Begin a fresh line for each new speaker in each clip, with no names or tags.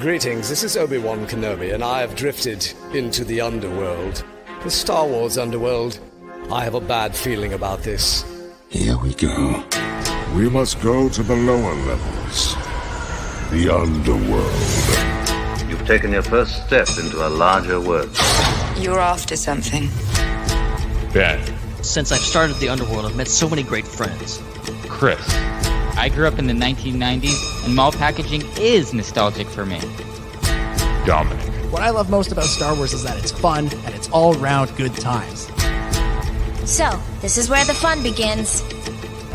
Greetings, this is Obi-Wan Kenobi, and I have drifted into the Underworld. The Star Wars Underworld. I have a bad feeling about this.
Here we go. We must go to the lower levels. The Underworld.
You've taken your first step into a larger world.
You're after something.
Ben.
Since I've started the Underworld, I've met so many great friends.
Chris.
I grew up in the 1990s, and mall packaging is nostalgic for me.
Dominic.
What I love most about Star Wars is that it's fun and it's all-round good times.
So, this is where the fun begins.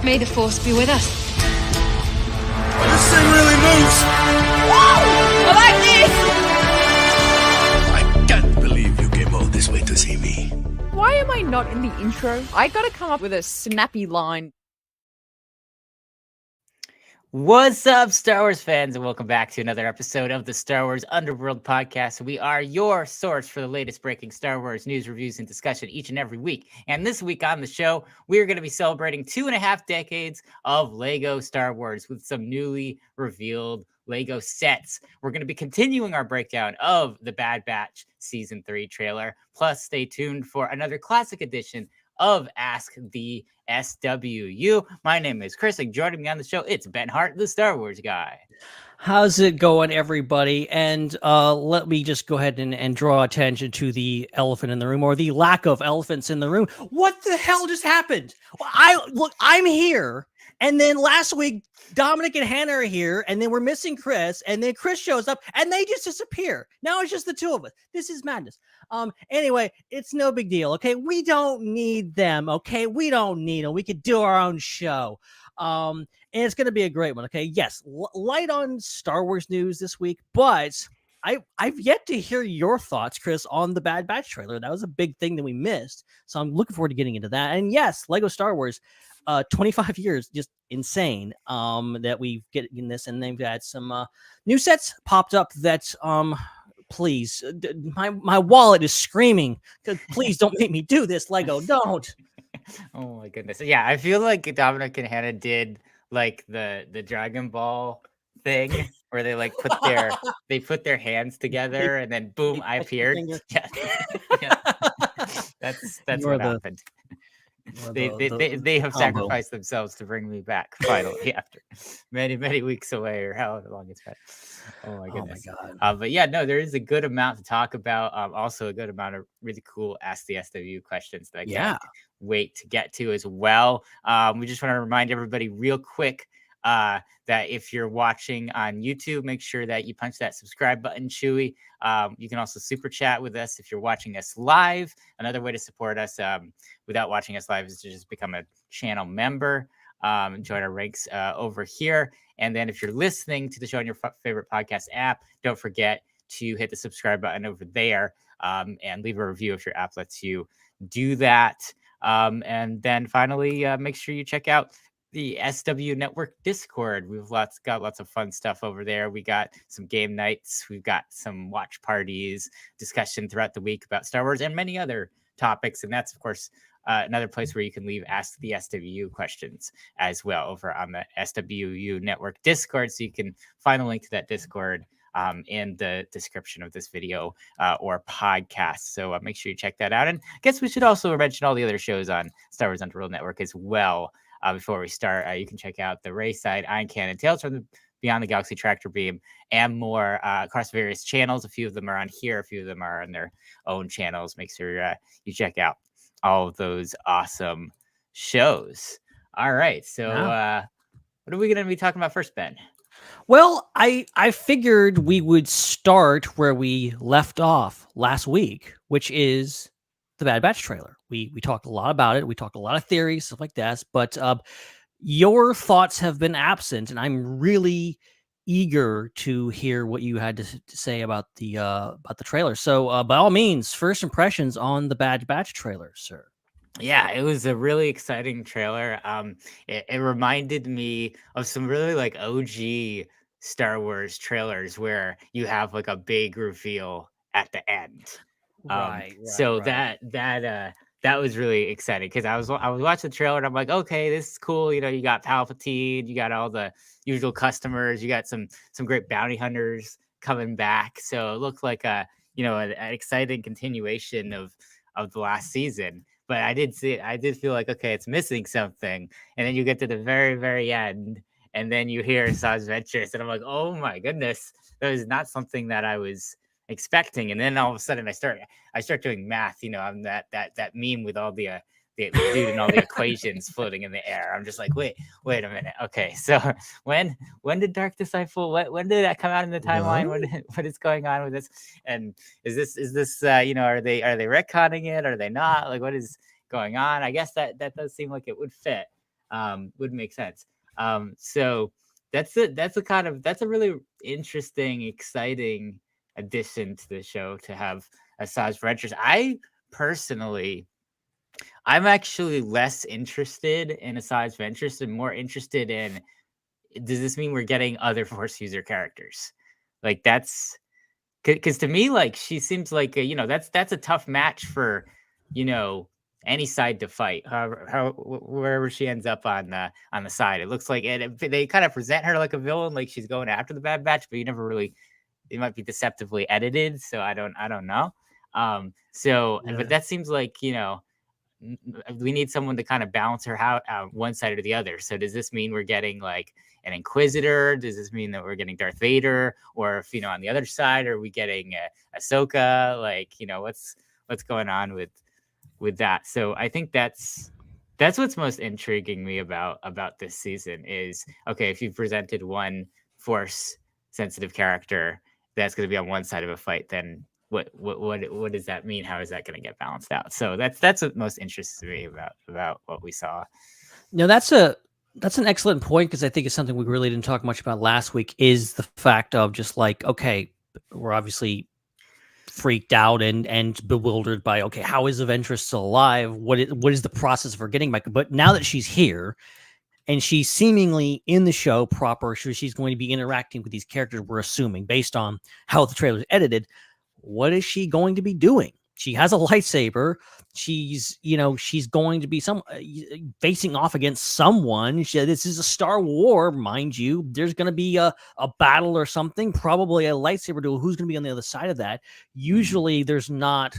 May the Force be with us.
This thing really moves!
Whoa! I like this!
I can't believe you came all this way to see me.
Why am I not in the intro? I gotta come up with a snappy line.
What's up, Star Wars fans, and welcome back to another episode of the Star Wars Underworld Podcast. We are your source for the latest breaking Star Wars news, reviews, and discussion each and every week. And this week on the show, we're going to be celebrating 2.5 decades of LEGO Star Wars with some newly revealed LEGO sets. We're going to be continuing our breakdown of the Bad Batch Season 3 trailer. Plus, stay tuned for another classic edition of Ask the SWU. My name is Chris, and joining me on the show, it's Ben Hart, the Star Wars guy.
How's it going, everybody? And let me just go ahead and draw attention to the elephant in the room, or the lack of elephants in the room. What the hell just happened? I'm here, and then last week, Dominic and Hannah are here, and then we're missing Chris, and then Chris shows up, and they just disappear. Now it's just the two of us. This is madness. Anyway, it's no big deal, okay? We don't need them, okay? We don't need them. We could do our own show. And it's going to be a great one, okay? Yes, light on Star Wars news this week, but I've yet to hear your thoughts, Chris, on the Bad Batch trailer. That was a big thing that we missed, so I'm looking forward to getting into that. And yes, LEGO Star Wars, 25 years, just insane that we've getting this, and they've had some new sets popped up that please, my wallet is screaming, please don't make me do this, LEGO, don't.
Oh my goodness. Yeah, I feel like Dominic and Hannah did like the Dragon Ball thing where they like put their hands together and then boom, I appeared. Yeah. Yeah. That's what happened. They have sacrificed themselves to bring me back finally after many weeks away, or however long it's been. Oh my goodness.
Oh my God.
But yeah, no, there is a good amount to talk about. Also a good amount of really cool Ask the SWU questions that I can't wait to get to as well. We just want to remind everybody real quick that if you're watching on YouTube, make sure that you punch that subscribe button, Chewy. You can also super chat with us if you're watching us live. Another way to support us without watching us live is to just become a channel member and join our ranks over here. And then if you're listening to the show on your favorite podcast app, don't forget to hit the subscribe button over there and leave a review if your app lets you do that. And then finally, make sure you check out the SW Network Discord. We've got lots of fun stuff over there. We got some game nights. We've got some watch parties, discussion throughout the week about Star Wars and many other topics. And that's, of course, another place where you can leave Ask the SWU questions as well over on the SWU Network Discord. So you can find the link to that Discord in the description of this video or podcast. So make sure you check that out. And I guess we should also mention all the other shows on Star Wars Underworld Network as well. Before we start, you can check out the Raeside, Iron Cannon, Tales from the Beyond the Galaxy Tractor Beam, and more across various channels. A few of them are on here. A few of them are on their own channels. Make sure you check out all of those awesome shows. All right. So what are we going to be talking about first, Ben?
Well, I figured we would start where we left off last week, which is the Bad Batch trailer. We talked a lot about it. We talked a lot of theories, stuff like that. But your thoughts have been absent, and I'm really eager to hear what you had to say about the trailer. So, by all means, first impressions on the Bad Batch trailer, sir.
Yeah, it was a really exciting trailer. It reminded me of some really like OG Star Wars trailers where you have like a big reveal at the end. Right. That was really exciting because I was watching the trailer and I'm like, okay, this is cool. You know, you got Palpatine, you got all the usual customers, you got some great bounty hunters coming back. So it looked like an exciting continuation of the last season. But I did feel like, okay, it's missing something. And then you get to the very, very end, and then you hear Asajj Ventress, and I'm like, oh my goodness, that was not something that I was expecting. And then all of a sudden I start doing math. I'm that meme with all the dude and all the equations floating in the air. I'm just like, wait a minute. Okay, so when did Dark Disciple? When did that come out in the timeline? What is going on with this? And is this are they retconning it? Are they not? Like, what is going on? I guess that does seem like it would fit. Would make sense. So that's a really interesting, exciting addition to the show to have Asajj Ventress. I'm actually less interested in Asajj Ventress and more interested in, does this mean we're getting other Force user characters? Like, that's because to me, like, she seems like that's a tough match for any side to fight. Wherever she ends up on the side, it looks like they kind of present her like a villain, like she's going after the Bad Batch, but you never really. It might be deceptively edited, so I don't know. But that seems like we need someone to kind of balance her out one side or the other. So does this mean we're getting like an Inquisitor? Does this mean that we're getting Darth Vader? Or if on the other side, are we getting Ahsoka? Like, what's going on with that? So I think that's what's most intriguing me about this season is, okay, if you've presented one Force sensitive character that's going to be on one side of a fight, then what does that mean? How is that going to get balanced out? So that's what most interests me about what we saw.
No, that's an excellent point, because I think it's something we really didn't talk much about last week, is the fact of just like, okay, we're obviously freaked out and bewildered by, okay, how is the Ventress still alive? What is the process for getting back? But now that she's here, and she's seemingly in the show proper, so she's going to be interacting with these characters, we're assuming, based on how the trailer's edited. What is she going to be doing? She has a lightsaber. She's going to be facing off against someone. This is a Star War, mind you. There's going to be a battle or something, probably a lightsaber duel. Who's going to be on the other side of that? Usually there's not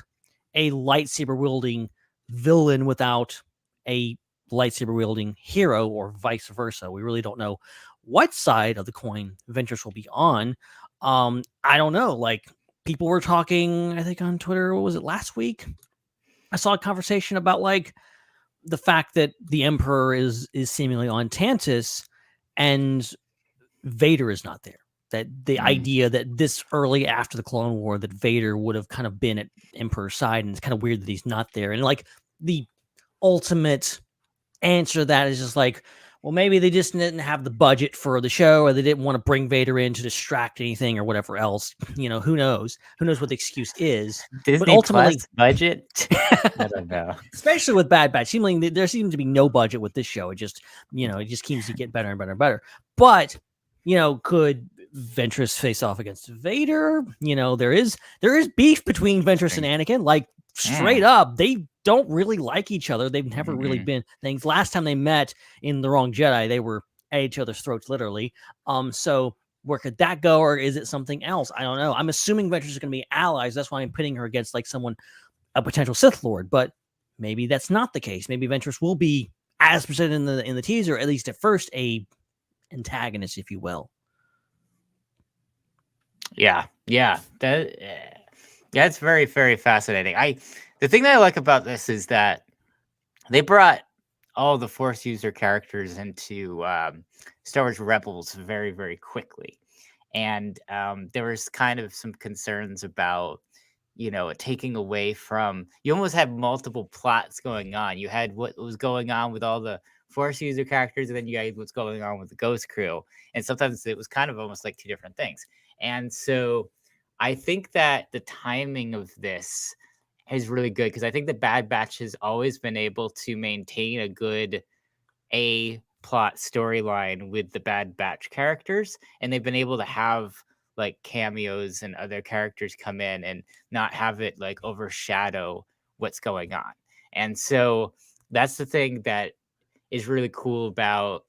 a lightsaber wielding villain without a lightsaber wielding hero, or vice versa. We really don't know what side of the coin Ventress will be on. I don't know. Like, people were talking, I think on Twitter, what was it, last week? I saw a conversation about like the fact that the Emperor is seemingly on Tantus and Vader is not there. That the idea that this early after the Clone War, that Vader would have kind of been at Emperor's side, and it's kind of weird that he's not there. And like the ultimate answer to that is just like, well, maybe they just didn't have the budget for the show, or they didn't want to bring Vader in to distract anything or whatever else. Who knows? Who knows what the excuse is?
Disney
but ultimately,
Plus budget? I don't know.
Especially with Bad Batch, there seems to be no budget with this show. It just keeps to get better and better and better. But could Ventress face off against Vader? There is beef between Ventress and Anakin. Like, straight up, they don't really like each other. They've never really been things. Last time they met in The Wrong Jedi, they were at each other's throats, literally. So where could that go, or is it something else? I don't know. I'm assuming Ventress is going to be allies. That's why I'm pitting her against like a potential Sith Lord. But maybe that's not the case. Maybe Ventress will be, as presented in the teaser, at least at first, a antagonist, if you will.
Yeah. That's very, very fascinating. The thing that I like about this is that they brought all the Force user characters into Star Wars Rebels very, very quickly. And there was kind of some concerns about, taking away from, you almost had multiple plots going on. You had what was going on with all the Force user characters, and then you had what's going on with the Ghost crew. And sometimes it was kind of almost like two different things. And so I think that the timing of this is really good, because I think the Bad Batch has always been able to maintain a good plot storyline with the Bad Batch characters, and they've been able to have like cameos and other characters come in and not have it like overshadow what's going on. And so that's the thing that is really cool about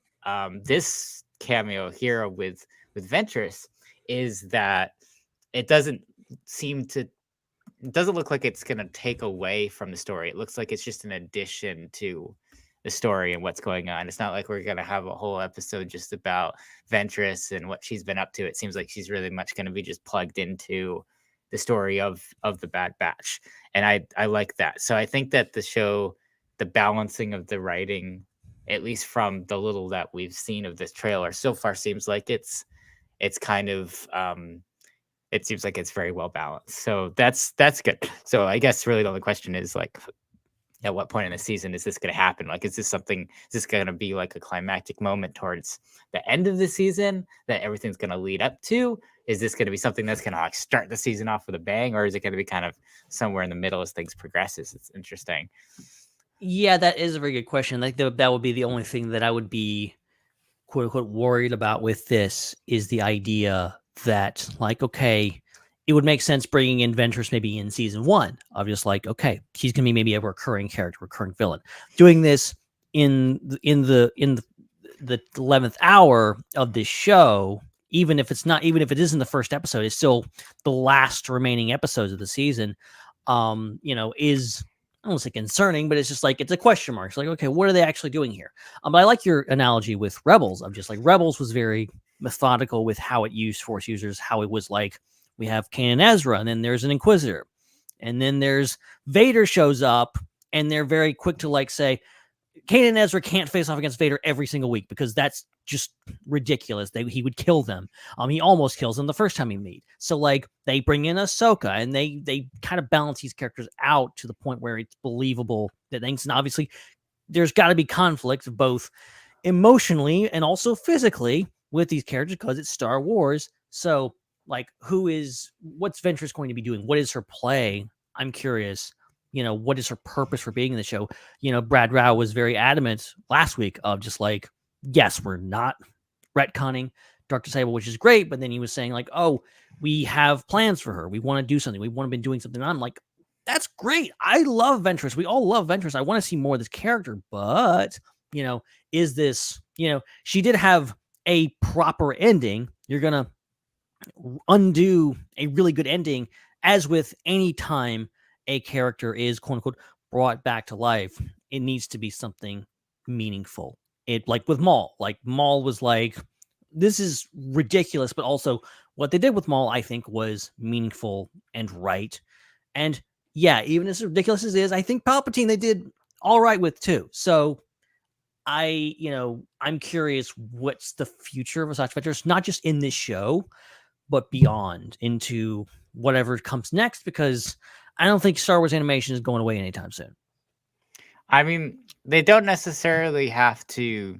this cameo here with Ventress, is that it doesn't seem to. It doesn't look like it's going to take away from the story. It looks like it's just an addition to the story and what's going on. It's not like we're going to have a whole episode just about Ventress and what she's been up to. It seems like she's really much going to be just plugged into the story of the Bad Batch. And I like that. So I think that the show, the balancing of the writing, at least from the little that we've seen of this trailer so far, seems like it's kind of, it seems like it's very well balanced. So that's good. So I guess really the only question is like, at what point in the season is this going to happen? Like, is this going to be like a climactic moment towards the end of the season that everything's going to lead up to? Is this going to be something that's going to like start the season off with a bang, or is it going to be kind of somewhere in the middle as things progresses? It's interesting.
Yeah, that is a very good question. Like that would be the only thing that I would be quote unquote worried about with this, is the idea that like, okay, it would make sense bringing in Ventress maybe in season 1 of just like, okay, he's going to be maybe a recurring character, recurring villain. Doing this in the 11th hour of this show, even if it isn't the first episode, it's still the last remaining episodes of the season, is, I don't want to say concerning, but it's just like, it's a question mark. It's like, okay, what are they actually doing here? But I like your analogy with Rebels. I'm just like, Rebels was very methodical with how it used Force users, how it was like, we have Kanan Ezra, and then there's an Inquisitor, and then there's Vader shows up, and they're very quick to like say, Kanan Ezra can't face off against Vader every single week because that's just ridiculous. He would kill them. He almost kills them the first time he meet. So like they bring in Ahsoka, and they kind of balance these characters out to the point where it's believable that things. And obviously, there's got to be conflict both emotionally and also physically with these characters because it's Star Wars. So like, what's Ventress going to be doing? What is her play? I'm curious. What is her purpose for being in the show? Brad Rao was very adamant last week of just like, yes, we're not retconning Dark Disciple, which is great. But then he was saying like, oh, we have plans for her. We want to do something. We want to be doing something. And I'm like, that's great. I love Ventress. We all love Ventress. I want to see more of this character. But, is this, she did have a proper ending. You're going to undo a really good ending, as with any time a character is quote unquote brought back to life. It needs to be something meaningful. It like with Maul, was like, this is ridiculous, but also what they did with Maul, I think, was meaningful and right. And yeah, even as ridiculous as it is, I think Palpatine they did all right with too. So I'm curious what's the future of Asajj Ventress, not just in this show, but beyond into whatever comes next, because I don't think Star Wars animation is going away anytime soon.
I mean, they don't necessarily have to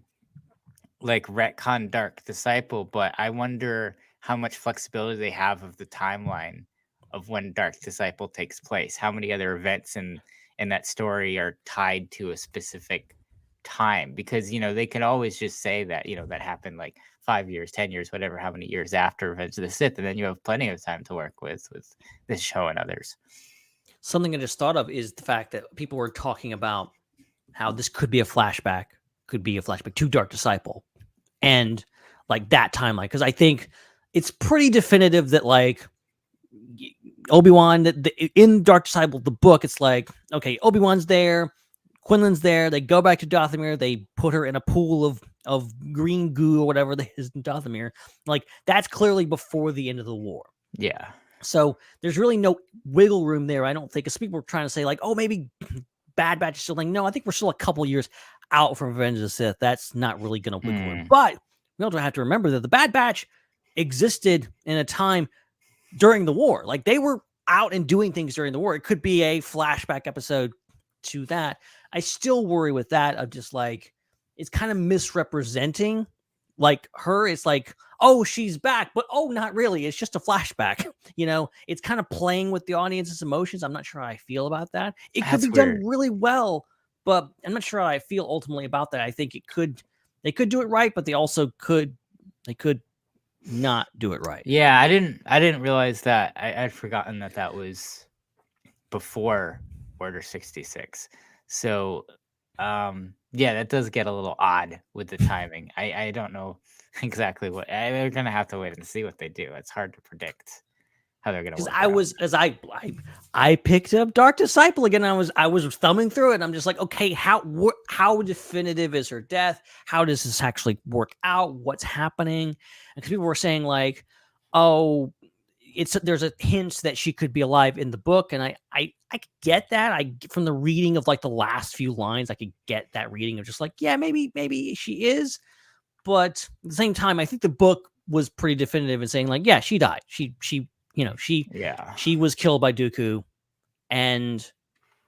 like retcon Dark Disciple, but I wonder how much flexibility they have of the timeline of when Dark Disciple takes place. How many other events in that story are tied to a specific time? Because, they can always just say that, that happened like 5 years, 10 years, whatever, how many years after Revenge of the Sith, and then you have plenty of time to work with this show and others.
Something I just thought of is the fact that people were talking about how this could be a flashback to Dark Disciple, and like that timeline, because I think it's pretty definitive that like Obi-Wan, in Dark Disciple, the book, it's like, okay, Obi-Wan's there, Quinlan's there, they go back to Dathomir, they put her in a pool of green goo or whatever that is in Dathomir. Like, that's clearly before the end of the war.
Yeah.
So there's really no wiggle room there, I don't think, because people are trying to say like, oh, maybe Bad Batch is still like, no, I think we're still a couple years out from Revenge of the Sith. That's not really going to wiggle room. But we also have to remember that the Bad Batch existed in a time during the war. Like, they were out and doing things during the war. It could be a flashback episode to that. I still worry with that of just like, it's kind of misrepresenting like her. It's like, oh, she's back, but oh, not really. It's just a flashback. It's kind of playing with the audience's emotions. I'm not sure how I feel about that. It could be done really well, but I'm not sure how I feel ultimately about that. I think they could do it right, but they also could not do it right.
Yeah, I didn't realize that. I'd forgotten that was before Order 66. So, yeah, that does get a little odd with the timing. I don't know exactly what. They're gonna have to wait and see what they do. It's hard to predict they're gonna.
Because I picked up Dark Disciple again. I was thumbing through it, and I'm just like, okay, how definitive is her death? How does this actually work out? What's happening? Because people were saying like, oh, there's a hint that she could be alive in the book, and I get that. From the reading of like the last few lines, I could get that reading of just like, yeah, maybe she is, but at the same time, I think the book was pretty definitive in saying like, yeah, she died. She was killed by Dooku, and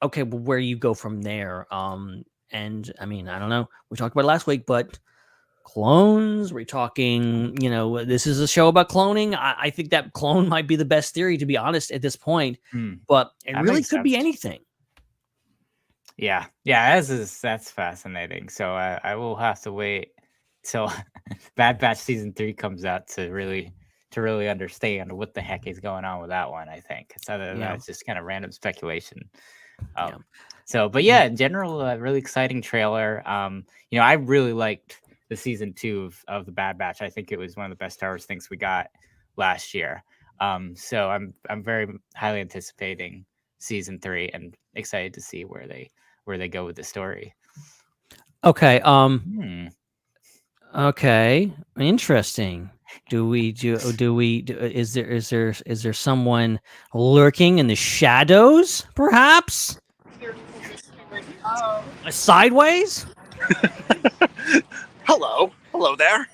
okay, well, where you go from there? And I mean, I don't know. We talked about it last week, but clones, we're talking, this is a show about cloning. I think that clone might be the best theory, to be honest, at this point, but it really could be anything.
Yeah, that's fascinating. So I will have to wait till Bad Batch season 3 comes out to really understand what the heck is going on with that one. I think it's just kind of random speculation. So, but yeah, in general, a really exciting trailer. I really liked the season 2 of the Bad Batch. I think it was one of the best Star Wars things we got last year. So I'm very highly anticipating season 3 and excited to see where they go with the story.
Okay. Okay. Interesting. Is there someone lurking in the shadows, perhaps? Sideways?
Hello there.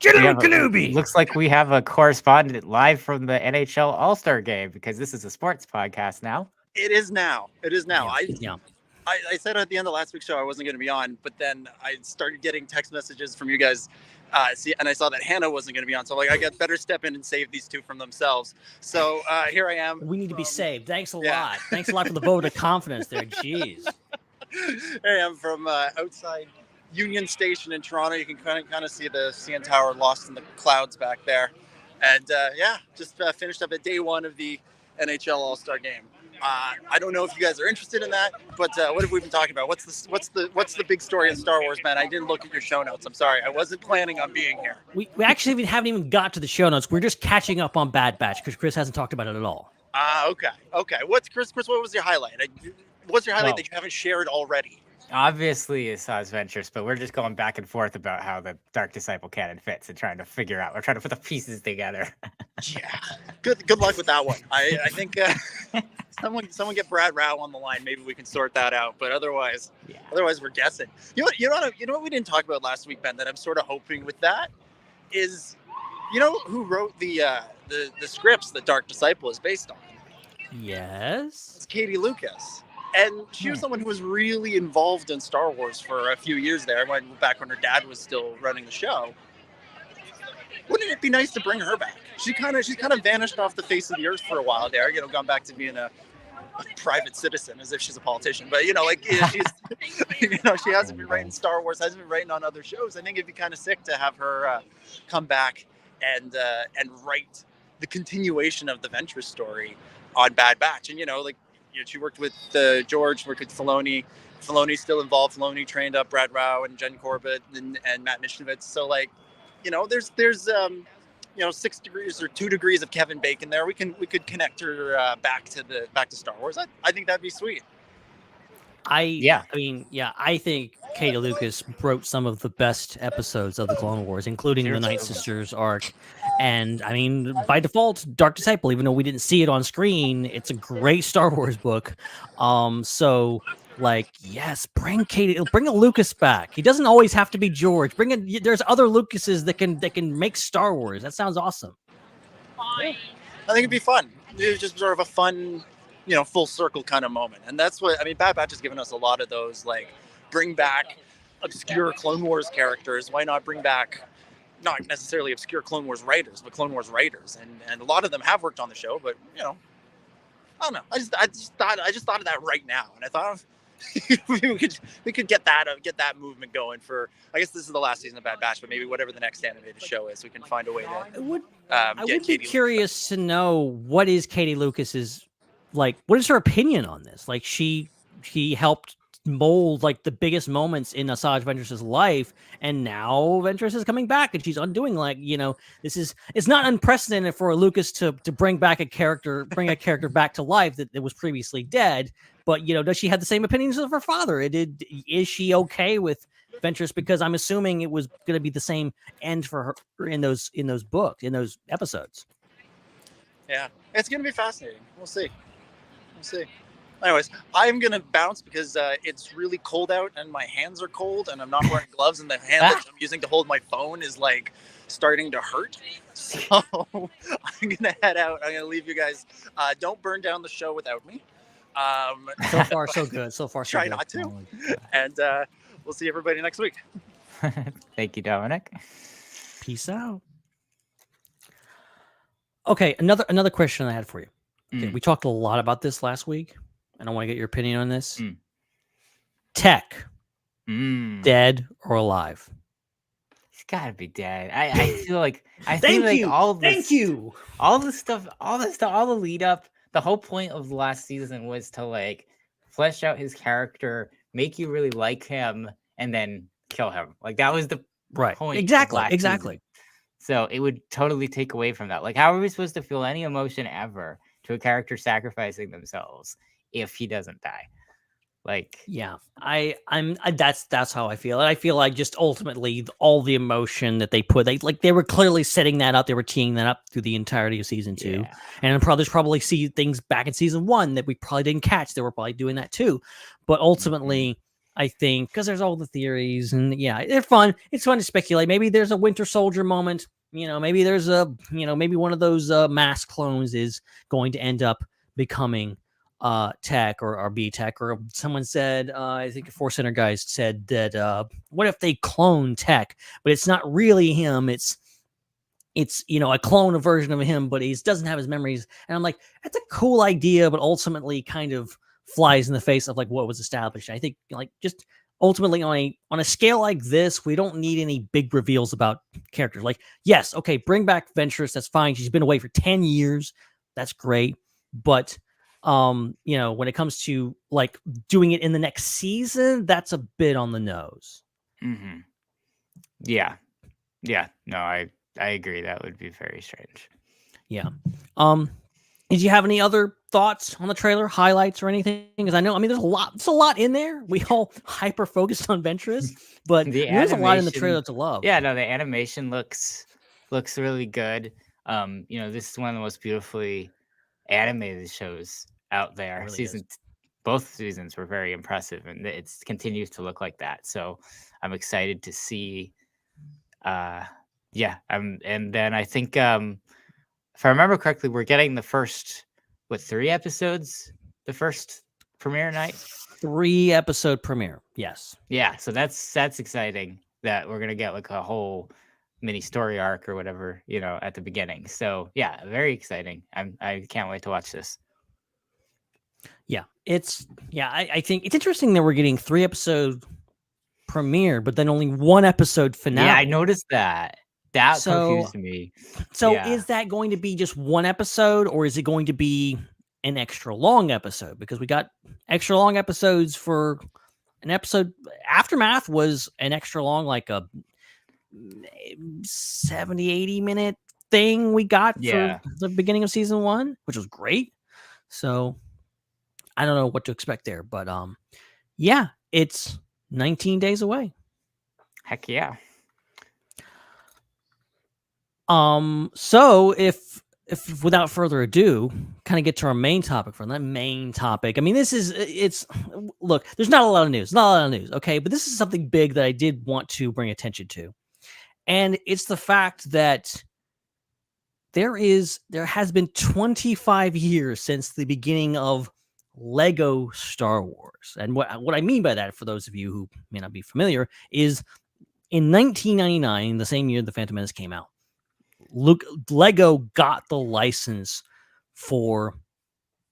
Kenobi.
Looks like we have a correspondent live from the NHL All-Star Game, because this is a sports podcast now.
It is now.
Yeah.
I said at the end of last week's show I wasn't going to be on, but then I started getting text messages from you guys, and I saw that Hannah wasn't going to be on. So I got better step in and save these two from themselves. So here I am.
We need to be saved. Thanks a lot. Thanks a lot for the vote of confidence there. Jeez.
Here I am from outside Union Station in Toronto. You can kind of see the CN Tower lost in the clouds back there. And just finished up at day 1 of the NHL All-Star Game. I don't know if you guys are interested in that, but what have we been talking about? What's the big story in Star Wars, man? I didn't look at your show notes. I'm sorry. I wasn't planning on being here.
We actually haven't even got to the show notes. We're just catching up on Bad Batch because Chris hasn't talked about it at all.
Okay. What's Chris? What was your highlight? What's your highlight that you haven't shared already?
Obviously, it's Saw's Ventures, but we're just going back and forth about how the Dark Disciple canon fits and trying to figure out. We're trying to put the pieces together.
Yeah. Good luck with that one. I think someone get Brad Rao on the line. Maybe we can sort that out. But otherwise we're guessing. You know what we didn't talk about last week, Ben, that I'm sort of hoping with that is, who wrote the scripts that Dark Disciple is based on?
Yes.
It's Katie Lucas. And she was someone who was really involved in Star Wars for a few years there, back when her dad was still running the show. Wouldn't it be nice to bring her back? She's kind of vanished off the face of the earth for a while there, gone back to being a private citizen, as if she's a politician. But she's she hasn't been writing Star Wars, hasn't been writing on other shows. I think it'd be kind of sick to have her come back and write the continuation of the Venture story on Bad Batch. And she worked with George, worked with Filoni. Filoni's still involved. Filoni trained up Brad Rao and Jen Corbett and Matt Mishnowitz. So there's 6 degrees or 2 degrees of Kevin Bacon there. We could connect her back to Star Wars. I think that'd be sweet.
I think Katie Lucas wrote some of the best episodes of the Clone Wars, including the Night Sisters arc. And I mean, by default, Dark Disciple, even though we didn't see it on screen, it's a great Star Wars book. So yes, bring a Lucas back. He doesn't always have to be George. There's other Lucases that can make Star Wars. That sounds awesome.
I think it'd be fun. It's just sort of a fun, full circle kind of moment. And that's what, Bad Batch has given us a lot of those, bring back obscure Clone Wars characters. Why not bring back, not necessarily obscure Clone Wars writers, but Clone Wars writers. And a lot of them have worked on the show, but, I don't know. I just thought of that right now. And I thought we could get that movement going for, I guess this is the last season of Bad Batch, but maybe whatever the next animated show is, we can find a way to
I would be curious to know what is Katie Lucas's, what is her opinion on this? She helped mold like the biggest moments in Asajj Ventress's life, and now Ventress is coming back and she's undoing it's not unprecedented for Lucas to bring a character back to life that was previously dead. But does she have the same opinions of her father? Is she okay with Ventress? Because I'm assuming it was going to be the same end for her in those books, in those episodes.
Yeah, it's going to be fascinating. We'll see. Anyways, I'm going to bounce because it's really cold out and my hands are cold and I'm not wearing gloves and the hand that I'm using to hold my phone is like starting to hurt. So I'm going to head out. I'm going to leave you guys. Don't burn down the show without me.
So far, so good.
Try not to. And we'll see everybody next week.
Thank you, Dominic.
Peace out. Okay, another question I had for you. Okay, we talked a lot about this last week, and I want to get your opinion on this. Tech, dead or alive?
He's got to be dead. I feel like all the stuff, all the lead up. The whole point of the last season was to like flesh out his character, make you really like him, and then kill him. Like that was the point.
Exactly.
Season. So it would totally take away from that. Like, how are we supposed to feel any emotion ever to a character sacrificing themselves if he doesn't die? Like,
yeah, that's how I feel. I feel like just ultimately all the emotion that they put, they were clearly setting that up. They were teeing that up through the entirety of season 2, and there's probably see things back in season 1 that we probably didn't catch. They were probably doing that too, but ultimately, I think because there's all the theories and they're fun. It's fun to speculate. Maybe there's a Winter Soldier moment. Maybe there's maybe one of those mass clones is going to end up becoming Tech or B Tech, or someone said, I think a Force Center guys said that what if they clone Tech, but it's not really him. It's a clone, a version of him, but he doesn't have his memories. And I'm like, that's a cool idea, but ultimately kind of flies in the face of like what was established. I think like just ultimately on a scale like this, we don't need any big reveals about characters. Like, yes, okay, bring back Ventress, that's fine. She's been away for 10 years. That's great. But when it comes to like doing it in the next season, that's a bit on the nose.
Mm-hmm. Yeah. No, I agree. That would be very strange.
Yeah. Did you have any other thoughts on the trailer, highlights or anything? Because there's a lot in there. We all hyper focused on Ventress, but there's a lot in the trailer to love.
Yeah, no, the animation looks really good. This is one of the most beautifully animated shows out there. It really both seasons were very impressive, and it continues to look like that. So I'm excited to see. And then I think if I remember correctly, we're getting the first 3 episodes. The first premiere night.
3-episode premiere. Yes.
Yeah. So that's exciting that we're gonna get like a whole mini story arc or whatever, at the beginning. So yeah, very exciting. I can't wait to watch this.
Yeah, I think it's interesting that we're getting 3-episode premiere, but then only 1 episode finale.
Yeah, I noticed that. That confused me.
So is that going to be just 1 episode, or is it going to be an extra long episode? Because we got extra long episodes for an episode. Aftermath was an extra long, like a 70-80 minute thing we got for the beginning of season 1, which was great. So I don't know what to expect there, but it's 19 days away.
Heck yeah.
So if without further ado, kind of get to our main topic from that main topic. I mean, look, there's not a lot of news, okay, but this is something big that I did want to bring attention to. And it's the fact that there has been 25 years since the beginning of Lego Star Wars. And what I mean by that, for those of you who may not be familiar, is in 1999, the same year The Phantom Menace came out, Lego got the license for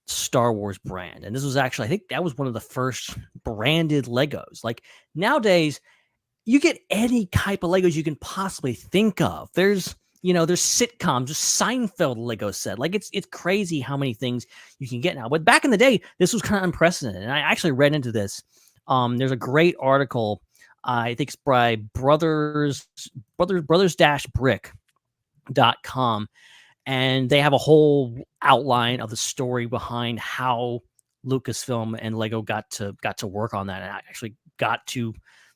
Star Wars brand. And this was actually, I think that was one of the first branded Legos. Like nowadays, you get any type of Legos you can possibly think of. There's sitcoms, just Seinfeld Lego set. Like it's crazy how many things you can get now. But back in the day, this was kind of unprecedented. And I actually read into this There's a great article, I think it's by brothers-brick.com, and they have a whole outline of the story behind how Lucasfilm and Lego got to work on that and actually got to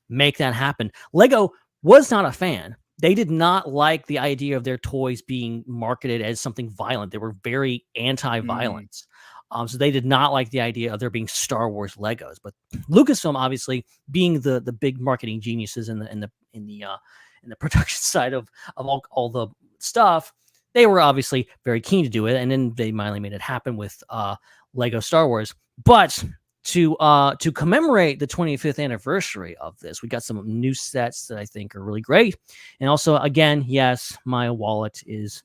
make that happen. Lego was not a fan. They did not like the idea of their toys being marketed as something violent. They were very anti-violence. So they did not like the idea of there being Star Wars Legos. But Lucasfilm, obviously, being the big marketing geniuses in the production side of all the stuff, they were obviously very keen to do it, and then they finally made it happen with Lego Star Wars. But to commemorate the 25th anniversary of this, we got some new sets that I think are really great. And also, again, yes, my wallet is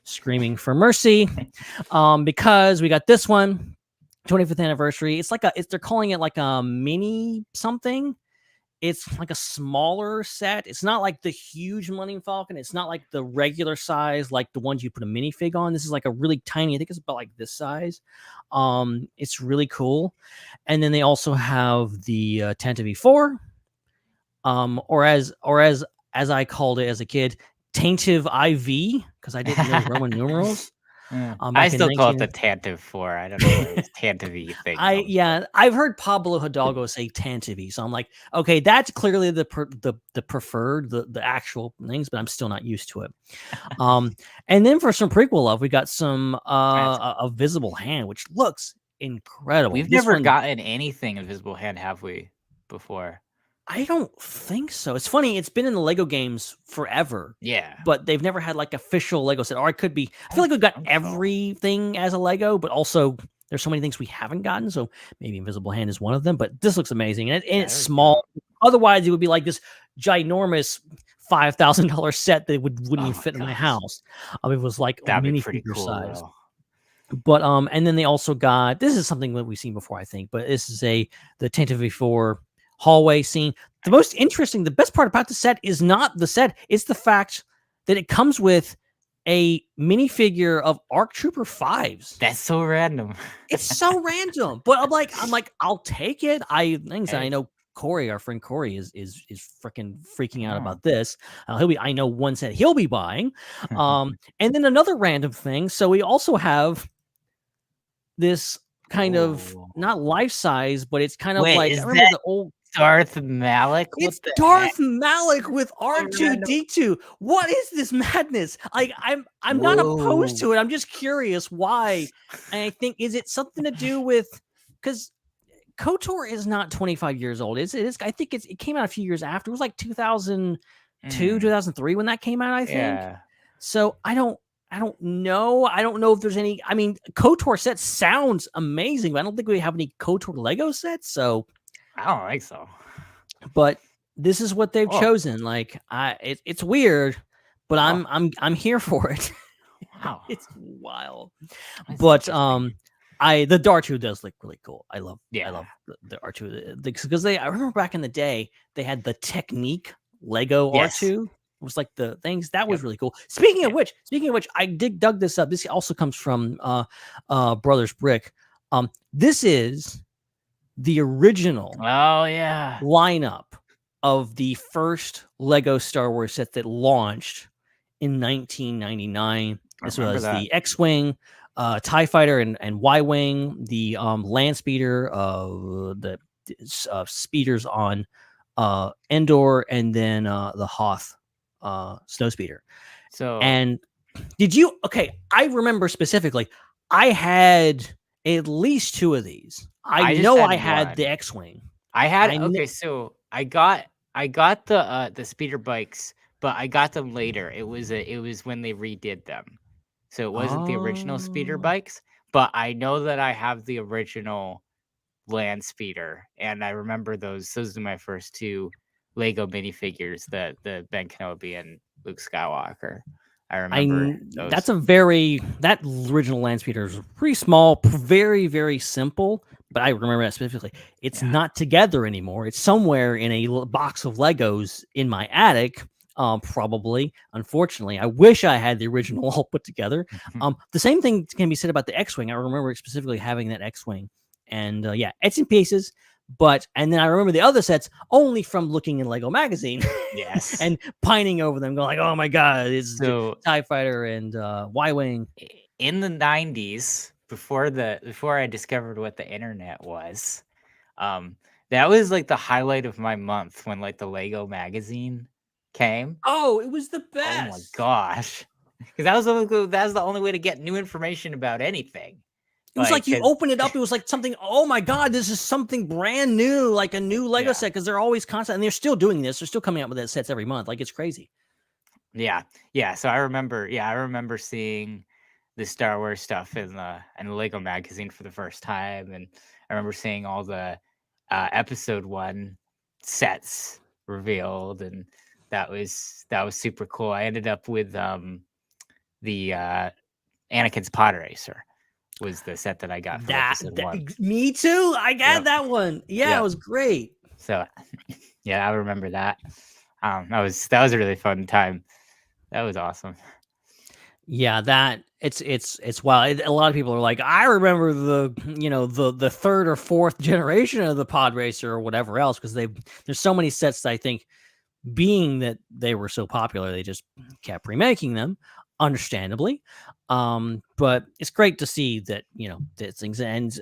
screaming for mercy, because we got this one, 25th anniversary. It's like they're calling it like a mini something. It's like a smaller set. It's not like the huge Millennium Falcon. It's not like the regular size, like the ones you put a minifig on. This is like a really tiny, I think it's about like this size. It's really cool. And then they also have the Tanta V4, or as I called it as a kid, Taintive IV, because I didn't know Roman numerals.
I still call it the Tantive 4. I don't know what it's Tantive thing.
I've heard Pablo Hidalgo say Tantive, so I'm like, okay, that's clearly the preferred, the actual things, but I'm still not used to it. And then for some prequel love, we got some a Visible Hand, which looks incredible.
We've never gotten anything Invisible Hand, have we, before?
I don't think so. It's funny. It's been in the Lego games forever.
Yeah.
But they've never had like official Lego set. Or it could be. I feel like we've got everything as a Lego, but also there's so many things we haven't gotten. So maybe Invisible Hand is one of them. But this looks amazing. And it's small. Otherwise, it would be like this ginormous $5,000 set that wouldn't even fit in my house. It was like
that'd be pretty cool
size. But and then they also got, this is something that we've seen before, I think. But this is the Tainted V4 hallway scene. The most interesting, the best part about the set is not the set, it's the fact that it comes with a minifigure of ARC Trooper 5s.
That's so random.
It's so random, but I'm like, I'll take it. I know Corey, our friend Corey, is freaking out about this. I know one set he'll be buying. And then another random thing. So we also have this kind of not life size, but it's kind of like, I remember the old
Darth Malik.
It's Darth Malik with R2D2. What is this madness? I'm not opposed to it. I'm just curious why. And I think, is it something to do with, because KOTOR is not 25 years old. It is. I think it came out a few years after. It was like 2002, 2003 when that came out, I think. Yeah. So I don't know. I don't know if there's any. I mean, KOTOR set sounds amazing, but I don't think we have any KOTOR Lego sets. So
I don't think so.
But this is what they've chosen. Like, it's weird, but I'm here for it.
Wow,
it's wild. But the R2 does look really cool. I love the R2 because I remember back in the day they had the Technique Lego R2. It was like the things that was really cool. Speaking of which, I dug this up. This also comes from Brothers Brick. This is the original lineup of the first Lego Star Wars set that launched in 1999. This was the X-Wing, TIE Fighter, and Y-Wing, the land speeder, the speeders on Endor, and then the Hoth snow speeder.
So,
and did you? Okay, I remember specifically. I had at least two of these. I know I had the X-Wing.
So I got the speeder bikes, but I got them later. It was when they redid them. So it wasn't the original speeder bikes, but I know that I have the original land speeder, and I remember those are my first two Lego minifigures, the Ben Kenobi and Luke Skywalker. I remember those. That original land speeder is pretty small, very, very simple, but I remember that specifically. It's not together anymore. It's somewhere in a box of Legos in my attic, probably. Unfortunately, I wish I had the original all put together. The same thing can be said about the X-Wing. I remember specifically having that X-Wing, and it's in pieces,
And then I remember the other sets only from looking in Lego magazine.
Yes.
And pining over them, going like, oh my God, it's TIE Fighter and Y-Wing.
In the 90s, before I discovered what the internet was, that was like the highlight of my month when like the Lego magazine came.
Oh, it was the best.
Oh my gosh. Because that was the only way to get new information about anything.
It was like you open it up, it was like something, oh my God, this is something brand new, like a new Lego set, because they're always constant, and they're still doing this. They're still coming out with sets every month. Like, it's crazy.
Yeah. So I remember seeing the Star Wars stuff in the Lego magazine for the first time, and I remember seeing all the episode 1 sets revealed, and that was super cool. I ended up with the Anakin's Pod Racer was the set that I got for episode 1.
Me too. I got that one. Yeah, it was great.
So yeah, I remember that. That was a really fun time. That was awesome.
Yeah, that it's wild. A lot of people are like, I remember the third or fourth generation of the Pod Racer or whatever else, because there's so many sets that I think, being that they were so popular, they just kept remaking them, understandably. But it's great to see that these things, and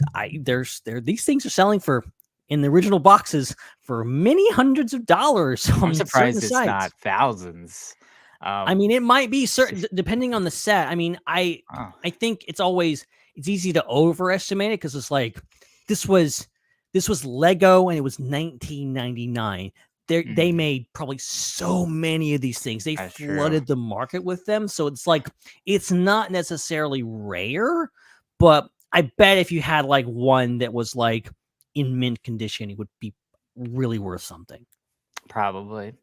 these things are selling for, in the original boxes, for many hundreds of dollars.
I'm surprised it's not thousands.
I mean, it might be certain depending on the set. I mean, I think it's easy to overestimate it, because it's like this was Lego and it was 1999. They made probably so many of these things. They flooded the market with them. So it's like, it's not necessarily rare, but I bet if you had like one that was like in mint condition, it would be really worth something.
Probably.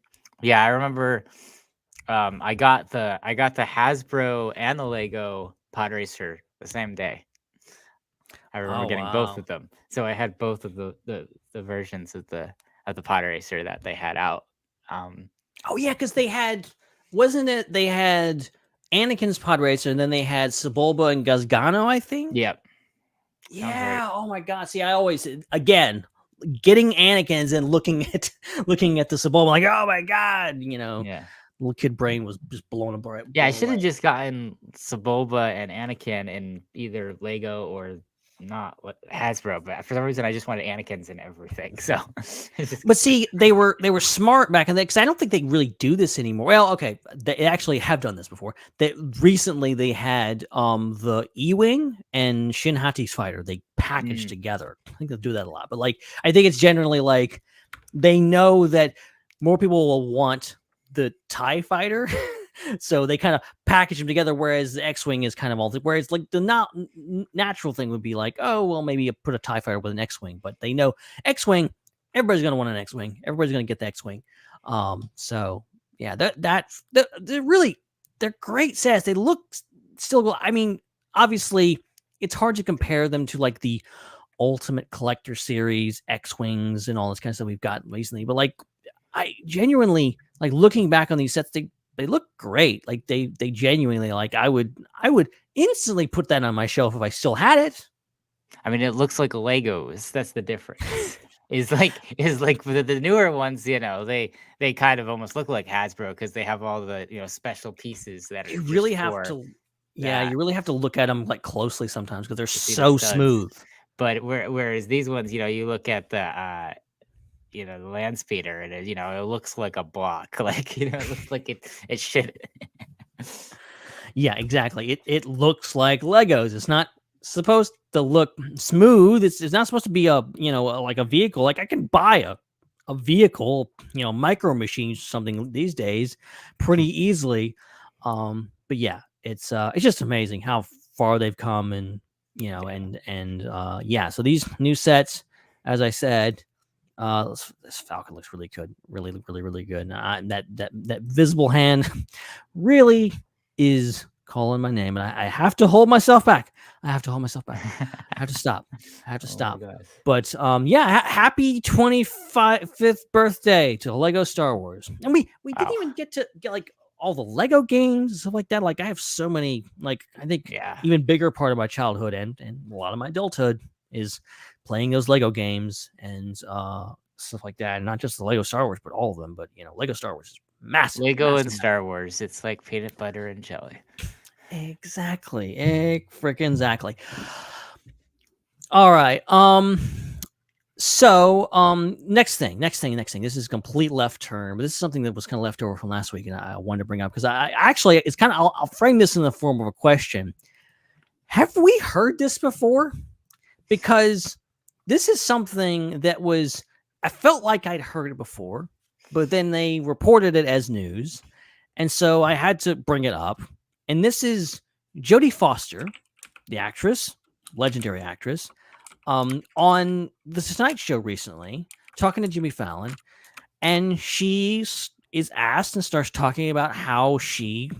Yeah, I remember I got the Hasbro and the Lego Pod Racer the same day. I remember getting both of them. So I had both of the versions of the Pod Racer that they had out.
Oh yeah, because they had Anakin's Pod Racer, and then they had Sebulba and Gazgano, I think.
Yep.
Yeah. Right. Oh my God. See, I always, again, getting Anakin's and looking at the Sebulba, like, oh my God,
Yeah.
Little kid brain was just blown apart.
Yeah, I should have just gotten Sebulba and Anakin in either Lego or not Hasbro, but for some reason I just wanted Anakin's and everything. So,
but see, they were smart back in that, because I don't think they really do this anymore. Well, okay, they actually have done this before. That recently they had the E-wing and Shin Hati's fighter. They packaged together. I think they'll do that a lot. But like, I think it's generally like they know that more people will want the TIE fighter. So they kind of package them together, whereas the X-Wing is kind of all, whereas like the natural thing would be like, oh, well, maybe you put a TIE fighter with an X-Wing, but they know X-Wing, everybody's going to want an X-Wing. Everybody's going to get the X-Wing. So yeah, they're great sets. They look still, I mean, obviously it's hard to compare them to like the Ultimate Collector Series X-Wings and all this kind of stuff we've gotten recently, but like, I genuinely, like, looking back on these sets, they look great. Like they genuinely, like, I would instantly put that on my shelf if I still had it.
I mean, it looks like Legos. That's the difference. is like the newer ones, they kind of almost look like Hasbro, because they have all the special pieces that
you really have to. Yeah, you really have to look at them like closely sometimes, because they're so smooth.
But whereas these ones, you look at the the land speeder, and it looks like a block, like it looks like it should.
Yeah, exactly. It looks like Legos. It's not supposed to look smooth. It's not supposed to be a like a vehicle. Like I can buy a vehicle, Micro Machines or something these days pretty easily. But yeah, it's just amazing how far they've come, and yeah. So these new sets, as I said. This Falcon looks really good, really, really, really good. That visible hand really is calling my name, and I have to hold myself back. I have to stop. But happy 25th birthday to Lego Star Wars. And we didn't even get like all the Lego games and stuff like that. Like I have so many. Like I think even bigger part of my childhood and a lot of my adulthood is playing those Lego games and stuff like that. And not just the Lego Star Wars, but all of them. But Lego Star Wars is massive.
Lego
massive,
and Star Wars. It's like peanut butter and jelly.
Exactly. Freaking exactly. All right. So, next thing. This is a complete left turn, but this is something that was kind of left over from last week, and I wanted to bring up because I actually, it's kind of, I'll frame this in the form of a question. Have we heard this before? Because this is something that I felt like I'd heard it before, but then they reported it as news, and so I had to bring it up. And this is Jodie Foster, the actress, legendary actress, on the Tonight Show recently, talking to Jimmy Fallon, and she is asked and starts talking about how she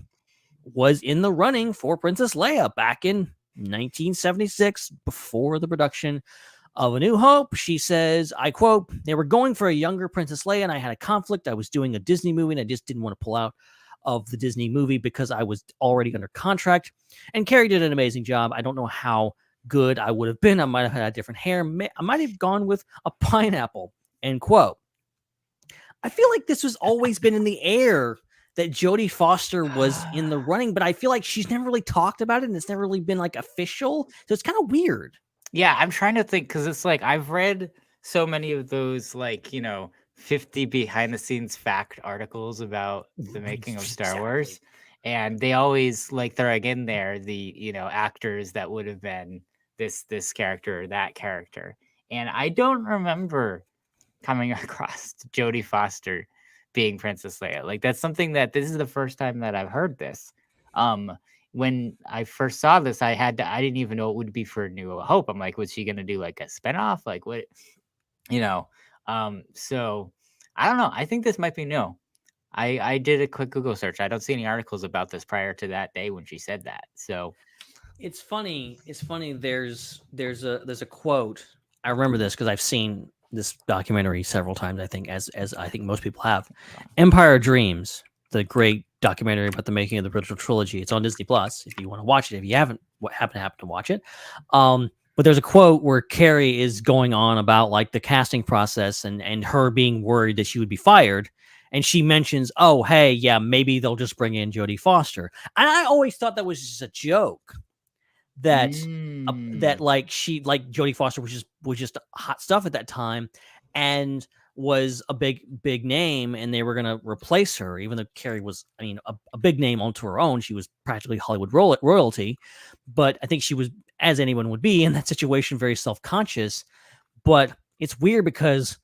was in the running for Princess Leia back in 1976, before the production of A New Hope. She says, I quote, "They were going for a younger Princess Leia, and I had a conflict. I was doing a Disney movie, and I just didn't want to pull out of the Disney movie because I was already under contract. And Carrie did an amazing job. I don't know how good I would have been. I might have had different hair. I might have gone with a pineapple," end quote. I feel like this has always been in the air that Jodie Foster was in the running, but I feel like she's never really talked about it, and it's never really been like official. So it's kind of weird.
Yeah, I'm trying to think, because it's like I've read so many of those 50 behind the scenes fact articles about the making of Star Wars, and they always they're in there the actors that would have been this character or that character, and I don't remember coming across Jodie Foster being Princess Leia. That's something that this is the first time that I've heard this. When I first saw this, I didn't even know it would be for New Hope. I'm like, was she gonna do a spinoff? What, so I don't know. I think this might be new. I did a quick Google search. I don't see any articles about this prior to that day when she said that. So
it's funny. There's a quote. I remember this because I've seen this documentary several times. I think as I think most people have. Empire of Dreams, the great documentary about the making of the original trilogy. It's on Disney Plus if you want to watch it. If you happen to watch it. But there's a quote where Carrie is going on about the casting process and her being worried that she would be fired. And she mentions, oh, hey, yeah, maybe they'll just bring in Jodie Foster. And I always thought that was just a joke. That Jodie Foster was just hot stuff at that time and was a big name, and they were going to replace her, even though Carrie was, a big name onto her own. She was practically Hollywood royalty, but I think she was, as anyone would be in that situation, very self-conscious. But it's weird because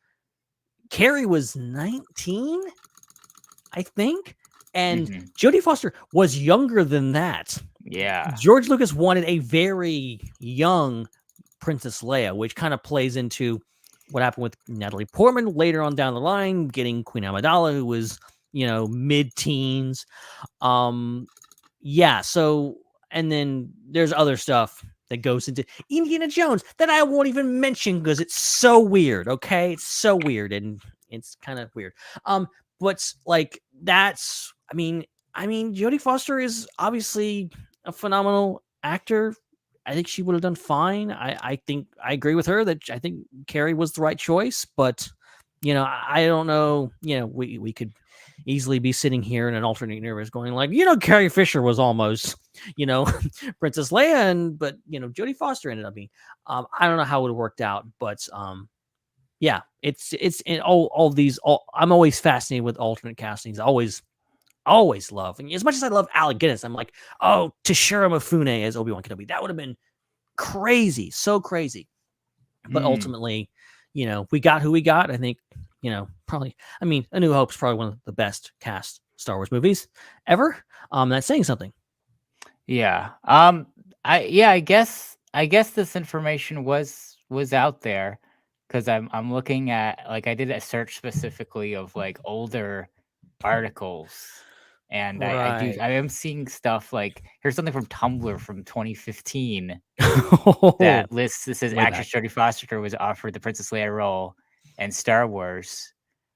Carrie was 19, I think, and Jodie Foster was younger than that.
Yeah.
George Lucas wanted a very young Princess Leia, which kind of plays into what happened with Natalie Portman later on down the line, getting Queen Amidala, who was, mid-teens. Yeah, so, and then there's other stuff that goes into Indiana Jones that I won't even mention because it's so weird, okay? It's so weird, and it's kind of weird. But that's, Jodie Foster is obviously a phenomenal actor. I think she would have done fine. I think I agree with her that I think Carrie was the right choice, but I don't know. We could easily be sitting here in an alternate universe going Carrie Fisher was almost, Princess Leia, but Jodie Foster ended up being. I don't know how it would have worked out, but yeah, it's in all these. I'm always fascinated with alternate castings. Always love, and as much as I love Alec Guinness, I'm like, oh, Toshiro Mifune as Obi-Wan Kenobi, that would have been crazy, so crazy. But ultimately, we got who we got. I think, probably. A New Hope's probably one of the best cast Star Wars movies ever. That's saying something.
Yeah. I guess this information was out there because I'm looking at I did a search specifically of older articles. And right. I am seeing stuff here's something from Tumblr from 2015 that lists, this says actress Jodie Foster was offered the Princess Leia role in Star Wars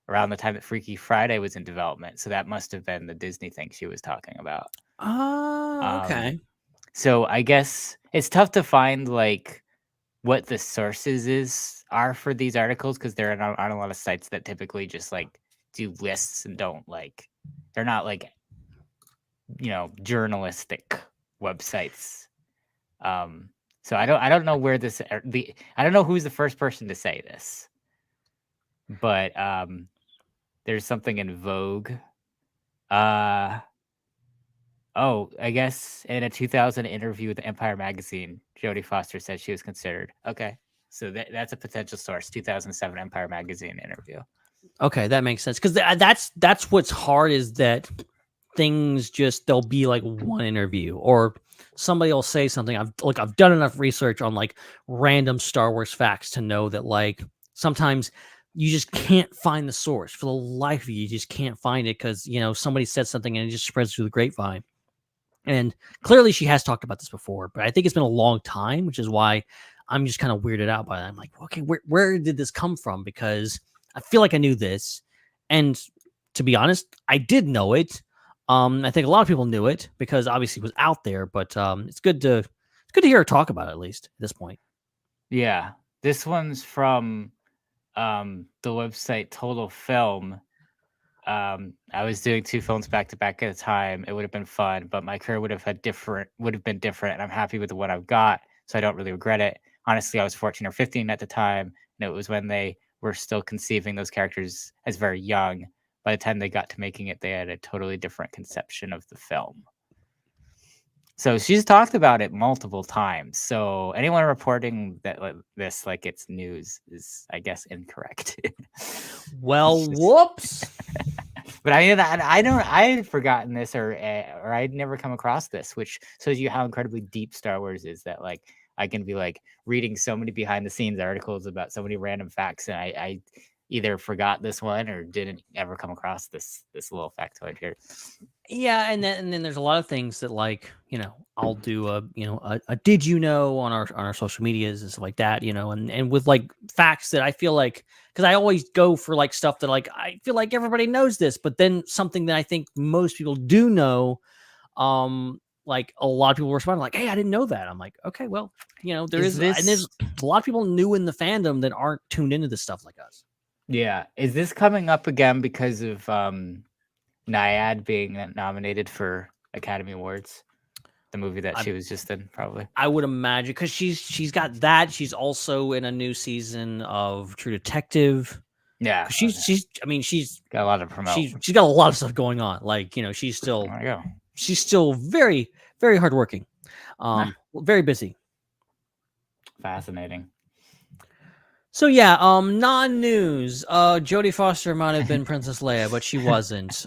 around the time that Freaky Friday was in development. So that must have been the Disney thing she was talking about.
Oh, okay.
So I guess it's tough to find what the sources are for these articles, because there are on a lot of sites that typically just like do lists and don't like, they're not like, journalistic websites. So I don't know where this I don't know who's the first person to say this, but there's something in Vogue. I guess in a 2000 interview with Empire Magazine, Jodie Foster said she was considered. Okay, so that's a potential source. 2007 Empire Magazine interview.
Okay, that makes sense, because that's what's hard, is that things just, there'll be like one interview or somebody will say something. I've done enough research on like random Star Wars facts to know that like sometimes you just can't find the source. For the life of you, you just can't find it because somebody said something and it just spreads through the grapevine. And clearly she has talked about this before, but I think it's been a long time, which is why I'm just kind of weirded out by that. I'm like, okay, where did this come from? Because I feel like I knew this, and to be honest, I did know it. I think a lot of people knew it because obviously it was out there, but it's good to hear her talk about it, at least at this point.
Yeah, this one's from the website Total Film. I was doing 2 films back to back at a time. It would have been fun, but my career would have been different, and I'm happy with what I've got, so I don't really regret it. Honestly, I was 14 or 15 at the time, and it was when they were still conceiving those characters as very young. By the time they got to making it, they had a totally different conception of the film. So she's talked about it multiple times. So anyone reporting that this like it's news is, I guess, incorrect.
Well, whoops.
But I mean, I had forgotten this, or I'd never come across this, which shows you how incredibly deep Star Wars is. That like I can be like reading so many behind the scenes articles about so many random facts, and I either forgot this one or didn't ever come across this little factoid here.
Yeah, and then there's a lot of things that like I'll do a did you know on our social medias and stuff like that, and with like facts that I feel like, because I always go for like stuff that like I feel like everybody knows this, but then something that I think most people do know, like a lot of people respond like, hey, I didn't know that. I'm like, okay, well, there's a lot of people new in the fandom that aren't tuned into this stuff like us.
Yeah, is this coming up again because of Naiad being nominated for Academy Awards? The movie that she was just in, probably.
I would imagine, because she's got that. She's also in a new season of True Detective.
Yeah,
she's
got a lot of promotion.
She's got a lot of stuff going on. Like she's still very, very hardworking. Very busy.
Fascinating.
So yeah, non-news. Jodie Foster might have been Princess Leia, but she wasn't.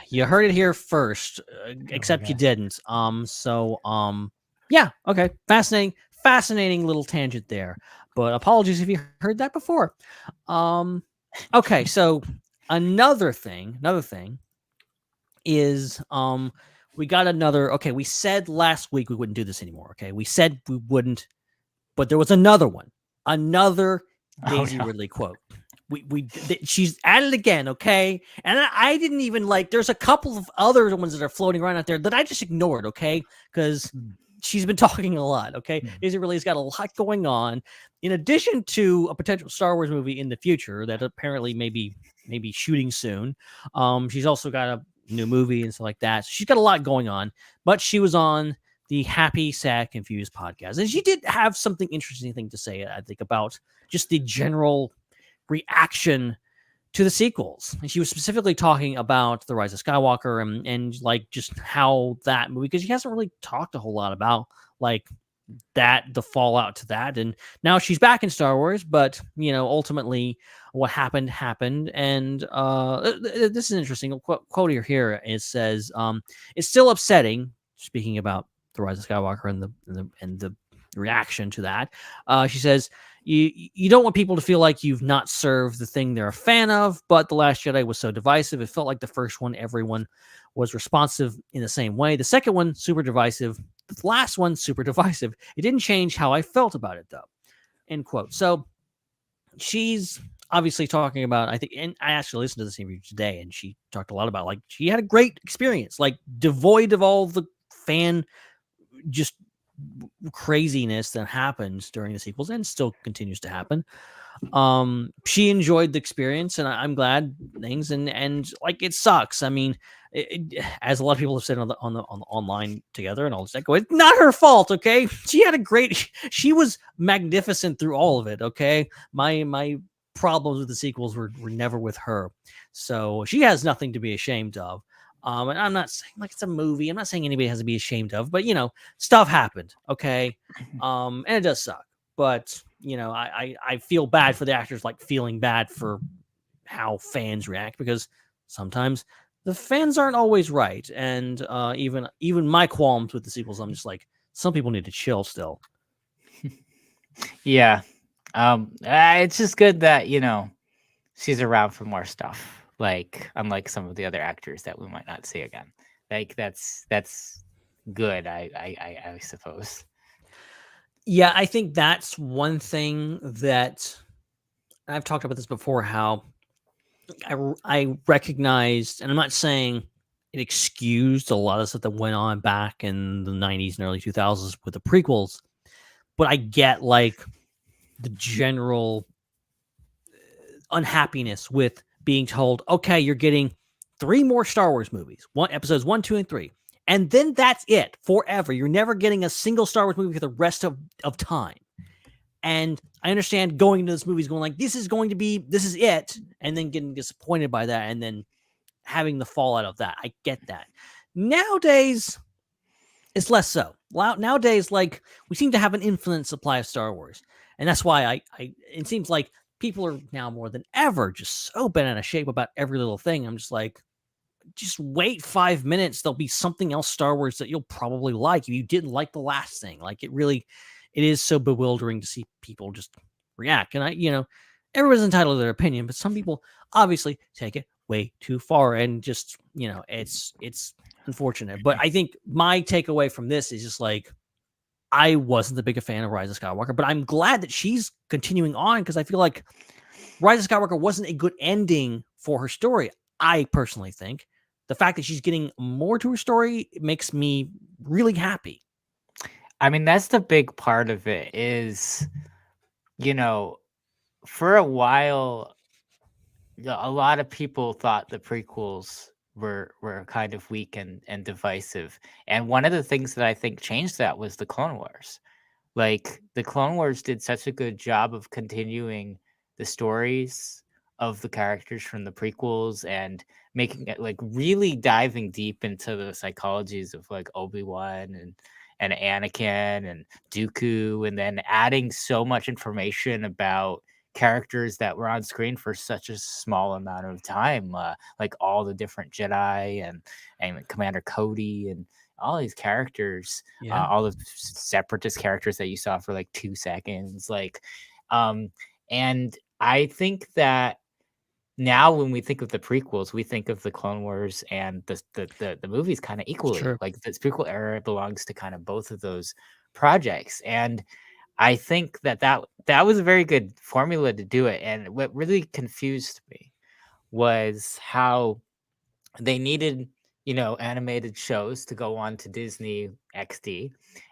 You heard it here first, except you didn't. Yeah, okay. Fascinating little tangent there. But apologies if you heard that before. Okay, so another thing is we got another. Okay, we said last week we wouldn't do this anymore. Okay, we said we wouldn't, but there was another one. Another Daisy Ridley quote. She's at it again, okay? And I didn't even like. There's a couple of other ones that are floating around out there that I just ignored, okay? Because she's been talking a lot, okay? Daisy Ridley's got a lot going on. In addition to a potential Star Wars movie in the future that apparently maybe shooting soon, she's also got a new movie and stuff like that. So she's got a lot going on. But she was on the Happy, Sad, Confused podcast. And she did have something interesting to say, I think, about just the general reaction to the sequels. And she was specifically talking about The Rise of Skywalker and like just how that movie, because she hasn't really talked a whole lot about like that, the fallout to that. And now she's back in Star Wars, but ultimately what happened. And this is interesting. A quote here. It says, it's still upsetting, speaking about The Rise of Skywalker and the reaction to that. She says, you don't want people to feel like you've not served the thing they're a fan of, but The Last Jedi was so divisive. It felt like the first one, everyone was responsive in the same way. The second one, super divisive. The last one, super divisive. It didn't change how I felt about it, though. End quote. So she's obviously talking about, I think, and I actually listened to this interview today, and she talked a lot about, like, she had a great experience, like, devoid of all the fan just craziness that happens during the sequels and still continues to happen. She enjoyed the experience, and I'm glad things and like it sucks. I mean, as a lot of people have said on the online together, and I'll just echo, it's not her fault. Okay, she had a great, she was magnificent through all of it. Okay, my problems with the sequels were never with her, so she has nothing to be ashamed of. And I'm not saying like it's a movie. I'm not saying anybody has to be ashamed of, but stuff happened. Okay, and it does suck. But I feel bad for the actors, like feeling bad for how fans react, because sometimes the fans aren't always right. And even my qualms with the sequels, I'm just like, some people need to chill still.
Yeah. It's just good that, she's around for more stuff. Like, unlike some of the other actors that we might not see again. Like, that's good, I suppose.
Yeah, I think that's one thing that I've talked about this before, how I recognized, and I'm not saying it excused a lot of stuff that went on back in the 90s and early 2000s with the prequels, but I get like the general unhappiness with being told, okay, you're getting 3 more Star Wars movies, episodes 1, 2, and 3. And then that's it forever. You're never getting a single Star Wars movie for the rest of time. And I understand going into this movies going like, this is it. And then getting disappointed by that. And then having the fallout of that. I get that. Nowadays, it's less so. Nowadays, like, we seem to have an infinite supply of Star Wars. And that's why it seems like people are now more than ever just so bent out of shape about every little thing. I'm just like, just wait 5 minutes. There'll be something else Star Wars that you'll probably like if you didn't like the last thing. Like, it is so bewildering to see people just react. And everyone's entitled to their opinion, but some people obviously take it way too far, and just, it's unfortunate. But I think my takeaway from this is just like, I wasn't the biggest fan of Rise of Skywalker, but I'm glad that she's continuing on, because I feel like Rise of Skywalker wasn't a good ending for her story. I personally think the fact that she's getting more to her story makes me really happy.
I mean, that's the big part of it is, for a while, a lot of people thought the prequels were kind of weak and divisive. And one of the things that I think changed that was the Clone Wars. Like, the Clone Wars did such a good job of continuing the stories of the characters from the prequels and making it, like, really diving deep into the psychologies of, like, Obi-Wan and Anakin and Dooku, and then adding so much information about characters that were on screen for such a small amount of time, like all the different Jedi and Commander Cody and all these characters, all the separatist characters that you saw for like 2 seconds, like, and I think that now when we think of the prequels, we think of the Clone Wars and the movies kind of equally. Sure. Like, this prequel era belongs to kind of both of those projects, and I think that was a very good formula to do it. And what really confused me was how they needed, animated shows to go on to Disney XD.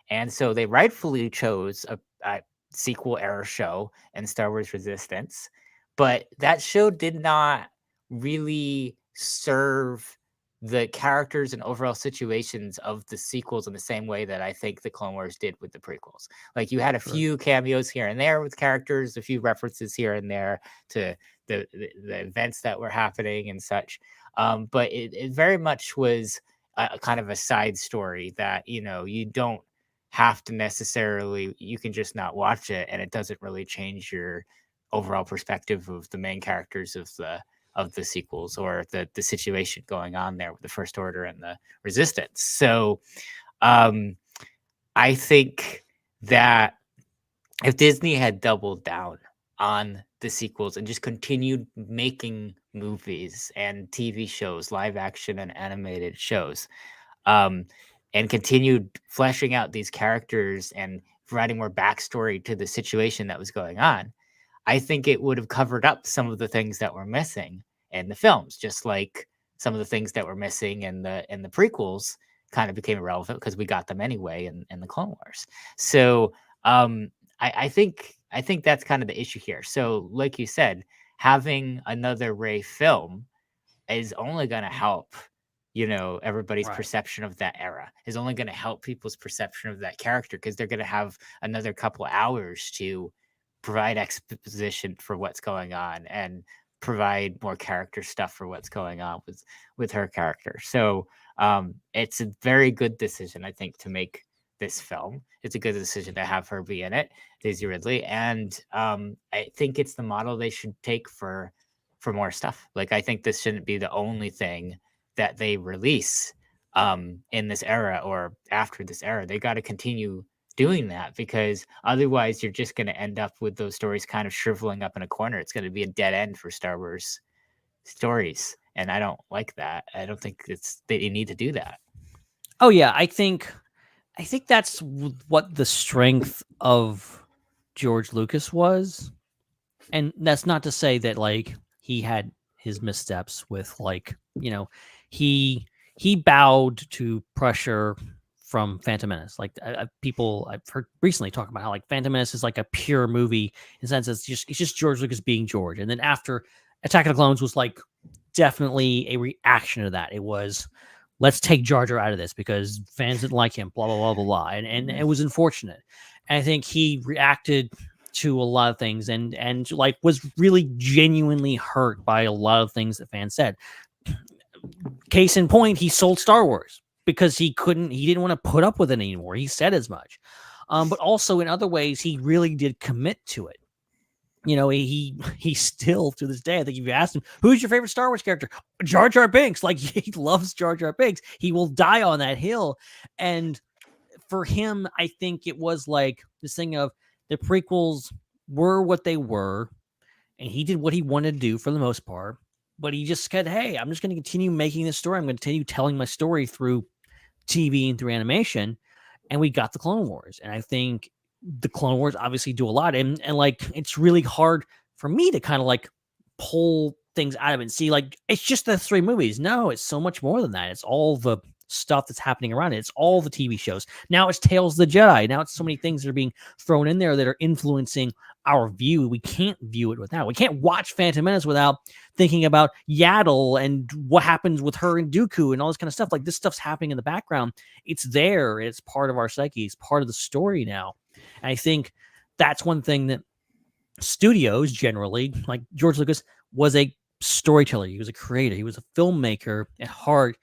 And so they rightfully chose a sequel era show in Star Wars Resistance. But that show did not really serve the characters and overall situations of the sequels in the same way that I think the Clone Wars did with the prequels. Like, you had a few cameos here and there with characters, a few references here and there to the events that were happening and such. But it very much was a kind of a side story that, you don't have to necessarily, you can just not watch it, and it doesn't really change your overall perspective of the main characters of the sequels or the situation going on there with the First Order and the Resistance. So I think that if Disney had doubled down on the sequels and just continued making movies and TV shows, live action and animated shows, and continued fleshing out these characters and providing more backstory to the situation that was going on, I think it would have covered up some of the things that were missing in the films, just like some of the things that were missing in the prequels kind of became irrelevant because we got them anyway in the Clone Wars. So I think that's kind of the issue here. So like you said, having another Rey film is only going to help, everybody's perception of that era, is only going to help people's perception of that character, because they're going to have another couple hours to provide exposition for what's going on and provide more character stuff for what's going on with her character. So it's a very good decision, I think, to make this film. It's a good decision to have her be in it, Daisy Ridley, and I think it's the model they should take for more stuff. Like, I think this shouldn't be the only thing that they release in this era or after this era. They got to continue doing that, because otherwise you're just going to end up with those stories kind of shriveling up in a corner. It's going to be a dead end for Star Wars stories, and I don't like that. I don't think they need to do that.
Oh yeah, I think that's what the strength of George Lucas was, and that's not to say that like he had his missteps with he bowed to pressure from Phantom Menace. Like people I've heard recently talk about how like Phantom Menace is like a pure movie in the sense it's just George Lucas being George. And then after Attack of the Clones was like definitely a reaction to that. It was, let's take Jar Jar out of this because fans didn't like him, blah, blah, blah, blah, blah. And it was unfortunate. And I think he reacted to a lot of things and like was really genuinely hurt by a lot of things that fans said. Case in point, he sold Star Wars because he didn't want to put up with it anymore. He said as much. But also in other ways, he really did commit to it. He still, to this day, I think if you asked him, who's your favorite Star Wars character? Jar Jar Binks. Like, he loves Jar Jar Binks. He will die on that hill. And for him, I think it was like this thing of the prequels were what they were, and he did what he wanted to do for the most part. But he just said, hey, I'm just going to continue making this story. I'm going to continue telling my story through TV and through animation. And we got the Clone Wars. And I think the Clone Wars obviously do a lot. And like, it's really hard for me to kind of like pull things out of it and see like, it's just the 3 movies. No, it's so much more than that. It's all the stuff that's happening around it. It's all the TV shows. Now it's Tales of the Jedi. Now it's so many things that are being thrown in there that are influencing our view. We can't view it without. We can't watch Phantom Menace without thinking about Yaddle and what happens with her and Dooku and all this kind of stuff. Like, this stuff's happening in the background. It's there. It's part of our psyche. It's part of the story now. And I think that's one thing that studios generally, like George Lucas, was a storyteller. He was a creator. He was a filmmaker at heart.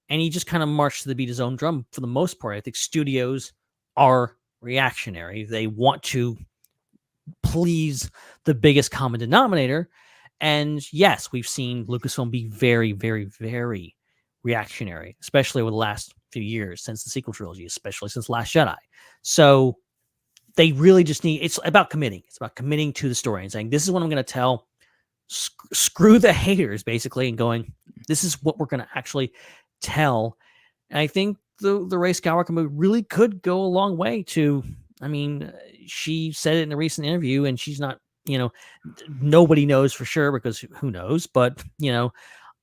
And he just kind of marched to the beat of his own drum for the most part. I think studios are reactionary. They want to please the biggest common denominator. And yes, we've seen Lucasfilm be very, very, very reactionary, especially over the last few years since the sequel trilogy, especially since Last Jedi. So they really just need, it's about committing. It's about committing to the story and saying, this is what I'm going to tell. Screw the haters, basically, and going, this is what we're going to actually tell. And I think the Rey Skywalker movie really could go a long way to, I mean, she said it in a recent interview, and she's not, nobody knows for sure because who knows, but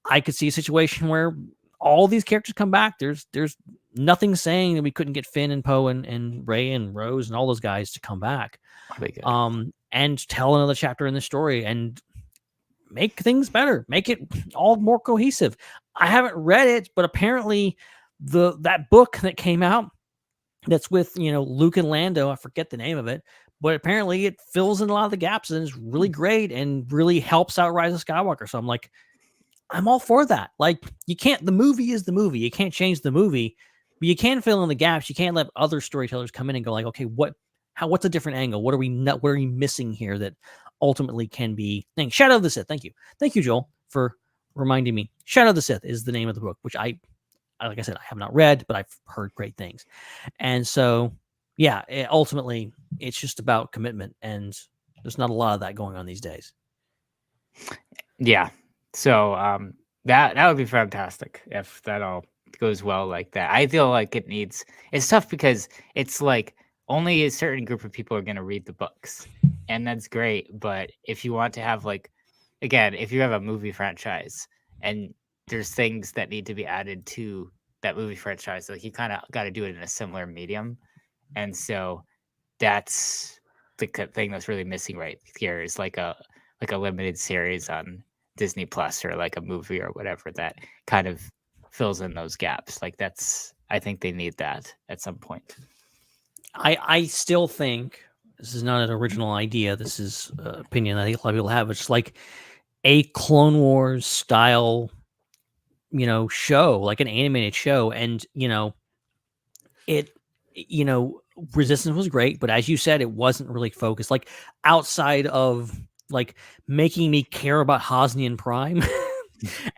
I could see a situation where all these characters come back. There's nothing saying that we couldn't get Finn and Poe and Rey and Rose and all those guys to come back, and tell another chapter in the story and make things better, make it all more cohesive. I haven't read it, but apparently that book that came out that's with Luke and Lando, I forget the name of it, but apparently it fills in a lot of the gaps and is really great and really helps out Rise of Skywalker. So I'm like, I'm all for that. Like, the movie is the movie. You can't change the movie, but you can fill in the gaps. You can't let other storytellers come in and go like, okay, what's a different angle? What are we missing here that ultimately can be things? Shadow of the Sith. Thank you, Joel, for reminding me. Shadow of the Sith is the name of the book, which like I said, I have not read, but I've heard great things. And so, yeah, ultimately, it's just about commitment, and there's not a lot of that going on these days.
Yeah. So that would be fantastic if that all goes well like that. I feel like it's tough because it's like only a certain group of people are going to read the books, and that's great. But if you want to have if you have a movie franchise and there's things that need to be added to that movie franchise. Like you kind of got to do it in a similar medium, and so that's the thing that's really missing right here is like a limited series on Disney Plus or like a movie or whatever that kind of fills in those gaps. Like I think they need that at some point.
I still think this is not an original idea. This is an opinion I think a lot of people have. It's like a Clone Wars style, show, like an animated show. And, Resistance was great, but as you said, it wasn't really focused. Like outside of like making me care about Hosnian Prime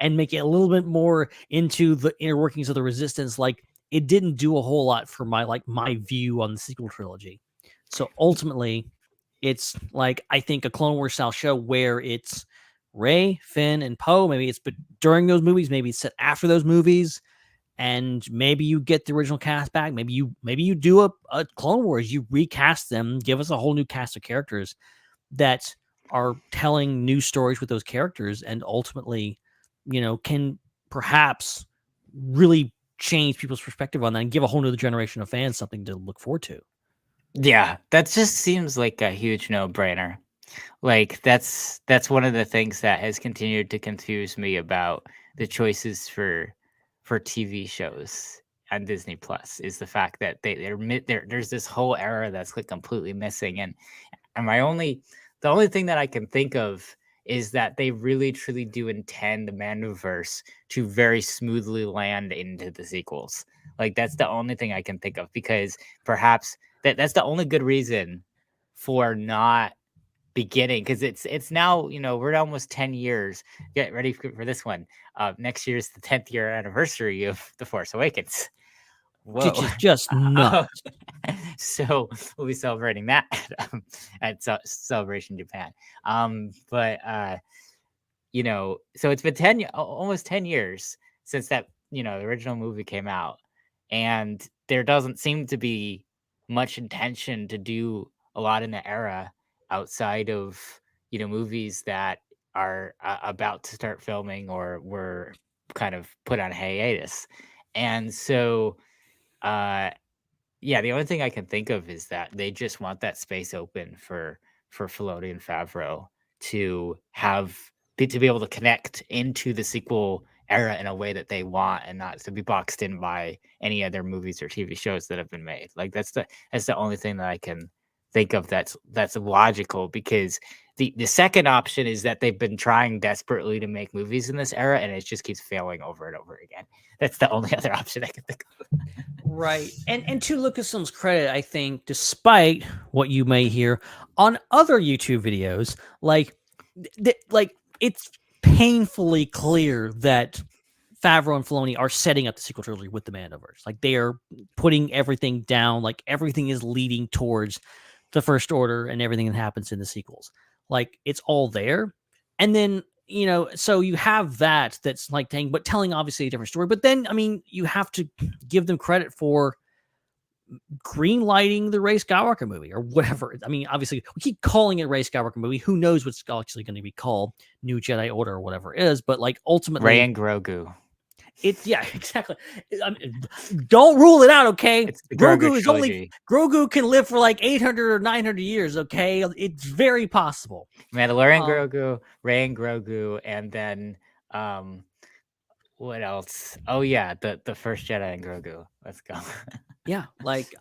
and make it a little bit more into the inner workings of the Resistance, like it didn't do a whole lot for my view on the sequel trilogy. So ultimately, it's like I think a Clone Wars style show where it's Rey, Finn, and Poe. Maybe it's but during those movies, maybe it's set after those movies. And maybe you get the original cast back. Maybe you do a Clone Wars. You recast them, give us a whole new cast of characters that are telling new stories with those characters, and ultimately, can perhaps really change people's perspective on that and give a whole new generation of fans something to look forward to.
Yeah, that just seems like a huge no-brainer. Like that's one of the things that has continued to confuse me about the choices for TV shows on Disney Plus is the fact that there's this whole era that's like completely missing, and the only thing that I can think of is that they really truly do intend the Mandoverse to very smoothly land into the sequels. Like that's the only thing I can think of, because perhaps that's the only good reason for not beginning, because it's now, we're almost 10 years. Get ready for this one. Next year's the 10th year anniversary of The Force Awakens. Whoa.
Which is just nuts.
So we'll be celebrating that at Celebration Japan. So it's been almost 10 years since that, the original movie came out, and there doesn't seem to be much intention to do a lot in the era outside of, movies that are about to start filming or were kind of put on hiatus. And so, the only thing I can think of is that they just want that space open for Filoni and Favreau to be able to connect into the sequel era in a way that they want, and not to be boxed in by any other movies or TV shows that have been made. Like that's the only thing that I can think of that's logical, because the second option is that they've been trying desperately to make movies in this era and it just keeps failing over and over again. That's the only other option I can think of.
Right. And to Lucasfilm's credit, I think, despite what you may hear on other YouTube videos, like it's painfully clear that Favreau and Filoni are setting up the sequel trilogy with the Mandoverse. Like they are putting everything down. Like everything is leading towards the First Order and everything that happens in the sequels. Like it's all there. And then, so you have that's like telling obviously a different story. But then, you have to give them credit for green lighting the Rey Skywalker movie or whatever. Obviously we keep calling it Rey Skywalker movie. Who knows what's actually going to be called, New Jedi Order or whatever it is. But like ultimately,
Rey and Grogu.
Exactly. Don't rule it out, okay?
Grogu
can live for like 800 or 900 years, okay? It's very possible.
Mandalorian Grogu, Rey and Grogu, and then what else? Oh yeah, the first Jedi and Grogu. Let's go.
Yeah, like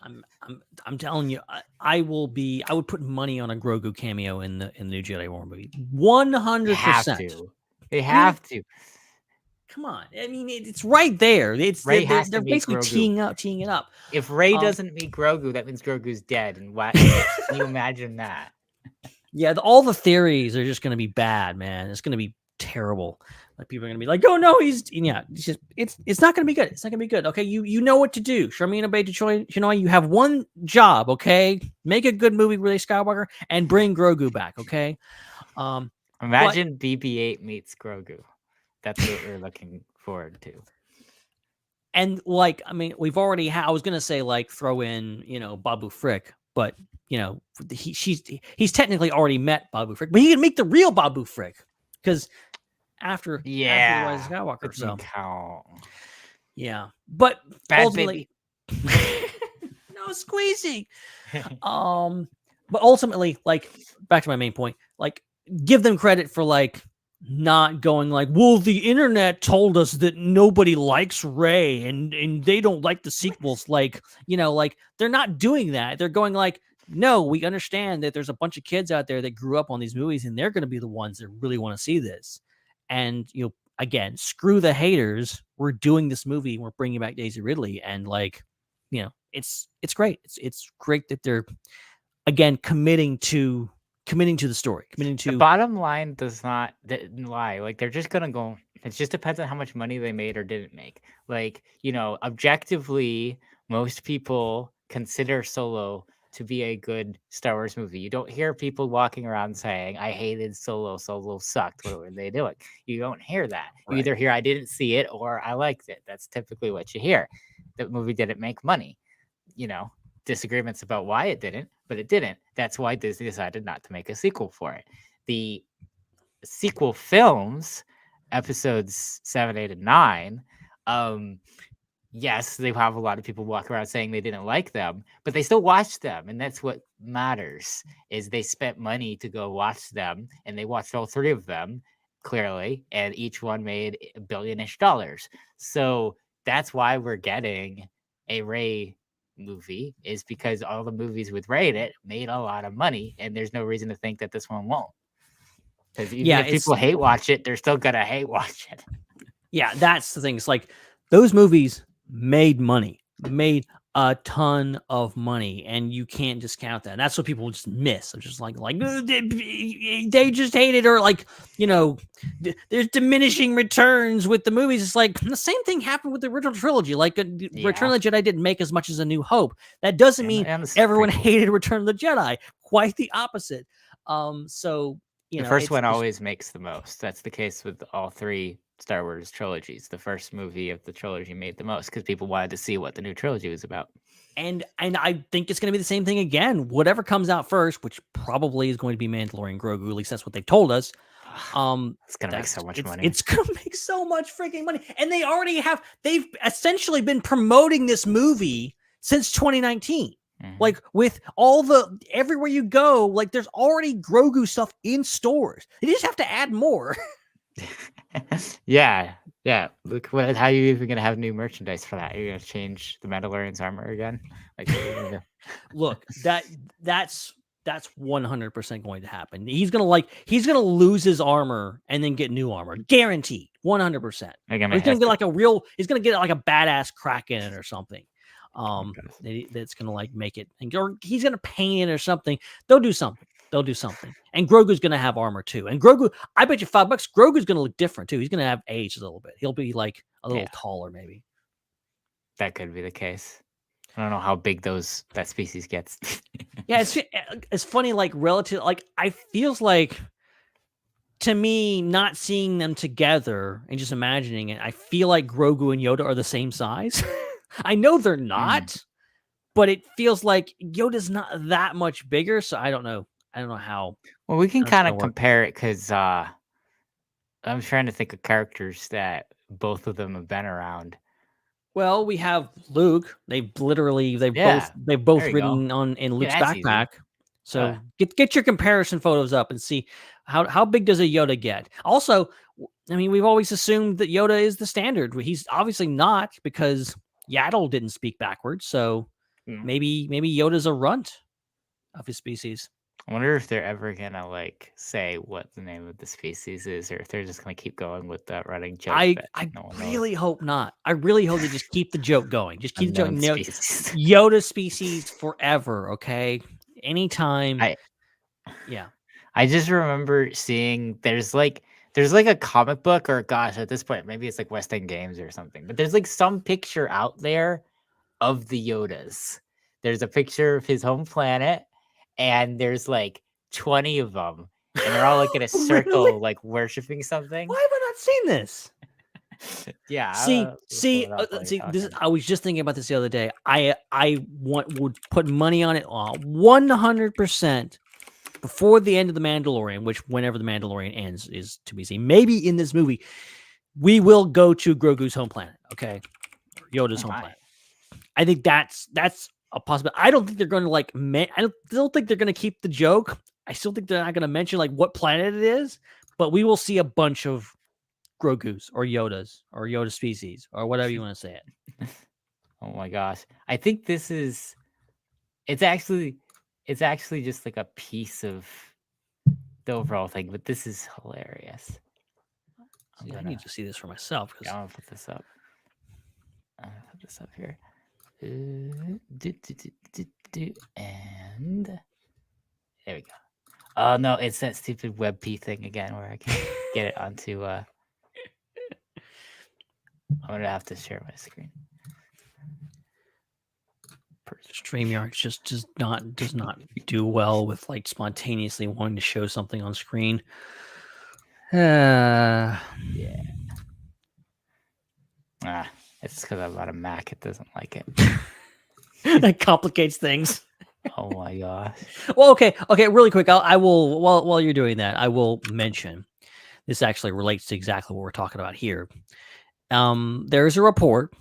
I'm telling you, I would put money on a Grogu cameo in the New Jedi War movie. 100%.
They have to.
Come on. It's right there. They're basically teeing it up.
If Rey doesn't meet Grogu, that means Grogu's dead. And what? Can you imagine that?
Yeah, all the theories are just going to be bad, man. It's going to be terrible. Like people are going to be like, "Oh no, it's not going to be good. It's not going to be good." Okay, you know what to do. Sharmina Bay-Chinoy, you have one job. Okay, make a good movie with Skywalker and bring Grogu back. Okay.
Imagine BB-8 meets Grogu. That's what we're looking forward to.
And we've already I was gonna say throw in Babu Frick, but he's technically already met Babu Frick, but he can meet the real Babu Frick because after Rise of Skywalker. So Yeah, but
Bad
ultimately, no squeezing. But ultimately, like, back to my main point, like, give them credit for like not going like, well, the internet told us that nobody likes Rey and they don't like the sequels. Like, like they're not doing that. They're going like, no, we understand that there's a bunch of kids out there that grew up on these movies and they're going to be the ones that really want to see this. And, again, screw the haters. We're doing this movie. We're bringing back Daisy Ridley. And like, it's great. It's great that they're, again, committing to the story,
the bottom line didn't lie. Like, they're just gonna go. It just depends on how much money they made or didn't make. Like, objectively, most people consider Solo to be a good Star Wars movie. You don't hear people walking around saying, I hated Solo sucked. What were they doing? You don't hear that. You either hear I didn't see it or I liked it. That's typically what you hear. The movie didn't make money. Disagreements about why it didn't, but it didn't. That's why Disney decided not to make a sequel for it. The sequel films, episodes 7, 8, and 9, yes, they have a lot of people walk around saying they didn't like them, but they still watched them, and that's what matters. Is they spent money to go watch them, and they watched all 3 of them clearly, and each one made $1 billion-ish. So that's why we're getting a Rey movie, is because all the movies with Rey in it made a lot of money, and there's no reason to think that this one won't. Because if people hate watch it, they're still gonna hate watch it.
Yeah, that's the thing. It's like those movies made money, made a ton of money, and you can't discount that. And that's what people just miss. They're just like they just hate it, or like, there's diminishing returns with the movies. It's like the same thing happened with the original trilogy. Like Return of the Jedi didn't make as much as A New Hope. That doesn't mean everyone hated Return of the Jedi. Quite the opposite. So
the first one always makes the most. That's the case with all 3 Star Wars trilogies. The first movie of the trilogy made the most because people wanted to see what the new trilogy was about.
And I think it's going to be the same thing again. Whatever comes out first, which probably is going to be Mandalorian Grogu, at least that's what they've told us.
It's going to make so much money.
It's going to make so much freaking money. And they've essentially been promoting this movie since 2019. Like, with everywhere you go, like, there's already Grogu stuff in stores. You just have to add more.
Yeah. Look, how are you even gonna have new merchandise for that? You're gonna change the Mandalorian's armor again? Like,
look, that's 100% going to happen. He's gonna lose his armor and then get new armor, guaranteed, 100%. He's gonna get like a badass crack in it or something. That's gonna like make it, or he's gonna paint it or something. They'll do something. And Grogu's going to have armor too. And Grogu, I bet you $5, Grogu's going to look different too. He's going to have aged a little bit. He'll be like a little taller, maybe.
That could be the case. I don't know how big that species gets.
Yeah, it's funny, like, relative, like, I feels like, to me, not seeing them together and just imagining it, I feel like Grogu and Yoda are the same size. I know they're not, but it feels like Yoda's not that much bigger, so I don't know how.
Well, we can kind of compare it because I'm trying to think of characters that both of them have been around.
Well, we have Luke. They've both ridden in Luke's backpack. Easy. So get your comparison photos up and see how big does a Yoda get. Also, I mean, we've always assumed that Yoda is the standard. He's obviously not, because Yaddle didn't speak backwards. So maybe Yoda's a runt of his species.
I wonder if they're ever gonna like say what the name of the species is, or if they're just gonna keep going with that running joke.
I really hope not. I really hope they just keep the joke going. Just keep the joke. Yoda species forever. Okay. Anytime.
I just remember seeing there's like a comic book, or gosh, at this point maybe it's like West End Games or something. But there's like some picture out there of the Yodas. There's a picture of his home planet. And there's like 20 of them, and they're all like in a circle, really? Like worshiping something.
Why have I not seen this?
Yeah.
See. I was just thinking about this the other day. I would put money on it 100% before the end of the Mandalorian, which whenever the Mandalorian ends is to be seen. Maybe in this movie, we will go to Grogu's home planet. Okay. Yoda's home planet. I think that's a possibility. I don't think they're going to like. I don't think they're going to keep the joke. I still think they're not going to mention like what planet it is, but we will see a bunch of Grogu's or Yodas or Yoda species or whatever you want to say it.
Oh my gosh. I think it's actually just like a piece of the overall thing, but this is hilarious.
I need to see this for myself.
I'm gonna put this up. I'm gonna put this up here. And there we go. Oh no, it's that stupid WebP thing again where I can get it onto I'm gonna have to share my screen.
StreamYard just does not do well with like spontaneously wanting to show something on screen.
Yeah. It's because I'm on a Mac. It doesn't like it.
That complicates things.
Oh my gosh.
Well, okay. Really quick, I will while you're doing that, I will mention this actually relates to exactly what we're talking about here. There's a report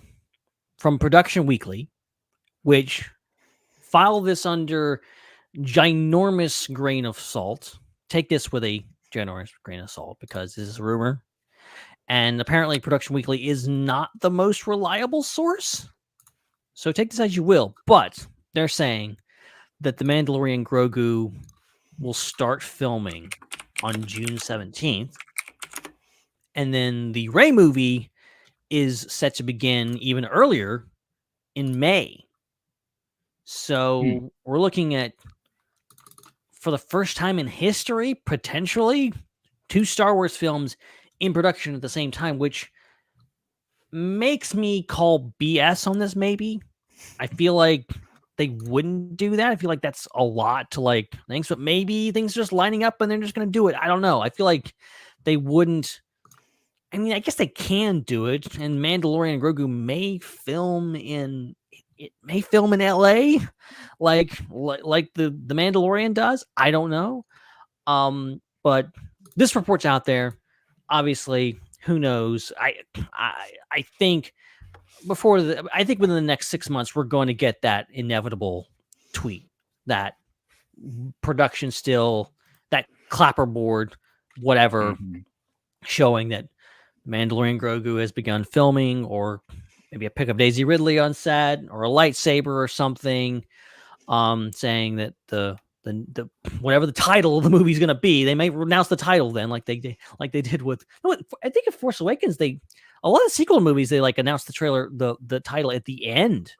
from Production Weekly, which file this under ginormous grain of salt. Take this with a ginormous grain of salt because this is a rumor. And apparently Production Weekly is not the most reliable source. So take this as you will. But they're saying that The Mandalorian Grogu will start filming on June 17th. And then the Rey movie is set to begin even earlier in May. So we're looking at, for the first time in history, potentially 2 Star Wars films in production at the same time, which makes me call BS on this. Maybe I feel like they wouldn't do that. I feel like that's a lot to like things, but maybe things are just lining up and they're just going to do it. I don't know. I feel like they wouldn't. I mean, I guess they can do it, and Mandalorian and Grogu may film in LA, like the Mandalorian does. I don't know. But this report's out there. Obviously, who knows? I think within the next 6 months we're going to get that inevitable tweet, that production still, that clapperboard, whatever, showing that Mandalorian Grogu has begun filming, or maybe a pic of Daisy Ridley on set, or a lightsaber or something, saying that the whatever the title of the movie is going to be, they may announce the title then, like they did with. I think in Force Awakens, a lot of sequel movies, they like announced the trailer, the title at the end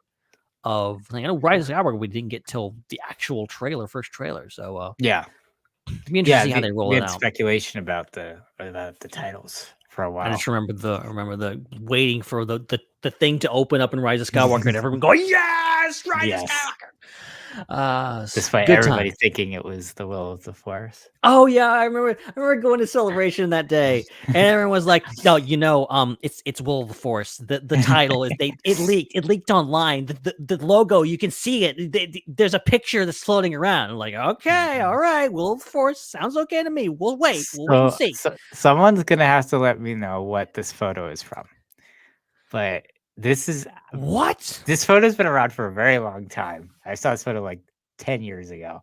of. I know Rise of Skywalker, we didn't get till the actual first trailer. So
yeah,
it'd be interesting to see how they roll
we
it
had
out.
Speculation about the titles for a while.
I just remember the waiting for the thing to open up in Rise of Skywalker and everyone going, yes, Rise of Skywalker.
Despite everybody thinking it was the will of the Force.
Oh yeah, I remember going to Celebration that day, and everyone was like, "No, it's Will of the Force." The title is it leaked online. The logo, you can see it. There's a picture that's floating around. I'm like, okay, all right, Will of the Force sounds okay to me. We'll wait and see.
So someone's gonna have to let me know what this photo is from, but. This photo's been around for a very long time. I saw this photo like 10 years ago.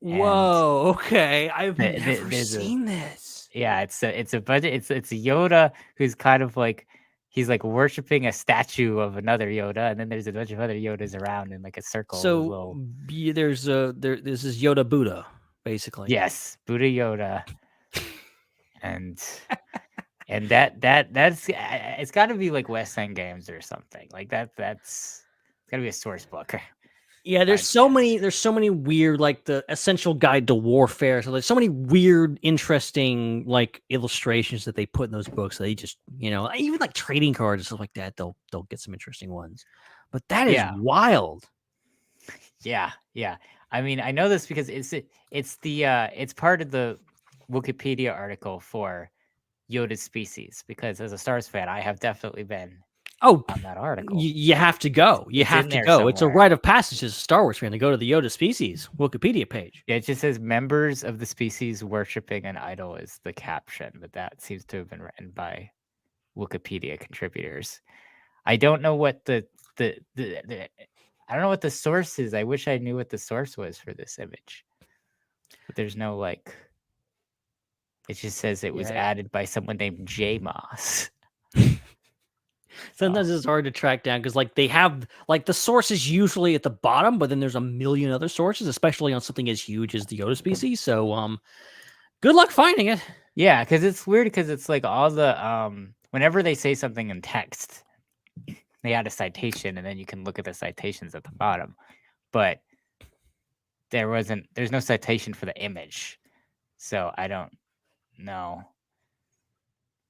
Whoa, okay. I've never seen this.
Yeah, it's a Yoda who's kind of like, he's like worshiping a statue of another Yoda, and then there's a bunch of other Yodas around in like a circle.
So this is Yoda Buddha, basically.
Yes, Buddha Yoda. And that's it's got to be like West End Games or something like that. It's got to be a source book.
Yeah, there's so many weird, like the Essential Guide to Warfare. So there's so many weird, interesting like illustrations that they put in those books. They just, even like trading cards and stuff like that. They'll get some interesting ones. But that is wild.
Yeah. I mean, I know this because it's part of the Wikipedia article for Yoda's species, because as a Star Wars fan, I have definitely been on that article.
You have to go. You have to go. It's a rite of passage as a Star Wars fan to go to the Yoda species Wikipedia page.
Yeah, it just says members of the species worshiping an idol is the caption, but that seems to have been written by Wikipedia contributors. I don't know what the I don't know what the source is. I wish I knew what the source was for this image. But there's no like. It just says it was added by someone named J Moss.
Sometimes it's hard to track down because like they have like the source is usually at the bottom, but then there's a million other sources, especially on something as huge as the Yoda species. So good luck finding it.
Yeah, because it's weird because it's like all the whenever they say something in text, they add a citation and then you can look at the citations at the bottom. But there's no citation for the image. So I don't know.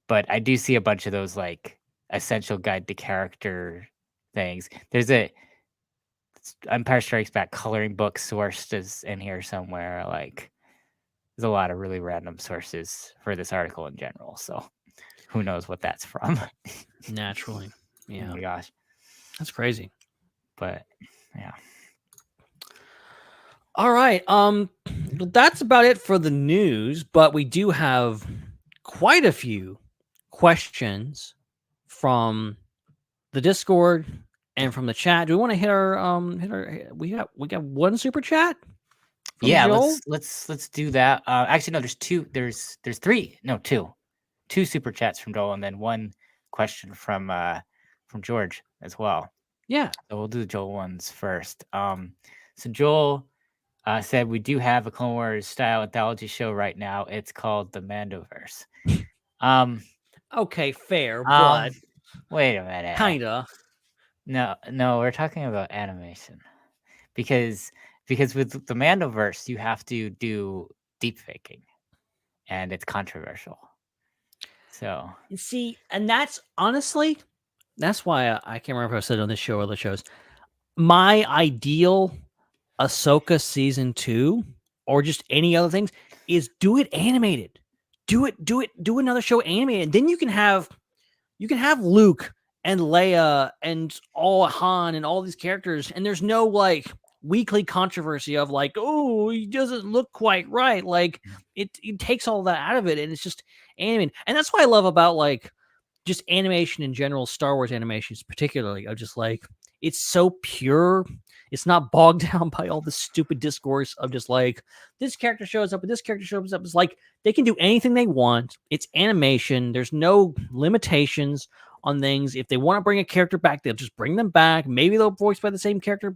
But I do see a bunch of those like essential guide to character things. There's a Empire Strikes Back coloring book sourced is in here somewhere. Like there's a lot of really random sources for this article in general. So who knows what that's from?
Naturally. Yeah.
Oh my gosh.
That's crazy.
But yeah.
All right. That's about it for the news, but we do have quite a few questions from the Discord and from the chat. Do we want to hit our we got one super chat?
Yeah, let's do that. Actually no, there's two. There's three. No, two. Two super chats from Joel and then one question from George as well.
Yeah.
So we'll do the Joel ones first. So Joel said we do have a Clone Wars style anthology show right now. It's called the Mandoverse.
Okay, fair, but
wait a minute.
Kinda.
No, we're talking about animation. Because with the Mandoverse, you have to do deep faking. And it's controversial. So
see, and that's honestly, that's why I can't remember if I said it on this show or other shows. My ideal Ahsoka season 2 or just any other things is do it animated. Do another show animated. Then you can have Luke and Leia and all Han and all these characters, and there's no like weekly controversy of like, oh, he doesn't look quite right. Like it takes all that out of it, and it's just animated. And that's what I love about like just animation in general, Star Wars animations particularly. I'm just like, it's so pure. It's not bogged down by all the stupid discourse of just like this character shows up and this character shows up. It's like they can do anything they want. It's animation. There's no limitations on things. If they want to bring a character back, they'll just bring them back. Maybe they'll voice by the same character,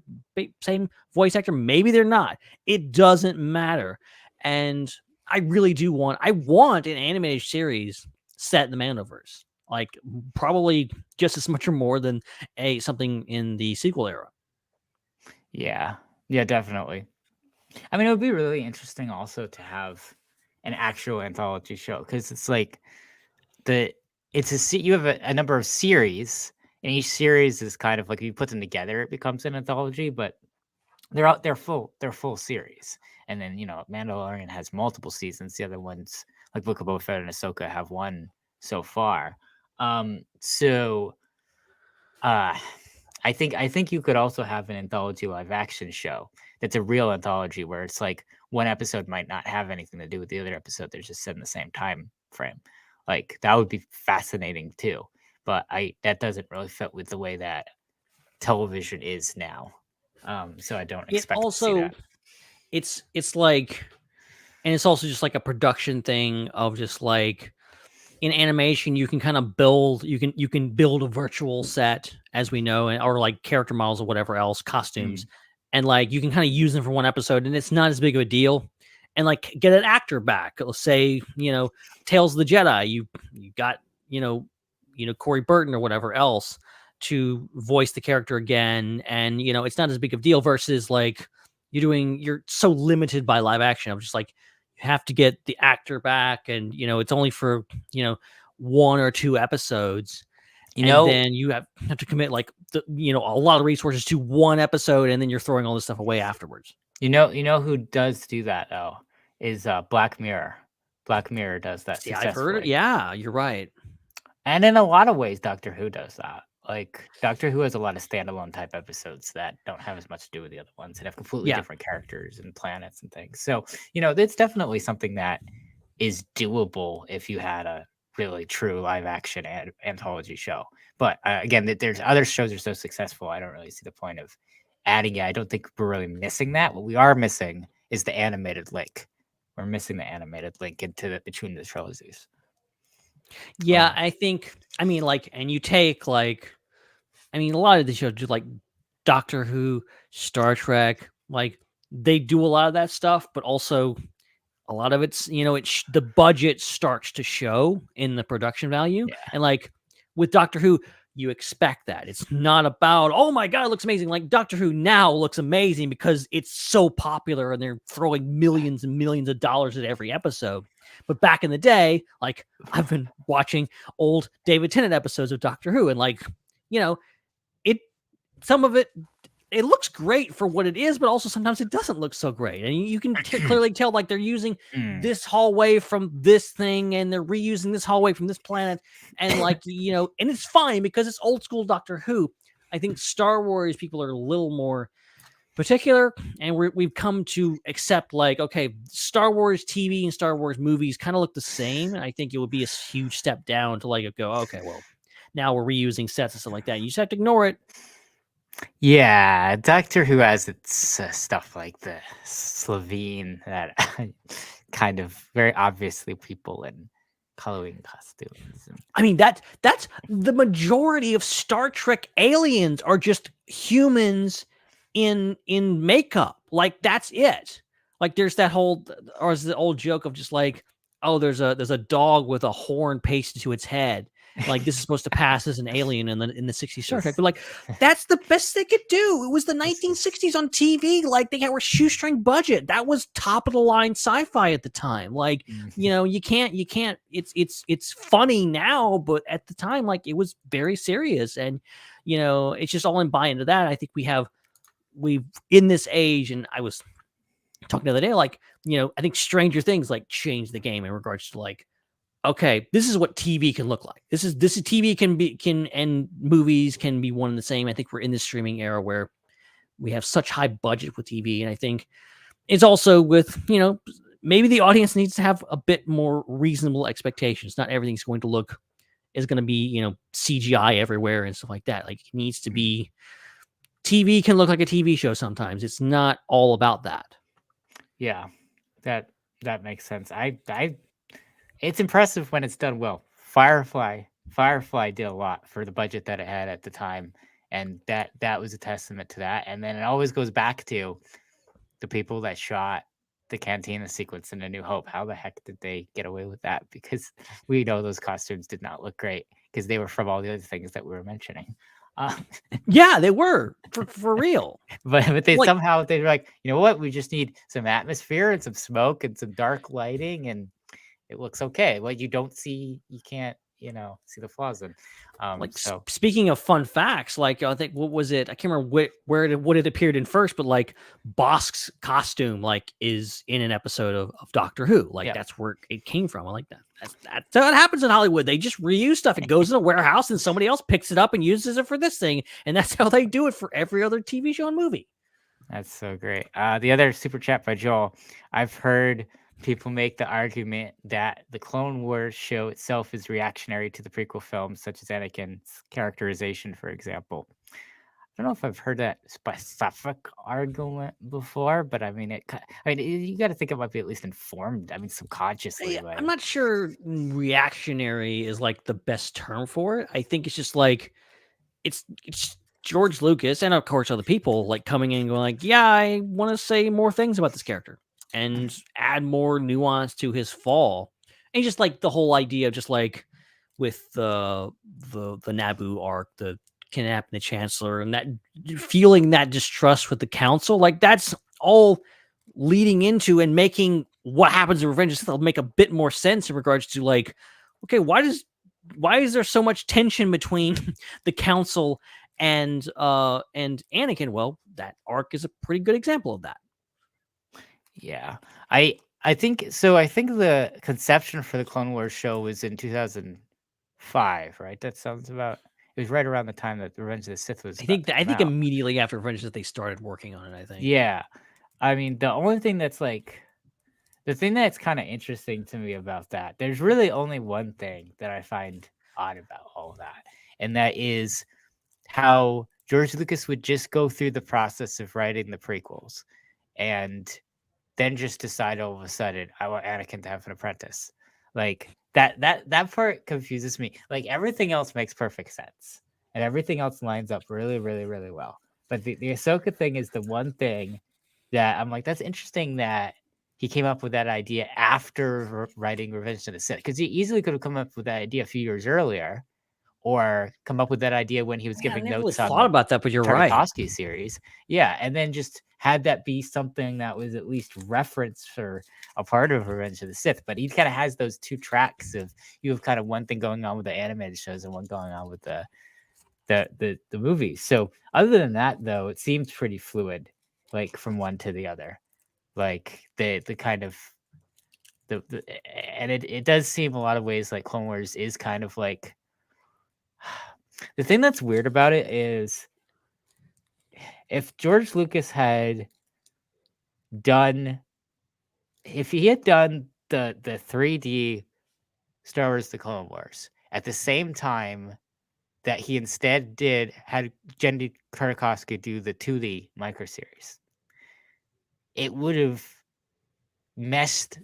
same voice actor. Maybe they're not. It doesn't matter. And I really do want an animated series set in the Mandoverse. Like probably just as much or more than something in the sequel era.
Yeah, definitely. I mean, it would be really interesting also to have an actual anthology show because it's like you have a number of series, and each series is kind of like if you put them together, it becomes an anthology. But they're full series, and then Mandalorian has multiple seasons. The other ones, like Book of Boba Fett and Ahsoka, have one so far. I think you could also have an anthology live action show that's a real anthology where it's like one episode might not have anything to do with the other episode. They're just set in the same time frame. Like that would be fascinating too. But that doesn't really fit with the way that television is now. So I don't expect to see that.
It's like, and it's also just like a production thing of just like, in animation, you can kind of build, you can build a virtual set, as we know, or like character models or whatever else, costumes, and like you can kind of use them for one episode, and it's not as big of a deal. And like get an actor back. Let's say Tales of the Jedi, you got Corey Burton or whatever else to voice the character again, and it's not as big of a deal. Versus like you're so limited by live action. I'm just like, have to get the actor back, and it's only for 1 or 2 episodes, and then you have to commit like a lot of resources to one episode, and then you're throwing all this stuff away afterwards.
You know who does do that though is Black Mirror. Black Mirror does that.
Yeah, I've heard it. Yeah, you're right.
And in a lot of ways, Doctor Who does that. Like Doctor Who has a lot of standalone type episodes that don't have as much to do with the other ones and have completely different characters and planets and things. So, it's definitely something that is doable if you had a really true live action anthology show. But again, there's other shows are so successful. I don't really see the point of adding it. I don't think we're really missing that. What we are missing is the animated link. We're missing the animated link between the trilogies.
Yeah, I think. I mean, like, and you take like, I mean, a lot of the shows, like Doctor Who, Star Trek, like they do a lot of that stuff, but also a lot of it's, the budget starts to show in the production value.
Yeah.
And like with Doctor Who, you expect that. It's not about, oh my God, it looks amazing. Like Doctor Who now looks amazing because it's so popular and they're throwing millions and millions of dollars at every episode. But back in the day, like I've been watching old David Tennant episodes of Doctor Who, and like, some of it looks great for what it is, but also sometimes it doesn't look so great. And you can clearly tell like they're using this hallway from this thing and they're reusing this hallway from this planet. And like, and it's fine because it's old school Doctor Who. I think Star Wars people are a little more particular, and we've come to accept like, okay, Star Wars TV and Star Wars movies kind of look the same. And I think it would be a huge step down to like go, okay, well, now we're reusing sets and stuff like that. You just have to ignore it.
Yeah, Doctor Who has its stuff like the Slovene that kind of very obviously people in Halloween costumes.
I mean, that's the majority of Star Trek aliens are just humans in makeup. Like that's it. Like there's that whole, or is the old joke of just like, oh, there's a dog with a horn pasted to its head. Like this is supposed to pass as an alien in the 60s Star Trek, but like that's the best they could do. It was the 1960s on TV. Like they were shoestring budget. That was top of the line sci-fi at the time. Like you can't. It's funny now, but at the time, like it was very serious, and it's just all in buy into that. I think we've in this age, and I was talking the other day, like I think Stranger Things like changed the game in regards to like, okay, this is what TV can look like. This is TV and movies can be one and the same. I think we're in this streaming era where we have such high budget with TV. And I think it's also with, maybe the audience needs to have a bit more reasonable expectations. Not everything's going to is going to be, CGI everywhere and stuff like that. Like it needs to be, TV can look like a TV show sometimes. It's not all about that.
Yeah, that makes sense. It's impressive when it's done well. Firefly did a lot for the budget that it had at the time, and that was a testament to that. And then it always goes back to the people that shot the cantina sequence in A New Hope. How the heck did they get away with that? Because we know those costumes did not look great because they were from all the other things that we were mentioning.
Yeah, they were for real.
But they somehow they're like, you know what? We just need some atmosphere and some smoke and some dark lighting and it looks okay. Well, you can't, see the flaws in.
Speaking of fun facts, like I think what was it? I can't remember what it appeared in first, but like Bosk's costume like is in an episode of Doctor Who. Like that's where it came from. I like that. That's what happens in Hollywood. They just reuse stuff. It goes in a warehouse and somebody else picks it up and uses it for this thing, and that's how they do it for every other TV show and movie.
That's so great. The other super chat by Joel, I've heard people make the argument that the Clone Wars show itself is reactionary to the prequel films, such as Anakin's characterization, for example. I don't know if I've heard that specific argument before, but I mean, you got to think it might be at least informed. I mean, subconsciously.
I'm not sure reactionary is like the best term for it. I think it's just like it's George Lucas and of course other people like coming in and going like, yeah, I want to say more things about this character and add more nuance to his fall. And just like the whole idea of just like with the Naboo arc, the kidnapping the Chancellor and that feeling that distrust with the council, like that's all leading into and making what happens in Revenge of the Sith make a bit more sense in regards to like, okay, why is there so much tension between the council and Anakin? Well, that arc is a pretty good example of that.
Yeah, I think so. I think the conception for the Clone Wars show was in 2005, right? That sounds about. It was right around the time that Revenge of the Sith was.
I think immediately after Revenge of the Sith they started working on it. I think.
Yeah, I mean the only thing that's like, The thing that's kind of interesting to me about that, there's really only one thing that I find odd about all of that, and that is how George Lucas would just go through the process of writing the prequels and then just decide all of a sudden, I want Anakin to have an apprentice. Like that part confuses me. Like everything else makes perfect sense and everything else lines up really, really, really well. But the Ahsoka thing is the one thing that I'm like, that's interesting that he came up with that idea after writing Revenge of the Sith, because he easily could have come up with that idea a few years earlier, or come up with that idea when he was giving
I never
notes
really
on
thought about that, but you're right.
Tartakovsky series. Yeah, and then just had that be something that was at least referenced for a part of Revenge of the Sith. But he kind of has those two tracks of, you have kind of one thing going on with the animated shows and one going on with the movies. So other than that, though, it seems pretty fluid, like from one to the other. Like the kind of and it does seem a lot of ways like Clone Wars is kind of like, the thing that's weird about it is if George Lucas had done, if he had done the 3D Star Wars The Clone Wars at the same time that he instead had Jendy Tartakovsky do the 2D microseries, it would have meshed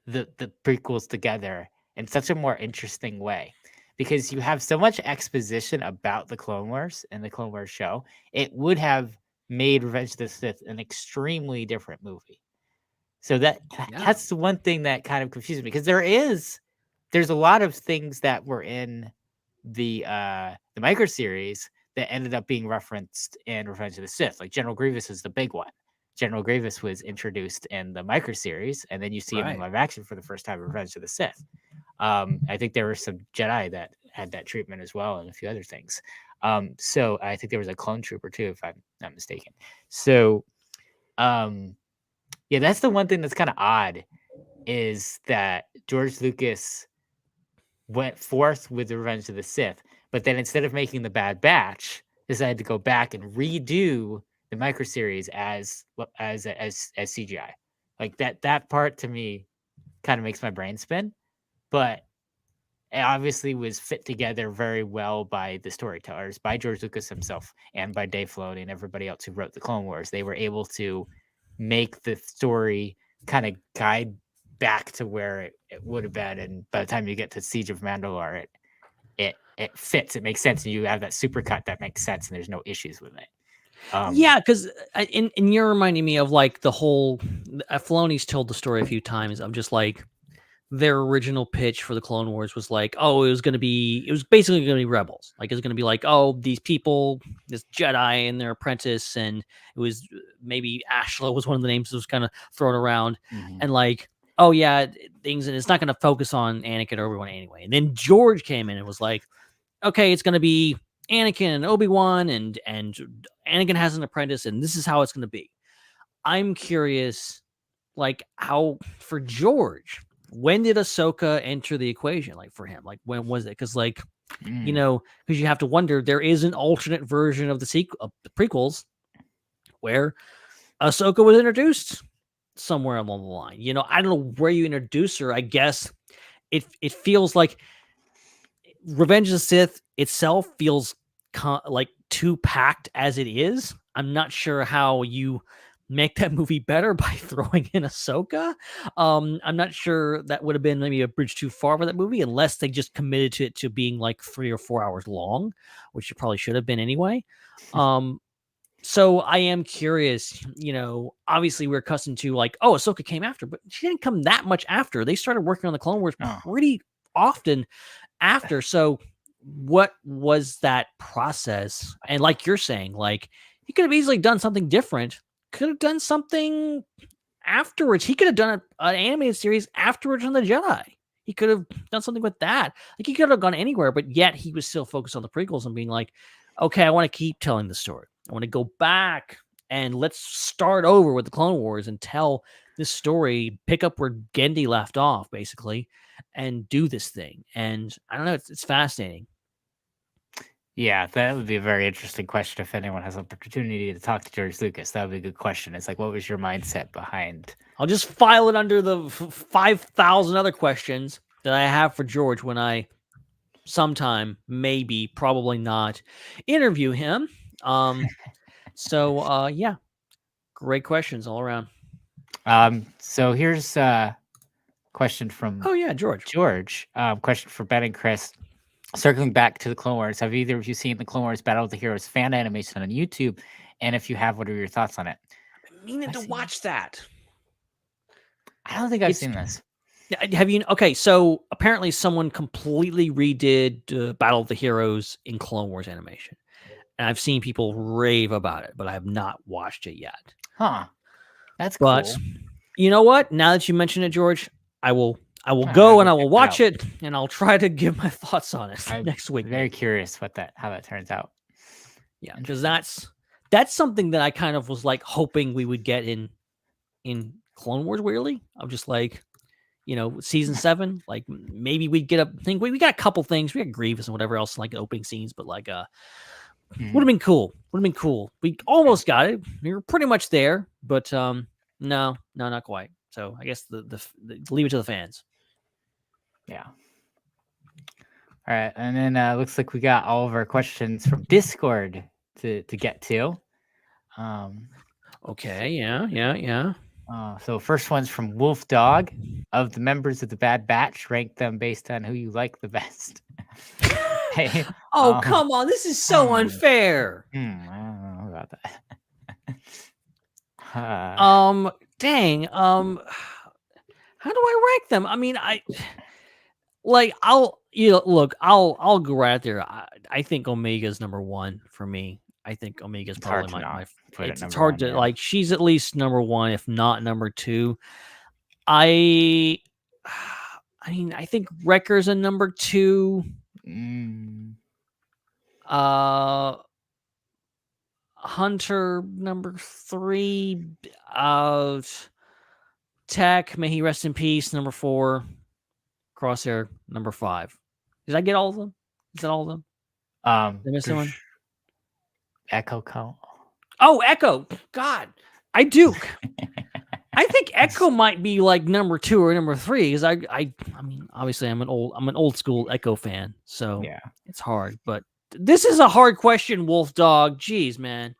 the prequels together in such a more interesting way, because you have so much exposition about the Clone Wars and the Clone Wars show. It would have made Revenge of the Sith an extremely different movie. So that's the one thing that kind of confuses me, because there's a lot of things that were in the microseries that ended up being referenced in Revenge of the Sith. Like General Grievous is the big one. General Grievous was introduced in the microseries, and then you see him in live action for the first time in Revenge of the Sith. I think there were some Jedi that had that treatment as well, and a few other things. So I think there was a clone trooper too, if I'm not mistaken. So, yeah, that's the one thing that's kind of odd, is that George Lucas went forth with the Revenge of the Sith, but then instead of making the Bad Batch, decided to go back and redo the microseries as CGI. Like that part to me kind of makes my brain spin, but it obviously was fit together very well by the storytellers, by George Lucas himself, and by Dave Filoni and everybody else who wrote the Clone Wars. They were able to make the story kind of guide back to where it would have been, and by the time you get to Siege of Mandalore, it fits, it makes sense, and you have that supercut that makes sense, and there's no issues with it.
Yeah, because and you're reminding me of like the whole Filoni's told the story a few times. I'm just like, their original pitch for the Clone Wars was like, oh, it was basically going to be rebels. Like, it was going to be like, oh, these people, this Jedi and their apprentice, and it was maybe Ashla was one of the names that was kind of thrown around, and like, oh yeah, things, and it's not going to focus on Anakin or Obi-Wan anyway. And then George came in and was like, okay, it's going to be Anakin and Obi-Wan, and Anakin has an apprentice, and this is how it's going to be. I'm curious, like, how for George, when did Ahsoka enter the equation? Like, for him, like, when was it? Because, like, you know, because you have to wonder, there is an alternate version of the prequels where Ahsoka was introduced somewhere along the line. You know, I don't know where you introduce her. I guess it feels like Revenge of the Sith itself feels like too packed as it is. I'm not sure how you make that movie better by throwing in Ahsoka. I'm not sure that would have been maybe a bridge too far for that movie, unless they just committed to it to being like 3 or 4 hours long, which it probably should have been anyway. So I am curious, you know, obviously we're accustomed to like, oh, Ahsoka came after, but she didn't come that much after. They started working on the Clone Wars pretty often after. So what was that process? And like you're saying, like, he could have easily done something different, could have done something afterwards. He could have done an animated series afterwards on the Jedi. He could have done something with that. Like, he could have gone anywhere, but yet he was still focused on the prequels and being like, okay, I want to keep telling the story. I want to go back and let's start over with the Clone Wars and tell this story, pick up where Genndy left off, basically, and do this thing. And I don't know, it's fascinating.
Yeah, that would be a very interesting question if anyone has an opportunity to talk to George Lucas. That would be a good question. It's like, what was your mindset behind?
I'll just file it under the 5,000 other questions that I have for George when I sometime, maybe, probably not, interview him. So yeah, great questions all around.
So here's a question from
George.
Question for Ben and Chris. Circling back to the Clone Wars, have either of you seen the Clone Wars Battle of the Heroes fan animation on YouTube? And if you have, what are your thoughts on it?
I've been meaning to watch that.
I don't think I've seen this.
Have you? Okay, so apparently someone completely redid Battle of the Heroes in Clone Wars animation. And I've seen people rave about it, but I have not watched it yet.
Huh. That's cool.
But you know what? Now that you mention it, George, I will go and I will watch it, and I'll try to give my thoughts on it next week.
Very curious how that turns out.
Yeah, because that's something that I kind of was like hoping we would get in Clone Wars. Weirdly, I'm just like, season 7, like maybe we'd get a thing. We got a couple things. We got Grievous and whatever else, like opening scenes, but like would have been cool. We almost got it. We were pretty much there, but no, not quite. So I guess the leave it to the fans.
Yeah. All right, and then looks like we got all of our questions from Discord to get to.
Okay. Yeah.
So first one's from Wolf Dog. Of the members of the Bad Batch, rank them based on who you like the best. Hey,
come on! This is so unfair.
I don't know about that.
Dang. How do I rank them? I mean, I'll go right there. I think Omega's number 1 for me. I think Omega's probably my it's hard to like. She's at least number 1, if not number 2. I mean, I think Wrecker's a number 2. Hunter number 3. Tech, may he rest in peace, number 4. Crosshair number 5. Did I get all of them? Is that all of them? Did I miss someone?
Echo count.
Oh, Echo. God, I do. I think Echo might be like number 2 or number 3 because I mean, obviously I'm an old school Echo fan, so
yeah,
it's hard. But this is a hard question, Wolf Dog. Jeez, man.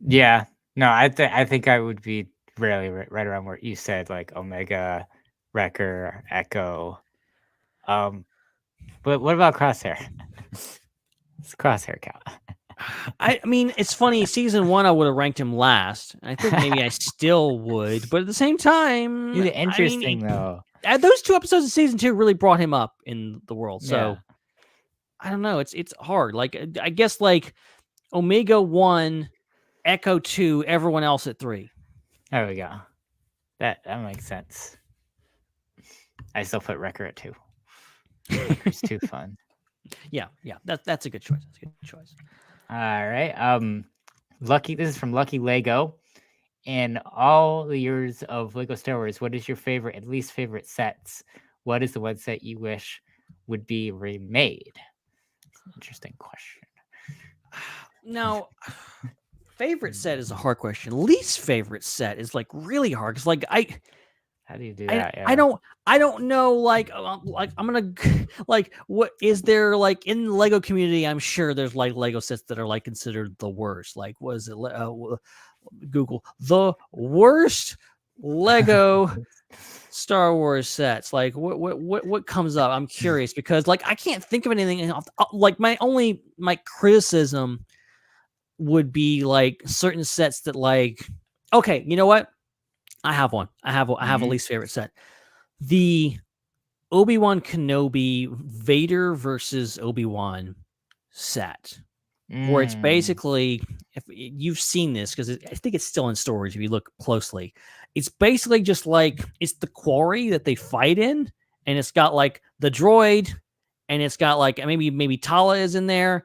Yeah, no, I think I would be really right around where you said, like Omega, Wrecker, Echo. But what about Crosshair? It's Crosshair count.
I mean, it's funny. Season 1, I would have ranked him last. I think maybe I still would, but at the same time,
interesting though.
Those 2 episodes of season 2 really brought him up in the world. So I don't know. It's hard. Like I guess like Omega 1, Echo 2, everyone else at 3.
There we go. That makes sense. I still put Wrecker at 2. Wrecker's too fun.
Yeah. That's a good choice.
All right. Lucky. This is from Lucky Lego. In all the years of Lego Star Wars, what is your favorite and least favorite sets? What is the one set you wish would be remade? Interesting question.
Now, favorite set is a hard question. Least favorite set is like really hard because like
how do you do that?
I don't know. Like I'm gonna like what is there like in the Lego community? I'm sure there's like Lego sets that are like considered the worst. Like was it Google the worst Lego Star Wars sets? Like what comes up? I'm curious because like I can't think of anything. Like my criticism would be like certain sets that like okay, you know what? I have one. I have a least favorite set. The Obi-Wan Kenobi Vader versus Obi-Wan set. Where it's basically, if you've seen this, because I think it's still in storage if you look closely. It's basically just like, it's the quarry that they fight in, and it's got like the droid, and it's got like, maybe Tala is in there,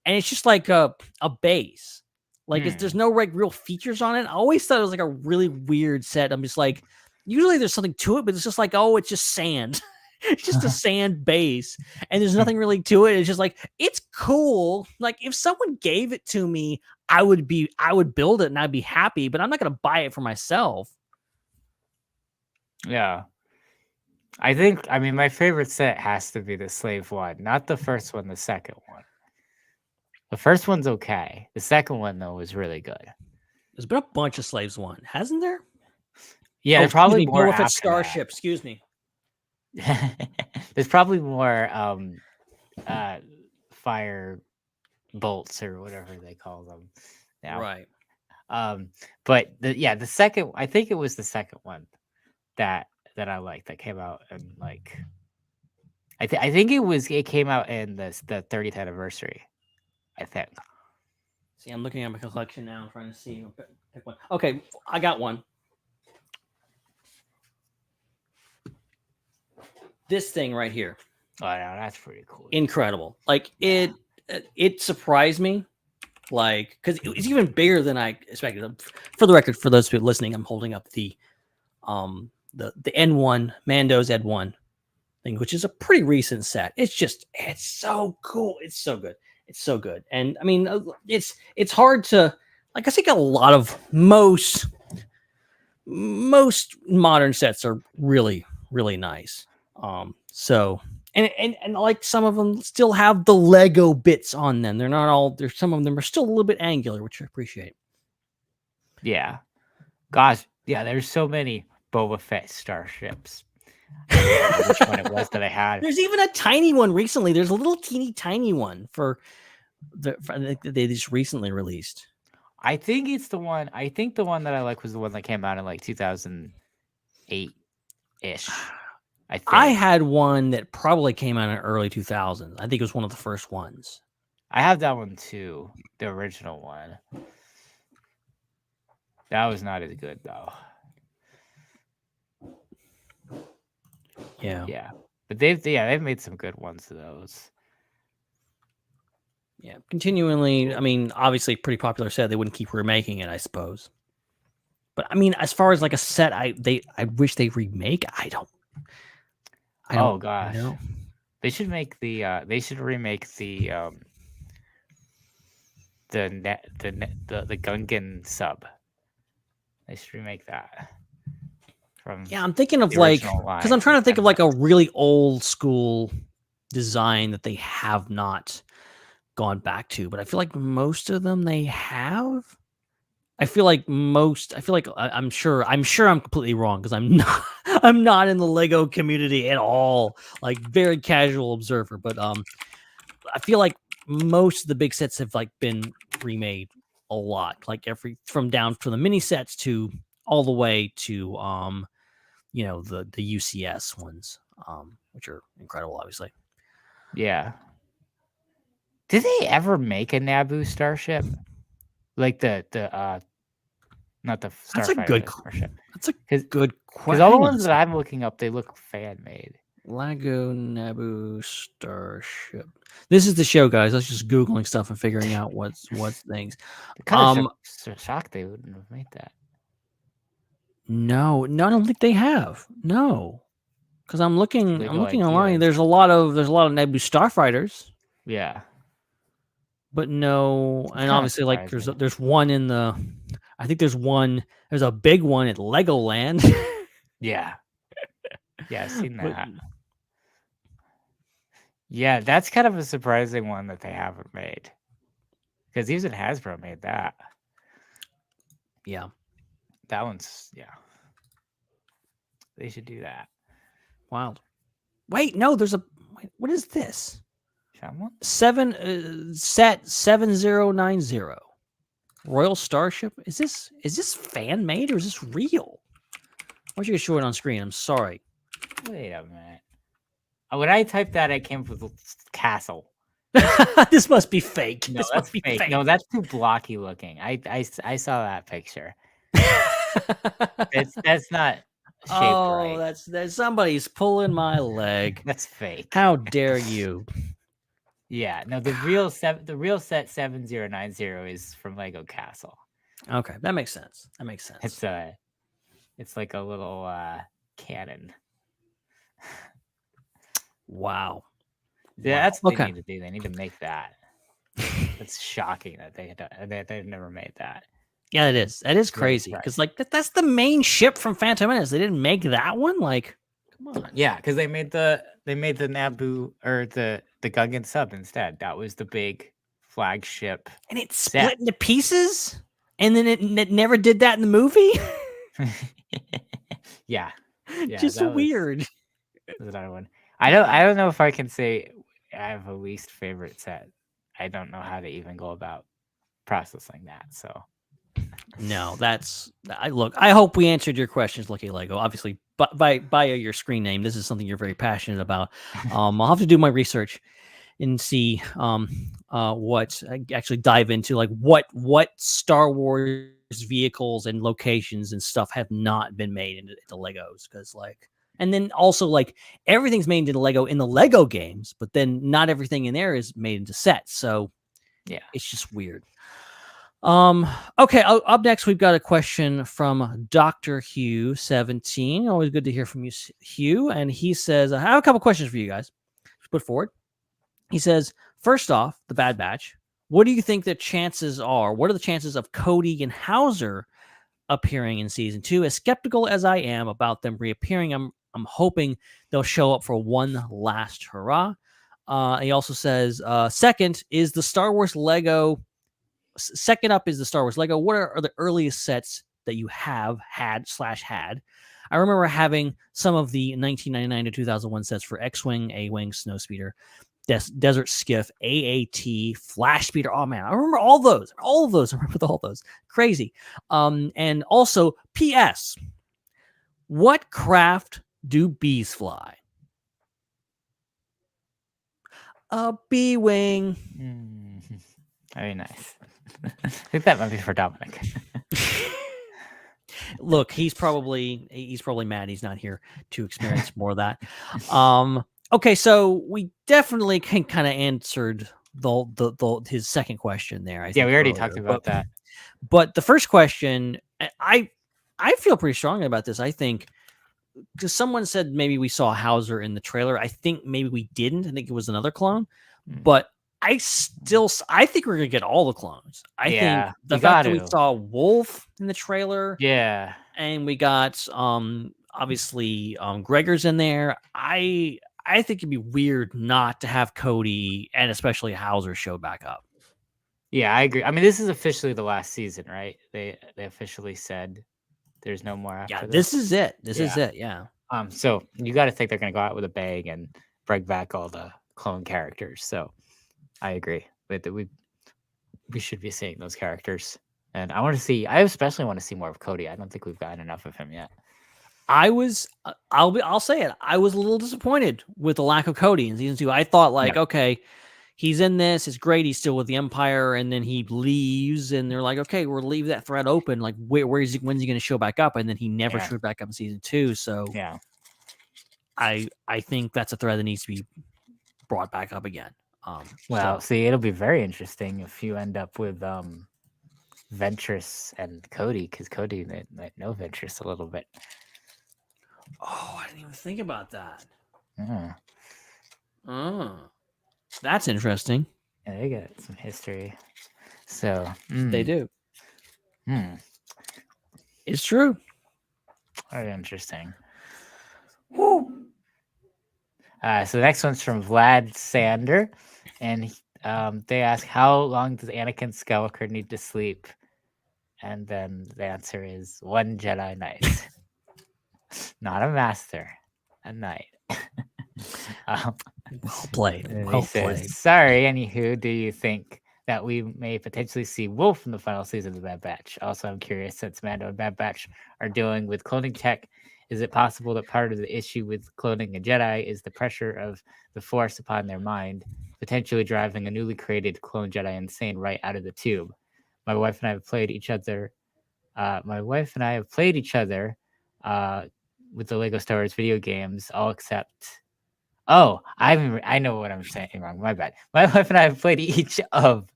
and it's just like a base. Like there's no like real features on it. I always thought it was like a really weird set. I'm just like, usually there's something to it, but it's just like, oh, it's just sand. It's just a sand base, and there's nothing really to it. It's just like, it's cool. Like, if someone gave it to me, I would build it and I'd be happy, but I'm not gonna buy it for myself.
Yeah. I mean, my favorite set has to be the Slave one, not the first one, the second one. The first one's okay. The second one, though, was really good.
There's been a bunch of Slaves one, hasn't there?
Yeah, there's probably more
Boba Fett
after
Starship. Excuse me.
There's probably more fire bolts or whatever they call them now.
Right.
But the second, I think it was the second one that I liked that came out, and like I think it came out in the 30th anniversary, I think.
See, I'm looking at my collection now. I'm trying to see. Pick one. Okay, I got one. This thing right here.
Oh, yeah, that's pretty cool.
Incredible. Like, it surprised me. Like, because it's even bigger than I expected. For the record, for those people listening, I'm holding up the N1 Mando's Ed1 thing, which is a pretty recent set. It's so cool. It's so good. It's so good. And I mean, it's hard to, like, I think a lot of most modern sets are really, really nice. So and like some of them still have the Lego bits on them. They're not all, there's some of them are still a little bit angular, which I appreciate.
Yeah. Gosh, yeah, there's so many Boba Fett starships. I don't know which one it was that I had.
There's even a tiny one recently. There's a little teeny tiny one they just recently released.
I think it's the one. I think the one that I like was the one that came out in like 2008-ish. I think
I had one that probably came out in early 2000s. I think it was one of the first ones.
I have that one too, the original one. That was not as good though.
Yeah.
But they've made some good ones of those.
Yeah, continually. I mean, obviously, pretty popular set. They wouldn't keep remaking it, I suppose. But I mean, as far as like a set, I wish they remake. I don't.
Oh gosh,
know.
They should make the. They should remake the Gungan sub. They should remake that.
I'm thinking of like, because I'm trying to think of like a really old school design that they have not gone back to, but I feel like most of them they have. I'm sure I'm completely wrong because I'm not in the Lego community at all. Like, very casual observer, but I feel like most of the big sets have like been remade a lot. Like from the mini sets to all the way to the UCS ones, which are incredible, obviously.
Yeah. Did they ever make a Naboo starship? Like not the Starfighter.
That's a good
starship.
That's a good question.
Because all the ones that I'm looking up, they look fan made.
Lego Naboo starship. This is the show, guys. I was just googling stuff and figuring out what's things.
Kind of shocked they wouldn't have made that.
No, I don't think they have. No, because I'm looking online.
Yeah.
There's a lot of Naboo starfighters.
Yeah,
but no, and obviously like there's one in the. I think there's a big one at Legoland.
Yeah, I've seen that. Yeah, that's kind of a surprising one that they haven't made. Because even Hasbro made that.
Yeah.
That one's, they should do that.
Wild. Wait, no, what is this? Set 7090. Royal Starship. Is this fan made or is this real? Why don't you show it on screen? I'm sorry.
Wait a minute. When I typed that, I came up with castle.
This must be fake.
No, that's fake. No, that's too blocky looking. I saw that picture. That's not shaped right.
That's somebody's pulling my leg.
That's fake.
How dare you?
Yeah, no, the real set 7090 is from Lego Castle.
Okay, that makes sense.
It's like a little cannon.
Wow.
Yeah, that's what they
Okay.
need to do. They need to make that. It's shocking that they've never made that.
Yeah, it is. That is crazy because like that's the main ship from Phantom Menace. They didn't make that one. Like, come on.
Yeah, because they made the Naboo or the Gungan sub instead. That was the big flagship,
and it split into pieces. And then it never did that in the movie.
yeah,
just weird.
That's another one. I don't know if I can say I have a least favorite set. I don't know how to even go about processing that. So
no, I hope we answered your questions, Lucky Lego. Obviously, by your screen name, this is something you're very passionate about. I'll have to do my research and see what I actually dive into, like what Star Wars vehicles and locations and stuff have not been made into Legos, because like. And then also, like, everything's made into Lego in the Lego games, but then not everything in there is made into sets. So,
yeah,
it's just weird. Okay, up next, we've got a question from Dr. Hugh 17. Always good to hear from you, Hugh. And he says, I have a couple questions for you guys to put forward. He says, first off, the Bad Batch. What do you think the chances are? What are the chances of Cody and Hauser appearing in season 2? As skeptical as I am about them reappearing, I'm hoping they'll show up for one last hurrah. He also says, second is the Star Wars Lego. Second up is the Star Wars Lego. What are the earliest sets that you have had? I remember having some of the 1999 to 2001 sets for X-Wing, A-Wing, Snowspeeder, Desert Skiff, AAT, Flash Speeder. Oh man, I remember all those. I remember all those. Crazy. And also, P.S. What craft do bees fly? A B-wing.
Very nice. I think that might be for Dominic.
Look, he's probably mad he's not here to experience more of that. Okay, so we definitely kind of answered his second question there. I think
we already talked about that.
But the first question, I feel pretty strongly about this. I think because someone said maybe we saw Hauser in the trailer. I think maybe we didn't. I think it was another clone. But I think we're gonna get all the clones. I think the fact that we saw Wolf in the trailer, and we got obviously Gregor's in there. I think it'd be weird not to have Cody and especially Hauser show back up.
Yeah, I agree. I mean, this is officially the last season, right? They officially said there's no more after this.
This is it. This is it. Yeah.
So you got to think they're going to go out with a bang and bring back all the clone characters. So I agree that we should be seeing those characters. And I especially want to see more of Cody. I don't think we've gotten enough of him yet.
I'll say it. I was a little disappointed with the lack of Cody in season 2. I thought okay, he's in this. It's great. He's still with the Empire, and then he leaves, and they're like, okay, we'll leave that thread open. Like, when's he going to show back up? And then he never showed back up in season 2. So I think that's a thread that needs to be brought back up again.
See, it'll be very interesting if you end up with Ventress and Cody, because Cody might know Ventress a little bit.
Oh, I didn't even think about that. That's interesting.
Yeah, they got some history. So
they do. It's true.
Very interesting. Woo. So the next one's from Vlad Sander, and they ask, how long does Anakin Skywalker need to sleep? And then the answer is 1 Jedi night. Not a master, a night.
Well played. Well played.
Sorry, anywho, do you think that we may potentially see Wolf in the final season of the Bad Batch? Also, I'm curious, since Mando and Bad Batch are dealing with cloning tech, is it possible that part of the issue with cloning a Jedi is the pressure of the Force upon their mind, potentially driving a newly created clone Jedi insane right out of the tube? My wife and I have played each other. With the Lego Star Wars video games, all except. Oh, I know what I'm saying wrong. My bad. My wife and I have played each of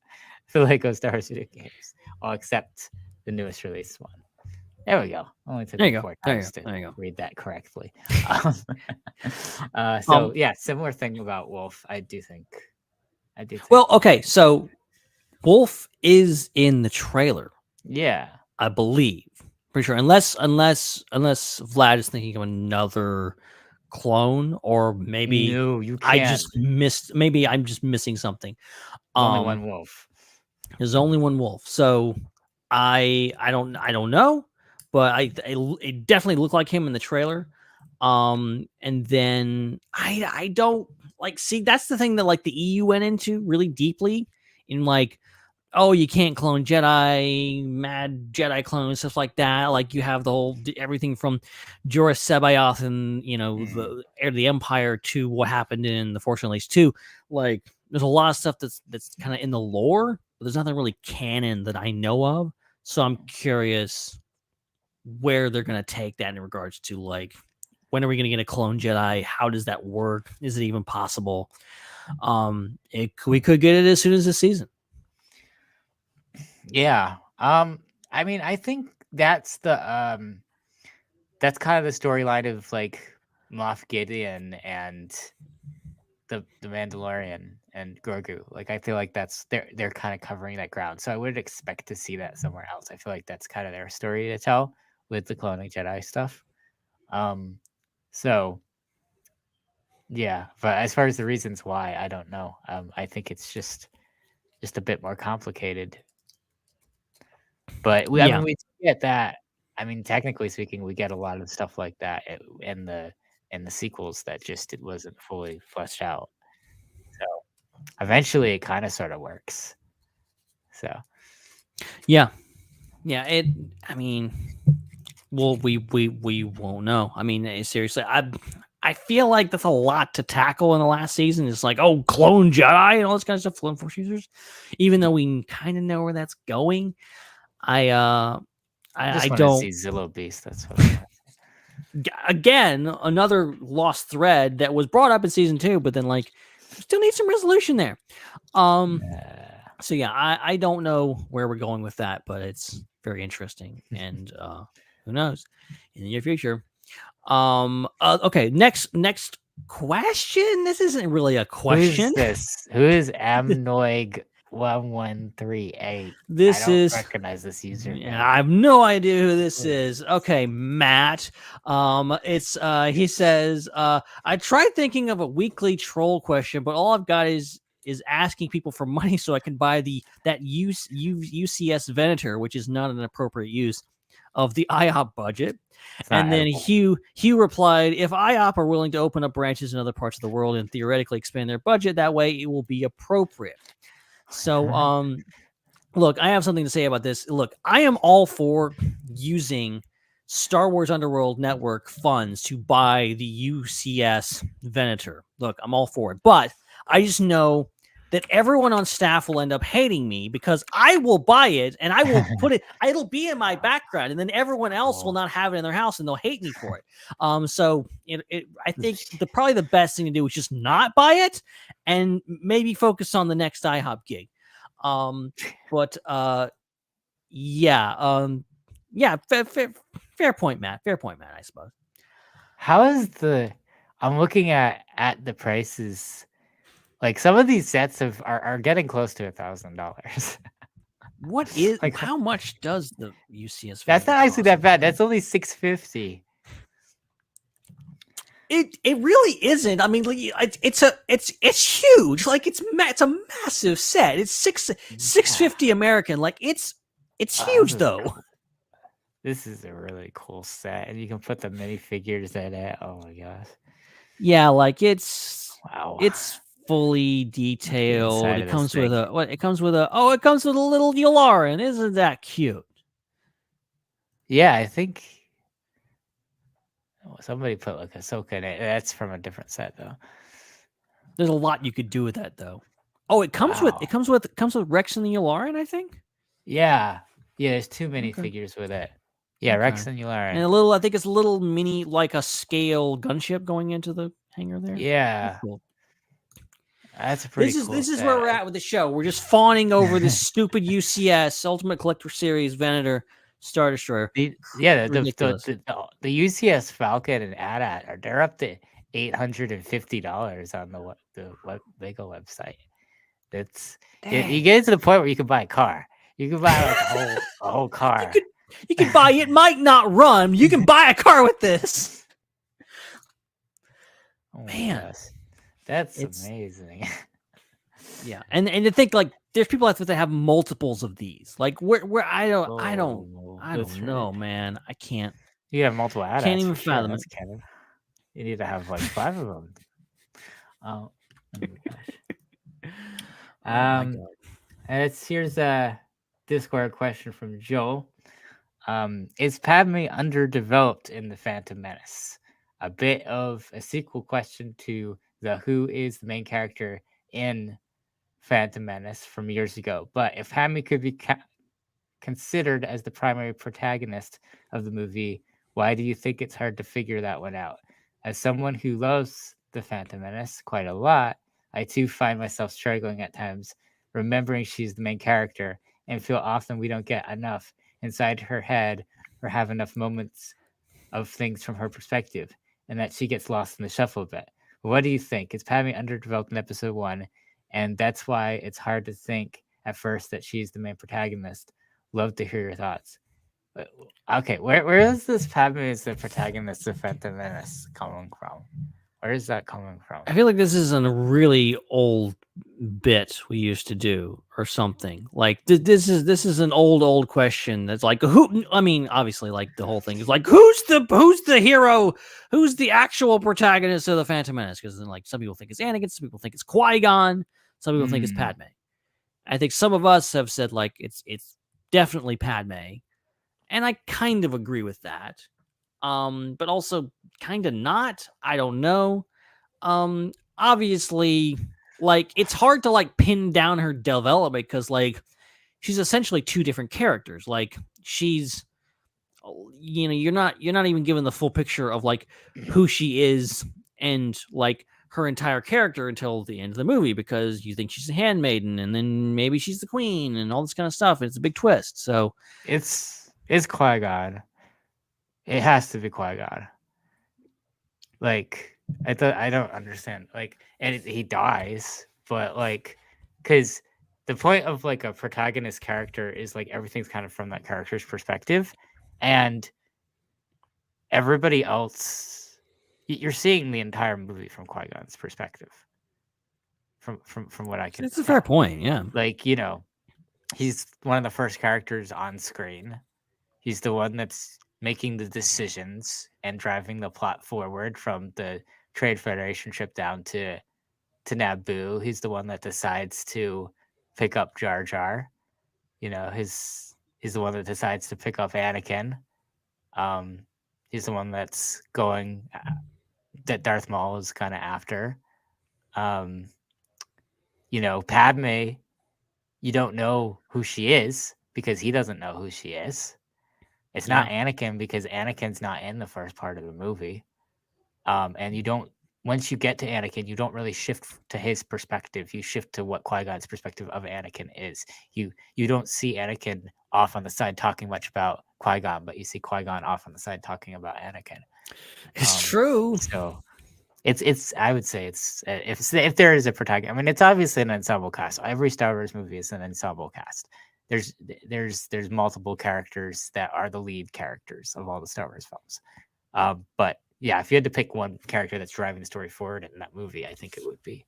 the Lego Star Wars video games, all except the newest release one. There we go. Only took me 4 times to read that correctly. Yeah, similar thing about Wolf. I do think.
Well, okay, so Wolf is in the trailer.
Yeah,
I believe. Pretty sure, unless Vlad is thinking of another clone, or maybe
no, you can't.
I just missed. Maybe I'm just missing something.
Only one Wolf.
There's only one Wolf, so I don't know, but it definitely looked like him in the trailer. And then I don't see, that's the thing that like the EU went into really deeply in like, oh, you can't clone Jedi, mad Jedi clones, stuff like that. Like you have the whole everything from Joruus C'baoth and the Heir to the Empire to what happened in The Force Unleashed 2. Like there's a lot of stuff that's kind of in the lore, but there's nothing really canon that I know of. So I'm curious where they're gonna take that in regards to like, when are we gonna get a clone Jedi? How does that work? Is it even possible? We could get it as soon as this season.
Yeah. I mean, I think that's the that's kind of the storyline of like Moff Gideon and the Mandalorian and Grogu. Like I feel like that's they're kind of covering that ground. So I would expect to see that somewhere else. I feel like that's kind of their story to tell with the cloning Jedi stuff. So yeah, but as far as the reasons why, I don't know. I think it's just a bit more complicated. But I mean, we get that. I mean, technically speaking, we get a lot of stuff like that in the sequels that just it wasn't fully fleshed out. So eventually, it kind of sort of works. So
yeah. I mean, well, we won't know. I mean, seriously, I feel like that's a lot to tackle in the last season. It's like, oh, clone Jedi and all this kind of stuff, clone Force users. Even though we kind of know where that's going. I don't
see Zillo Beast. That's what
again, another lost thread that was brought up in season 2, but then like still need some resolution there. So yeah, I don't know where we're going with that, but it's very interesting, and who knows in the near future. Okay, next question. This isn't really a question.
Who is Amnoig 1138?
This is
recognize this user.
Yeah, I have no idea who this is. Okay, Matt. It's he says, I tried thinking of a weekly troll question, but all I've got is asking people for money so I can buy that UCS Venator, which is not an appropriate use of the IOP budget. And then Hugh replied, if IOP are willing to open up branches in other parts of the world and theoretically expand their budget that way, it will be appropriate. So, look, I have something to say about this. Look, I am all for using Star Wars Underworld Network funds to buy the UCS Venator. Look, I'm all for it. But I just know that everyone on staff will end up hating me because I will buy it and I will put it, it'll be in my background, and then everyone else will not have it in their house and they'll hate me for it. So I think probably the best thing to do is just not buy it and maybe focus on the next IHOP gig. Fair point, Matt. Fair point, Matt, I suppose.
How is I'm looking at the prices. Like some of these sets are getting close to $1,000.
What is like? How much does the UCS?
That's not actually that bad. That's only $650.
It really isn't. I mean, it's huge. Like it's a massive set. It's $650 American. Like it's huge though.
Cool. This is a really cool set, and you can put the minifigures in it. Oh my gosh.
Yeah, like it's
wow.
It's fully detailed. It comes with a little Yularen. Isn't that cute?
Yeah, I think somebody put like Ahsoka in it. That's from a different set though.
There's a lot you could do with that though. Oh, it comes with Rex and the Yularen, I think.
Yeah. There's too many figures with it. Yeah, okay. Rex and Yularen.
And I think it's a little mini, like a scale gunship going into the hangar there.
Yeah.
That's cool.
That's a pretty cool
This is where we're at with the show. We're just fawning over this stupid UCS Ultimate Collector Series Venator Star Destroyer.
The UCS Falcon and AT-AT they're up to $850 on the Lego website. It's you get to the point where you can buy a car. You can buy like a whole car.
You can buy it. Might not run. You can buy a car with this.
Oh
man,
that's amazing.
Yeah, and to think like there's people out there that have multiples of these. Like where I don't know, man. I can't.
You have multiple AT-ATs.
Can't even fathom it.
You need to have like 5 of them. Oh my gosh. Here's a Discord question from Joel. Is Padme underdeveloped in The Phantom Menace? A bit of a sequel question to who is the main character in Phantom Menace from years ago. But if Padme could be considered as the primary protagonist of the movie, why do you think it's hard to figure that one out? As someone who loves The Phantom Menace quite a lot, I too find myself struggling at times, remembering she's the main character, and feel often we don't get enough inside her head or have enough moments of things from her perspective, and that she gets lost in the shuffle a bit. What do you think? Is Padme underdeveloped in episode 1, and that's why it's hard to think at first that she's the main protagonist? Love to hear your thoughts. Okay, where is this Padme as the protagonist of Phantom Menace coming from? Where is that coming from?
I feel like this is a really old bit we used to do or something. Like this is an old question that's like who, I mean, obviously like the whole thing is like who's the hero, who's the actual protagonist of the Phantom Menace? Because then like some people think it's Anakin, some people think it's Qui-Gon, some people think it's Padme. I think some of us have said like it's definitely Padme, and I kind of agree with that. But also kind of not. I don't know. Obviously, like it's hard to like pin down her development because like she's essentially 2 different characters. Like she's, you're not even given the full picture of like who she is and like her entire character until the end of the movie, because you think she's a handmaiden and then maybe she's the queen and all this kind of stuff. It's a big twist. So
it's Qui-Gon. It has to be Qui-Gon. Like, I don't understand. Like, and he dies, but like, because the point of like a protagonist character is like everything's kind of from that character's perspective, and everybody else, you're seeing the entire movie from Qui-Gon's perspective. From what I can.
It's a fair point, yeah.
Like, he's one of the first characters on screen. He's the one that's making the decisions and driving the plot forward from the Trade Federation ship down to Naboo. He's the one that decides to pick up Jar Jar. He's the one that decides to pick up Anakin. He's the one that's going that Darth Maul is kind of after. Padme, you don't know who she is because he doesn't know who she is. It's not Anakin because Anakin's not in the first part of the movie. And you don't, once you get to Anakin, you don't really shift to his perspective. You shift to what Qui-Gon's perspective of Anakin is. You don't see Anakin off on the side talking much about Qui-Gon, but you see Qui-Gon off on the side talking about Anakin.
It's true.
So it's I would say it's if there is a protagonist, I mean, it's obviously an ensemble cast. Every Star Wars movie is an ensemble cast. There's multiple characters that are the lead characters of all the Star Wars films. But yeah, if you had to pick one character that's driving the story forward in that movie, I think it would be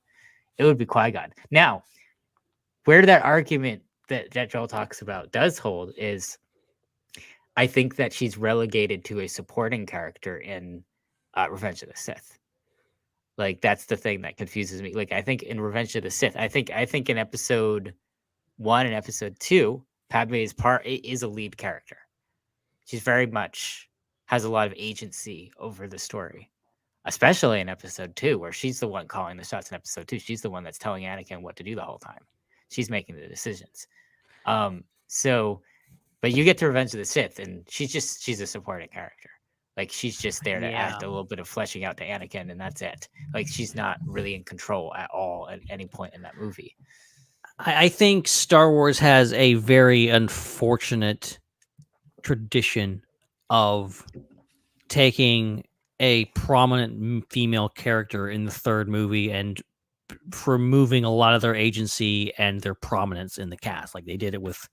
Qui-Gon. Now, where that argument that Joel talks about does hold is, I think that she's relegated to a supporting character in Revenge of the Sith. Like, that's the thing that confuses me. Like, I think in Revenge of the Sith, I think in episode 1 and episode 2, Padme is a lead character. She's very much has a lot of agency over the story, especially in episode 2, where she's the one calling the shots in episode 2. She's the one that's telling Anakin what to do the whole time. She's making the decisions. But you get to Revenge of the Sith, and she's a supporting character. Like, she's just there to add a little bit of fleshing out to Anakin, and that's it. Like, she's not really in control at all at any point in that movie.
I think Star Wars has a very unfortunate tradition of taking a prominent female character in the third movie and removing a lot of their agency and their prominence in the cast. Like they did it with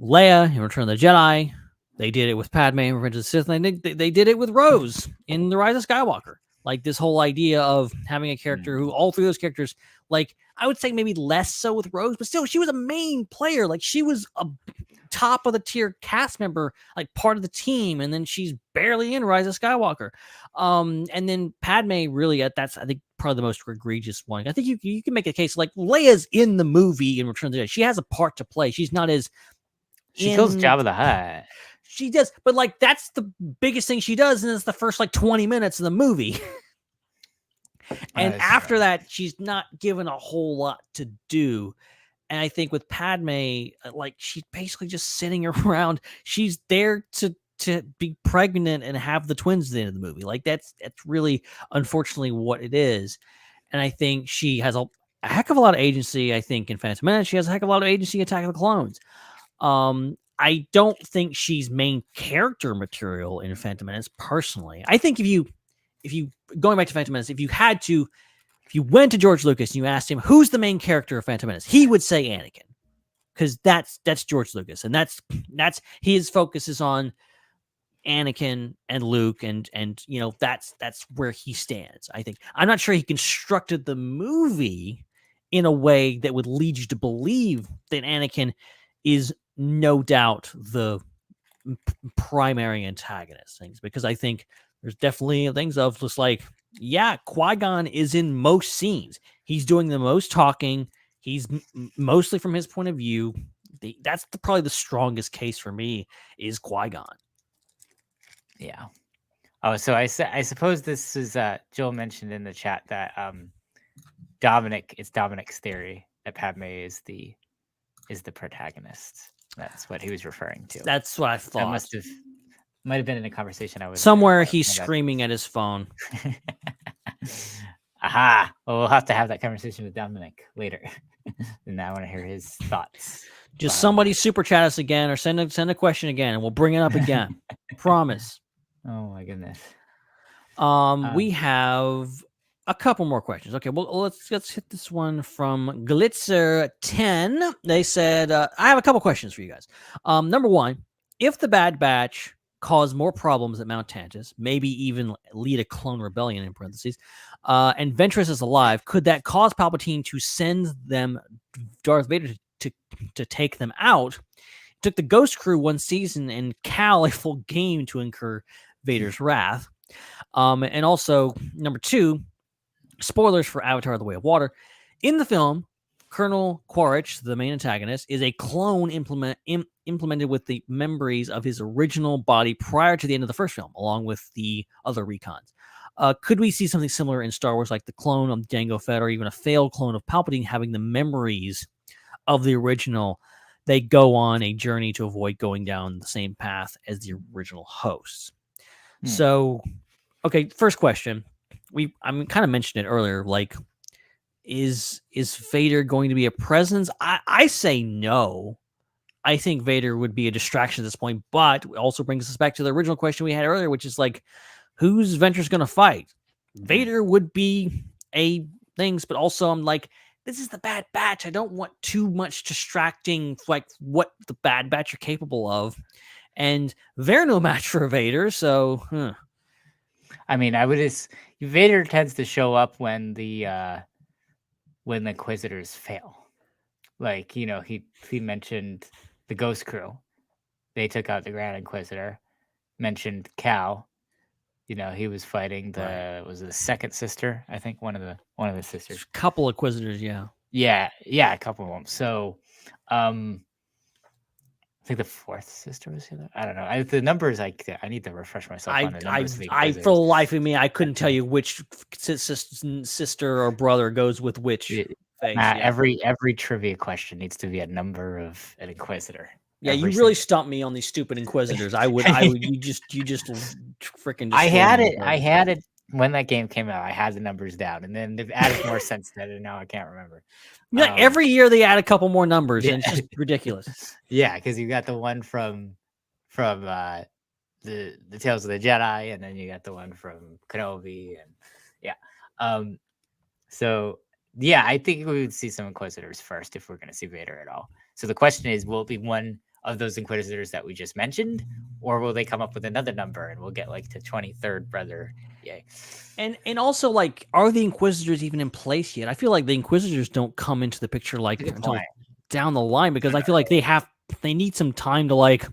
Leia in Return of the Jedi. They did it with Padme in Revenge of the Sith. And they did it with Rose in The Rise of Skywalker. Like this whole idea of having a character who all three of those characters, like I would say maybe less so with Rose, but still she was a main player. Like she was a top of the tier cast member, like part of the team, and then she's barely in Rise of Skywalker. And then Padme really, that's I think probably the most egregious one. I think you can make a case like Leia's in the movie in Return of the Jedi. She has a part to play. She's not as
she kills Jabba the Hutt.
She does, but like that's the biggest thing she does, and it's the first like 20 minutes of the movie. And after that, she's not given a whole lot to do. And I think with Padme, like she's basically just sitting around. She's there to be pregnant and have the twins at the end of the movie. Like that's really unfortunately what it is. And I think she has a heck of a lot of agency. I think in Phantom Menace, she has a heck of a lot of agency in Attack of the Clones. I don't think she's main character material in Phantom Menace personally. I think if you going back to Phantom Menace, if you went to George Lucas and you asked him who's the main character of Phantom Menace, he would say Anakin, because that's George Lucas, and that's his focus is on Anakin and Luke, and you know that's where he stands. I think I'm not sure he constructed the movie in a way that would lead you to believe that Anakin is no doubt the primary antagonist things, because I think there's definitely things of just like, yeah, Qui-Gon is in most scenes. He's doing the most talking. He's mostly from his point of view. That's probably the strongest case for me is Qui-Gon.
Yeah. Oh, so I suppose this is Joel mentioned in the chat that it's Dominic's theory that Padme is the protagonist. That's what he was referring to.
That's what I thought.
Might have been in a conversation I was
somewhere. He's screaming at his phone.
Aha! Well, we'll have to have that conversation with Dominic later, and I want to hear his thoughts.
Just somebody super chat us again, or send a question again, and we'll bring it up again. Promise.
Oh my goodness.
We have a couple more questions. Okay, well let's hit this one from Glitzer10. They said, I have a couple questions for you guys. Number one, if the Bad Batch cause more problems at Mount Tantus, maybe even lead a clone rebellion in parentheses, and Ventress is alive, could that cause Palpatine to send them Darth Vader to take them out? It took the Ghost Crew one season and Cal a full game to incur Vader's wrath. And also, number two, spoilers for Avatar: The Way of Water. In the film, Colonel Quaritch, the main antagonist, is a clone implemented with the memories of his original body prior to the end of the first film, along with the other recons. Could we see something similar in Star Wars, like the clone of Jango Fett, or even a failed clone of Palpatine having the memories of the original? They go on a journey to avoid going down the same path as the original hosts. So, okay, first question. I kind of mentioned it earlier, like, is Vader going to be a presence? I say no. I think Vader would be a distraction at this point, but it also brings us back to the original question we had earlier, which is like, who's Ventress going to fight? Vader would be a things, but also I'm like, this is the Bad Batch. I don't want too much distracting, like what the Bad Batch are capable of, and they're no match for Vader. So,
I mean, Vader tends to show up when the Inquisitors fail. Like, you know, he mentioned the Ghost Crew. They took out the Grand Inquisitor. Mentioned Cal. You know, he was fighting was it the second sister? I think one of the sisters.
A couple Inquisitors, yeah.
Yeah, a couple of them. So, I think the fourth sister was here. I don't know. The numbers, I need to refresh myself on the numbers.
I for the life of me, I couldn't tell you which sister or brother goes with which.
Every trivia question needs to be a number of an Inquisitor.
Yeah, you really stumped me on these stupid Inquisitors. I would. You just freaking.
I had it when that game came out. I had the numbers down, and then they've added more since then, and now I can't remember.
Yeah, every year they add a couple more numbers, and it's just ridiculous.
Yeah, because you got the one from from the Tales of the Jedi, and then you got the one from Kenobi, and so yeah, I think we would see some Inquisitors first if we're going to see Vader at all. So the question is, will it be one of those Inquisitors that we just mentioned, or will they come up with another number and we'll get like to 23rd brother? Yay.
And also, like, are the Inquisitors even in place yet? I feel like the Inquisitors don't come into the picture like until down the line, because I feel like they need some time to like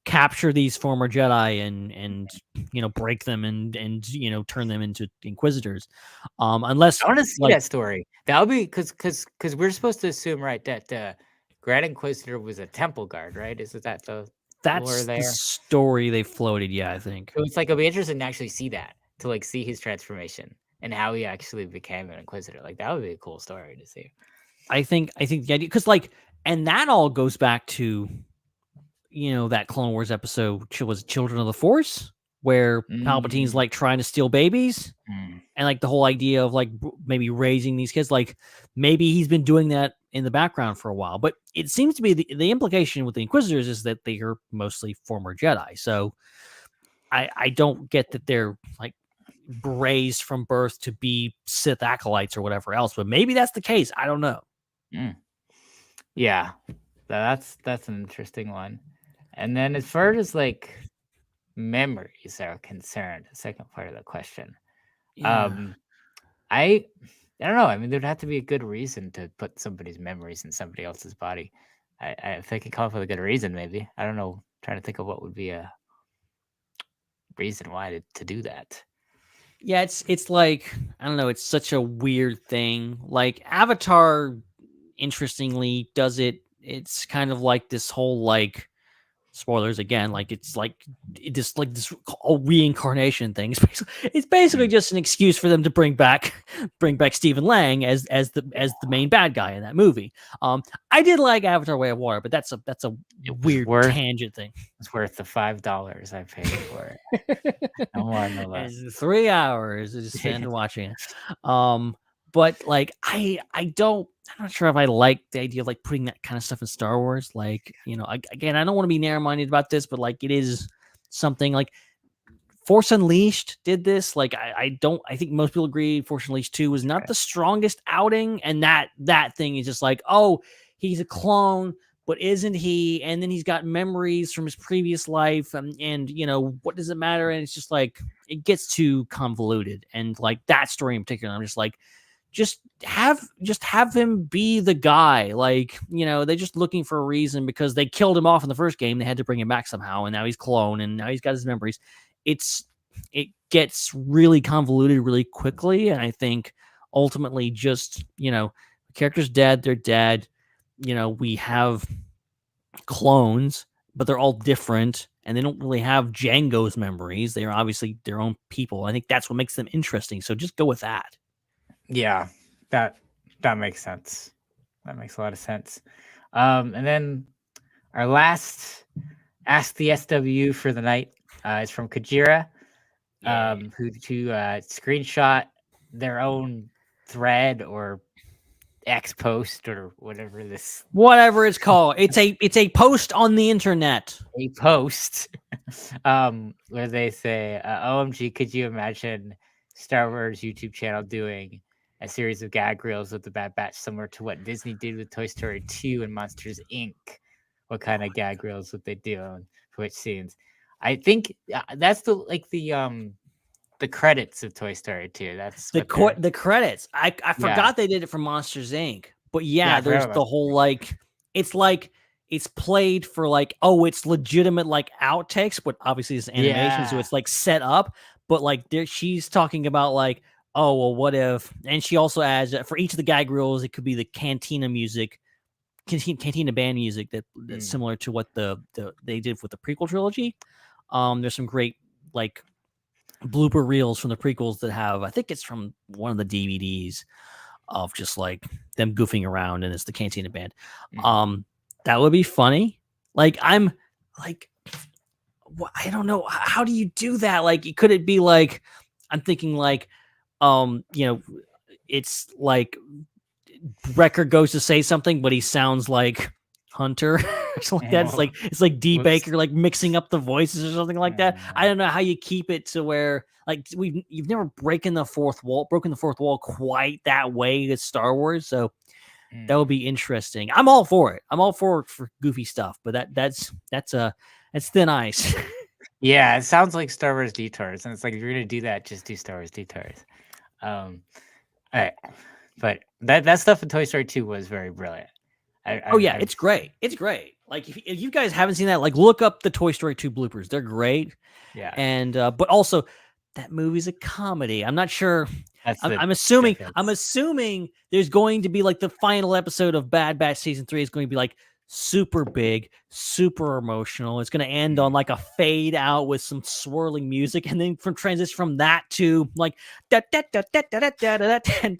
capture these former Jedi and break them and turn them into Inquisitors. Unless
I want to see that story. That would be because we're supposed to assume, right, that Grand Inquisitor was a temple guard, right? That's
the story they floated. Yeah, I think.
So it's like it'll be interesting to actually see that, to like see his transformation and how he actually became an Inquisitor. Like that would be a cool story to see.
I think the idea, because and that all goes back to that Clone Wars episode was Children of the Force, where Palpatine's like trying to steal babies, and like the whole idea of like maybe raising these kids, like maybe he's been doing that in the background for a while. But it seems to be the implication with the Inquisitors is that they are mostly former Jedi. So I don't get that they're like raised from birth to be Sith acolytes or whatever else, but maybe that's the case. I don't know.
Yeah, that's an interesting one. And then as far as like memories are concerned, the second part of the question, I don't know. I mean, there'd have to be a good reason to put somebody's memories in somebody else's body. If they could come up with a good reason, maybe. I don't know. I'm trying to think of what would be a reason why to do that.
Yeah, it's like, I don't know. It's such a weird thing. Like Avatar, interestingly, does it. It's kind of like this whole like. Spoilers again, like it's like this reincarnation thing. It's basically just an excuse for them to bring back Stephen Lang as the main bad guy in that movie. I did like Avatar: Way of Water, but that's a weird tangent thing.
It's worth the $5 I paid for it. No more, no less.
3 hours to spend watching it. But like I'm not sure if I like the idea of like putting that kind of stuff in Star Wars. Like, again, I don't want to be narrow-minded about this, but like it is something like Force Unleashed did this. Like I think most people agree Force Unleashed 2 was not the strongest outing, and that thing is just like, oh, he's a clone, but isn't he? And then he's got memories from his previous life, and what does it matter? And it's just like it gets too convoluted, and like that story in particular, I'm just like, just have him be the guy. Like, they're just looking for a reason because they killed him off in the first game. They had to bring him back somehow, and now he's clone, and now he's got his memories. It gets really convoluted really quickly, and I think ultimately just, the character's dead, they're dead. We have clones, but they're all different, and they don't really have Jango's memories. They are obviously their own people. I think that's what makes them interesting. So just go with that.
Yeah, that makes sense. That makes a lot of sense. And then our last Ask the SWU for the night is from Kajira, who screenshot their own thread or X post or whatever
it's called. It's a post on the internet.
A post where they say, "OMG, could you imagine Star Wars YouTube channel doing a series of gag reels with the Bad Batch, similar to what Disney did with Toy Story 2 and Monsters Inc. What kind of gag reels would they do on which scenes?" I think that's the credits of Toy Story 2. That's
the credits. I forgot they did it for Monsters Inc. But there's the whole like it's played for like, oh, it's legitimate like outtakes, but obviously it's animation, so it's like set up. But like she's talking about like, oh, well, what if? And she also adds that for each of the gag reels, it could be the Cantina music, Cantina band music that's similar to what they did with the prequel trilogy. There's some great like blooper reels from the prequels that have, I think it's from one of the DVDs of just like them goofing around, and it's the Cantina band. That would be funny. Like I'm like, I don't know, how do you do that? Like, could it be like, I'm thinking like, it's like Wrecker goes to say something, but he sounds like Hunter. something like that. It's like D Baker like mixing up the voices or something like that. I don't know how you keep it to where like you've never broken the fourth wall quite that way as Star Wars. So that would be interesting. I'm all for it. I'm all for goofy stuff, but that's thin ice.
Yeah, it sounds like Star Wars Detours, and it's like if you're gonna do that, just do Star Wars Detours. All right, but that stuff in Toy Story 2 was very brilliant.
It's great. It's great. Like if you guys haven't seen that, like look up the Toy Story 2 bloopers. They're great.
Yeah,
and but also that movie's a comedy. I'm not sure. I'm assuming there's going to be like the final episode of Bad Batch season 3 is going to be like super big, super emotional. It's going to end on like a fade out with some swirling music, and then transition from that to like and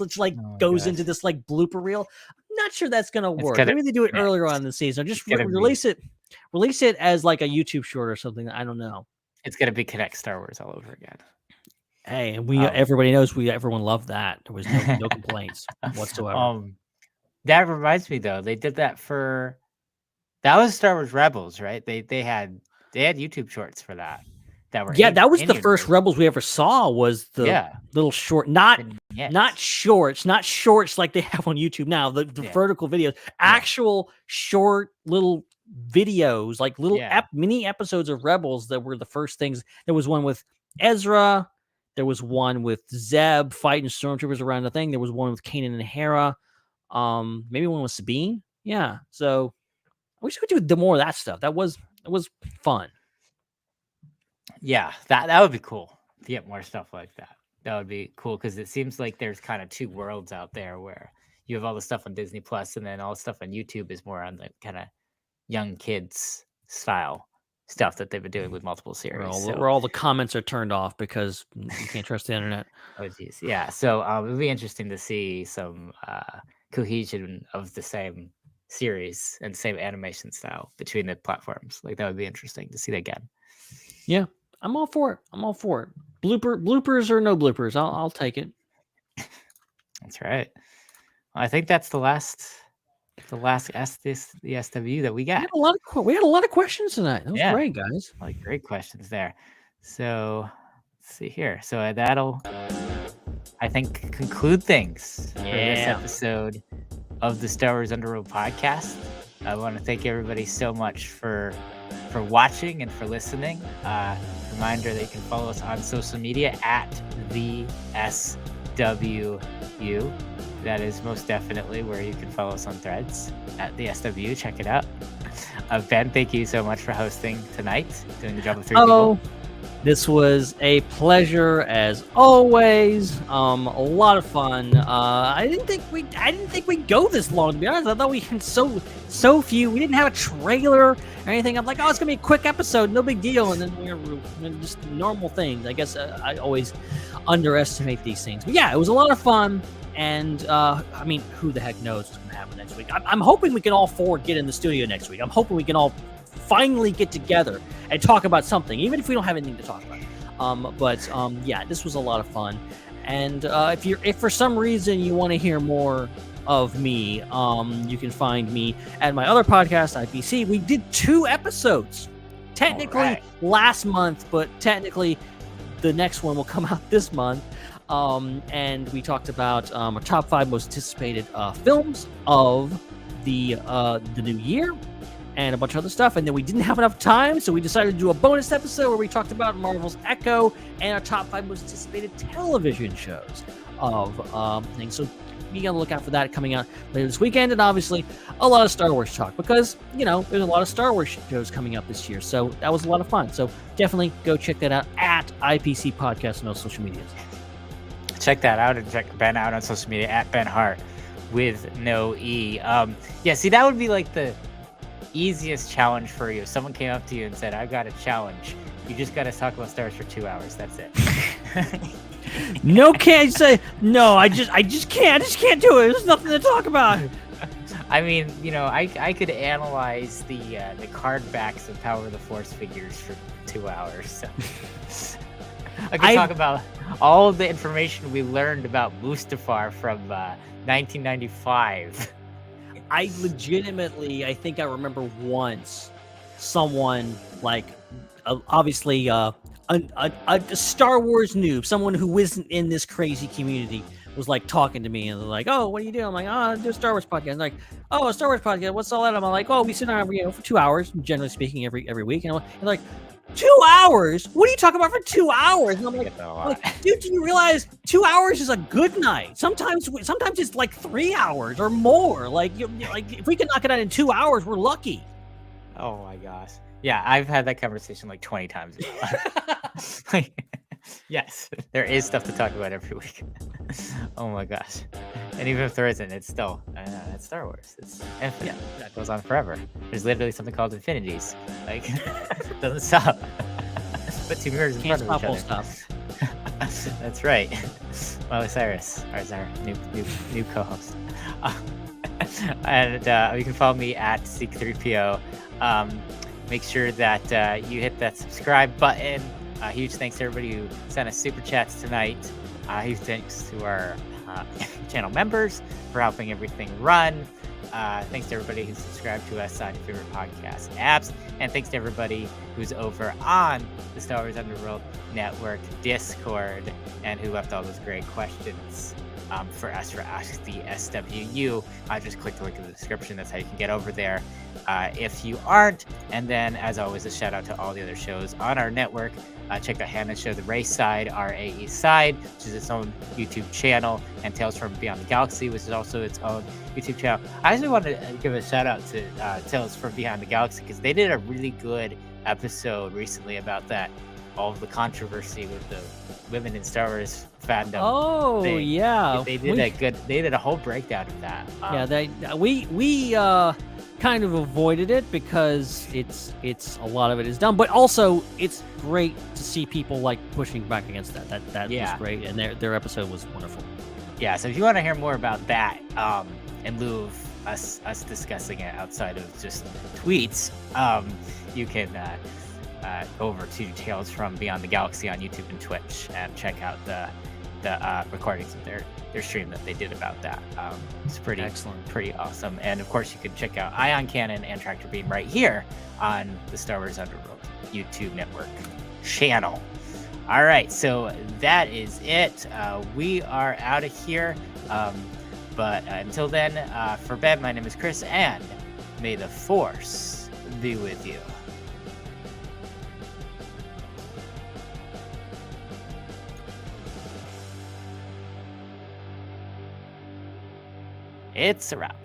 it's like goes into this like blooper reel. I'm not sure that's going to work. Maybe they do it earlier on in the season. Or just release it as like a YouTube short or something. I don't know.
It's going to be Connect Star Wars all over again.
Hey, and everybody knows everyone loved that. There was no complaints whatsoever.
That reminds me though, they did that that was Star Wars Rebels, right? They had YouTube shorts for that were
that was the first Rebels we ever saw. Was the little short, not shorts like they have on YouTube now. The vertical videos, actual short little videos, like little mini episodes of Rebels that were the first things. There was one with Ezra. There was one with Zeb fighting stormtroopers around the thing. There was one with Kanan and Hera. Maybe one with Sabine. Yeah. So I wish we could do more of that stuff. It was fun.
Yeah, that would be cool to get more stuff like that. That would be cool because it seems like there's kind of two worlds out there where you have all the stuff on Disney Plus and then all the stuff on YouTube is more on the kind of young kids style stuff that they've been doing with multiple series.
Where all the comments are turned off because you can't trust the internet.
Oh, geez. Yeah. So it'll be interesting to see some cohesion of the same series and same animation style between the platforms. Like that would be interesting to see that again.
Yeah, I'm all for it. Bloopers or no bloopers, I'll take it.
That's right. Well, I think that's the last the SWU that we got.
We had a lot of questions tonight. That was great, guys.
Like great questions there. So let's see here. So that'll, I think, conclude things for this episode of the Star Wars Underworld Podcast. I want to thank everybody so much for watching and for listening. Reminder that you can follow us on social media at the SWU. That is most definitely where you can follow us on Threads at the SWU. Check it out. Ben, thank you so much for hosting tonight, doing the job of three people.
This was a pleasure as always. A lot of fun. I didn't think we'd go this long, to be honest. I thought we had so few. We didn't have a trailer or anything. I'm like, it's gonna be a quick episode, no big deal. And then we're just normal things. I guess I always underestimate these things. But yeah, it was a lot of fun. And I mean, who the heck knows what's gonna happen next week? I'm hoping we can all four get in the studio next week. I'm hoping we can all finally get together and talk about something, even if we don't have anything to talk about. Yeah, this was a lot of fun. And if for some reason you want to hear more of me, you can find me at my other podcast, IPC. We did 2 episodes, technically last month, but technically the next one will come out this month. And we talked about our top 5 most anticipated films of the new year, and a bunch of other stuff. And then we didn't have enough time, so we decided to do a bonus episode where we talked about Marvel's Echo and our top 5 most anticipated television shows of things. So be on the lookout for that coming out later this weekend. And obviously a lot of Star Wars talk because, there's a lot of Star Wars shows coming up this year. So that was a lot of fun. So definitely go check that out at IPC Podcast on all social medias.
Check that out and check Ben out on social media at Ben Hart with no E. See, that would be like the easiest challenge for you. If someone came up to you and said, "I got a challenge. You just got to talk about Star Wars for 2 hours. That's it."
No, can't say no. I just can't do it. There's nothing to talk about.
I mean, I could analyze the card backs of Power of the Force figures for 2 hours. So. I could talk about all of the information we learned about Mustafar from 1995.
I legitimately, I think I remember once someone like, obviously, a Star Wars noob, someone who isn't in this crazy community, was like talking to me and they're like, "Oh, what are you doing?" I'm like, "Oh, I do a Star Wars podcast." And like, "Oh, a Star Wars podcast? What's all that?" I'm like, "Oh, we sit down for 2 hours, generally speaking, every week." And like, 2 hours? What are you talking about for 2 hours? And I'm like, dude, do you realize 2 hours is a good night? Sometimes it's like 3 hours or more. Like, if we can knock it out in 2 hours, we're lucky.
Oh my gosh. Yeah, I've had that conversation like 20 times. Like, yes, there is stuff to talk about every week. Oh my gosh. And even if there isn't, it's still, it's Star Wars. It's infinite. That goes on forever. There's literally something called infinities. Like, it doesn't stop. Put two mirrors in front of each other. That's right. Miley Cyrus is our new co-host. And you can follow me at Seek3PO. Make sure that you hit that subscribe button. Huge thanks to everybody who sent us super chats tonight. Huge thanks to our channel members for helping everything run. Thanks to everybody who subscribed to us on your favorite podcast apps. And thanks to everybody who's over on the Star Wars Underworld Network Discord and who left all those great questions for us for Ask the SWU. Just click the link in the description. That's how you can get over there if you aren't. And then, as always, a shout out to all the other shows on our network. Check out Hannah's show, The Raeside, Raeside, which is its own YouTube channel, and Tales from Beyond the Galaxy, which is also its own YouTube channel. I actually want to give a shout out to Tales from Beyond the Galaxy because they did a really good episode recently about that, all of the controversy with the women in Star Wars fandom.
Oh,
thing.
yeah.
They did a whole breakdown of that.
We kind of avoided it because it's a lot of it is dumb, but also it's great to see people like pushing back against that was great, and their episode was wonderful.
Yeah, so if you want to hear more about that, in lieu of us discussing it outside of just tweets, you can go over to Tales from Beyond the Galaxy on YouTube and Twitch and check out the recordings of their stream that they did about that. It's pretty excellent, pretty awesome. And of course, you can check out Ion Cannon and Tractor Beam right here on the Star Wars Underworld YouTube network channel. All right, so that is it. We are out of here. But until then, for Ben, my name is Chris, and may the Force be with you. It's a wrap.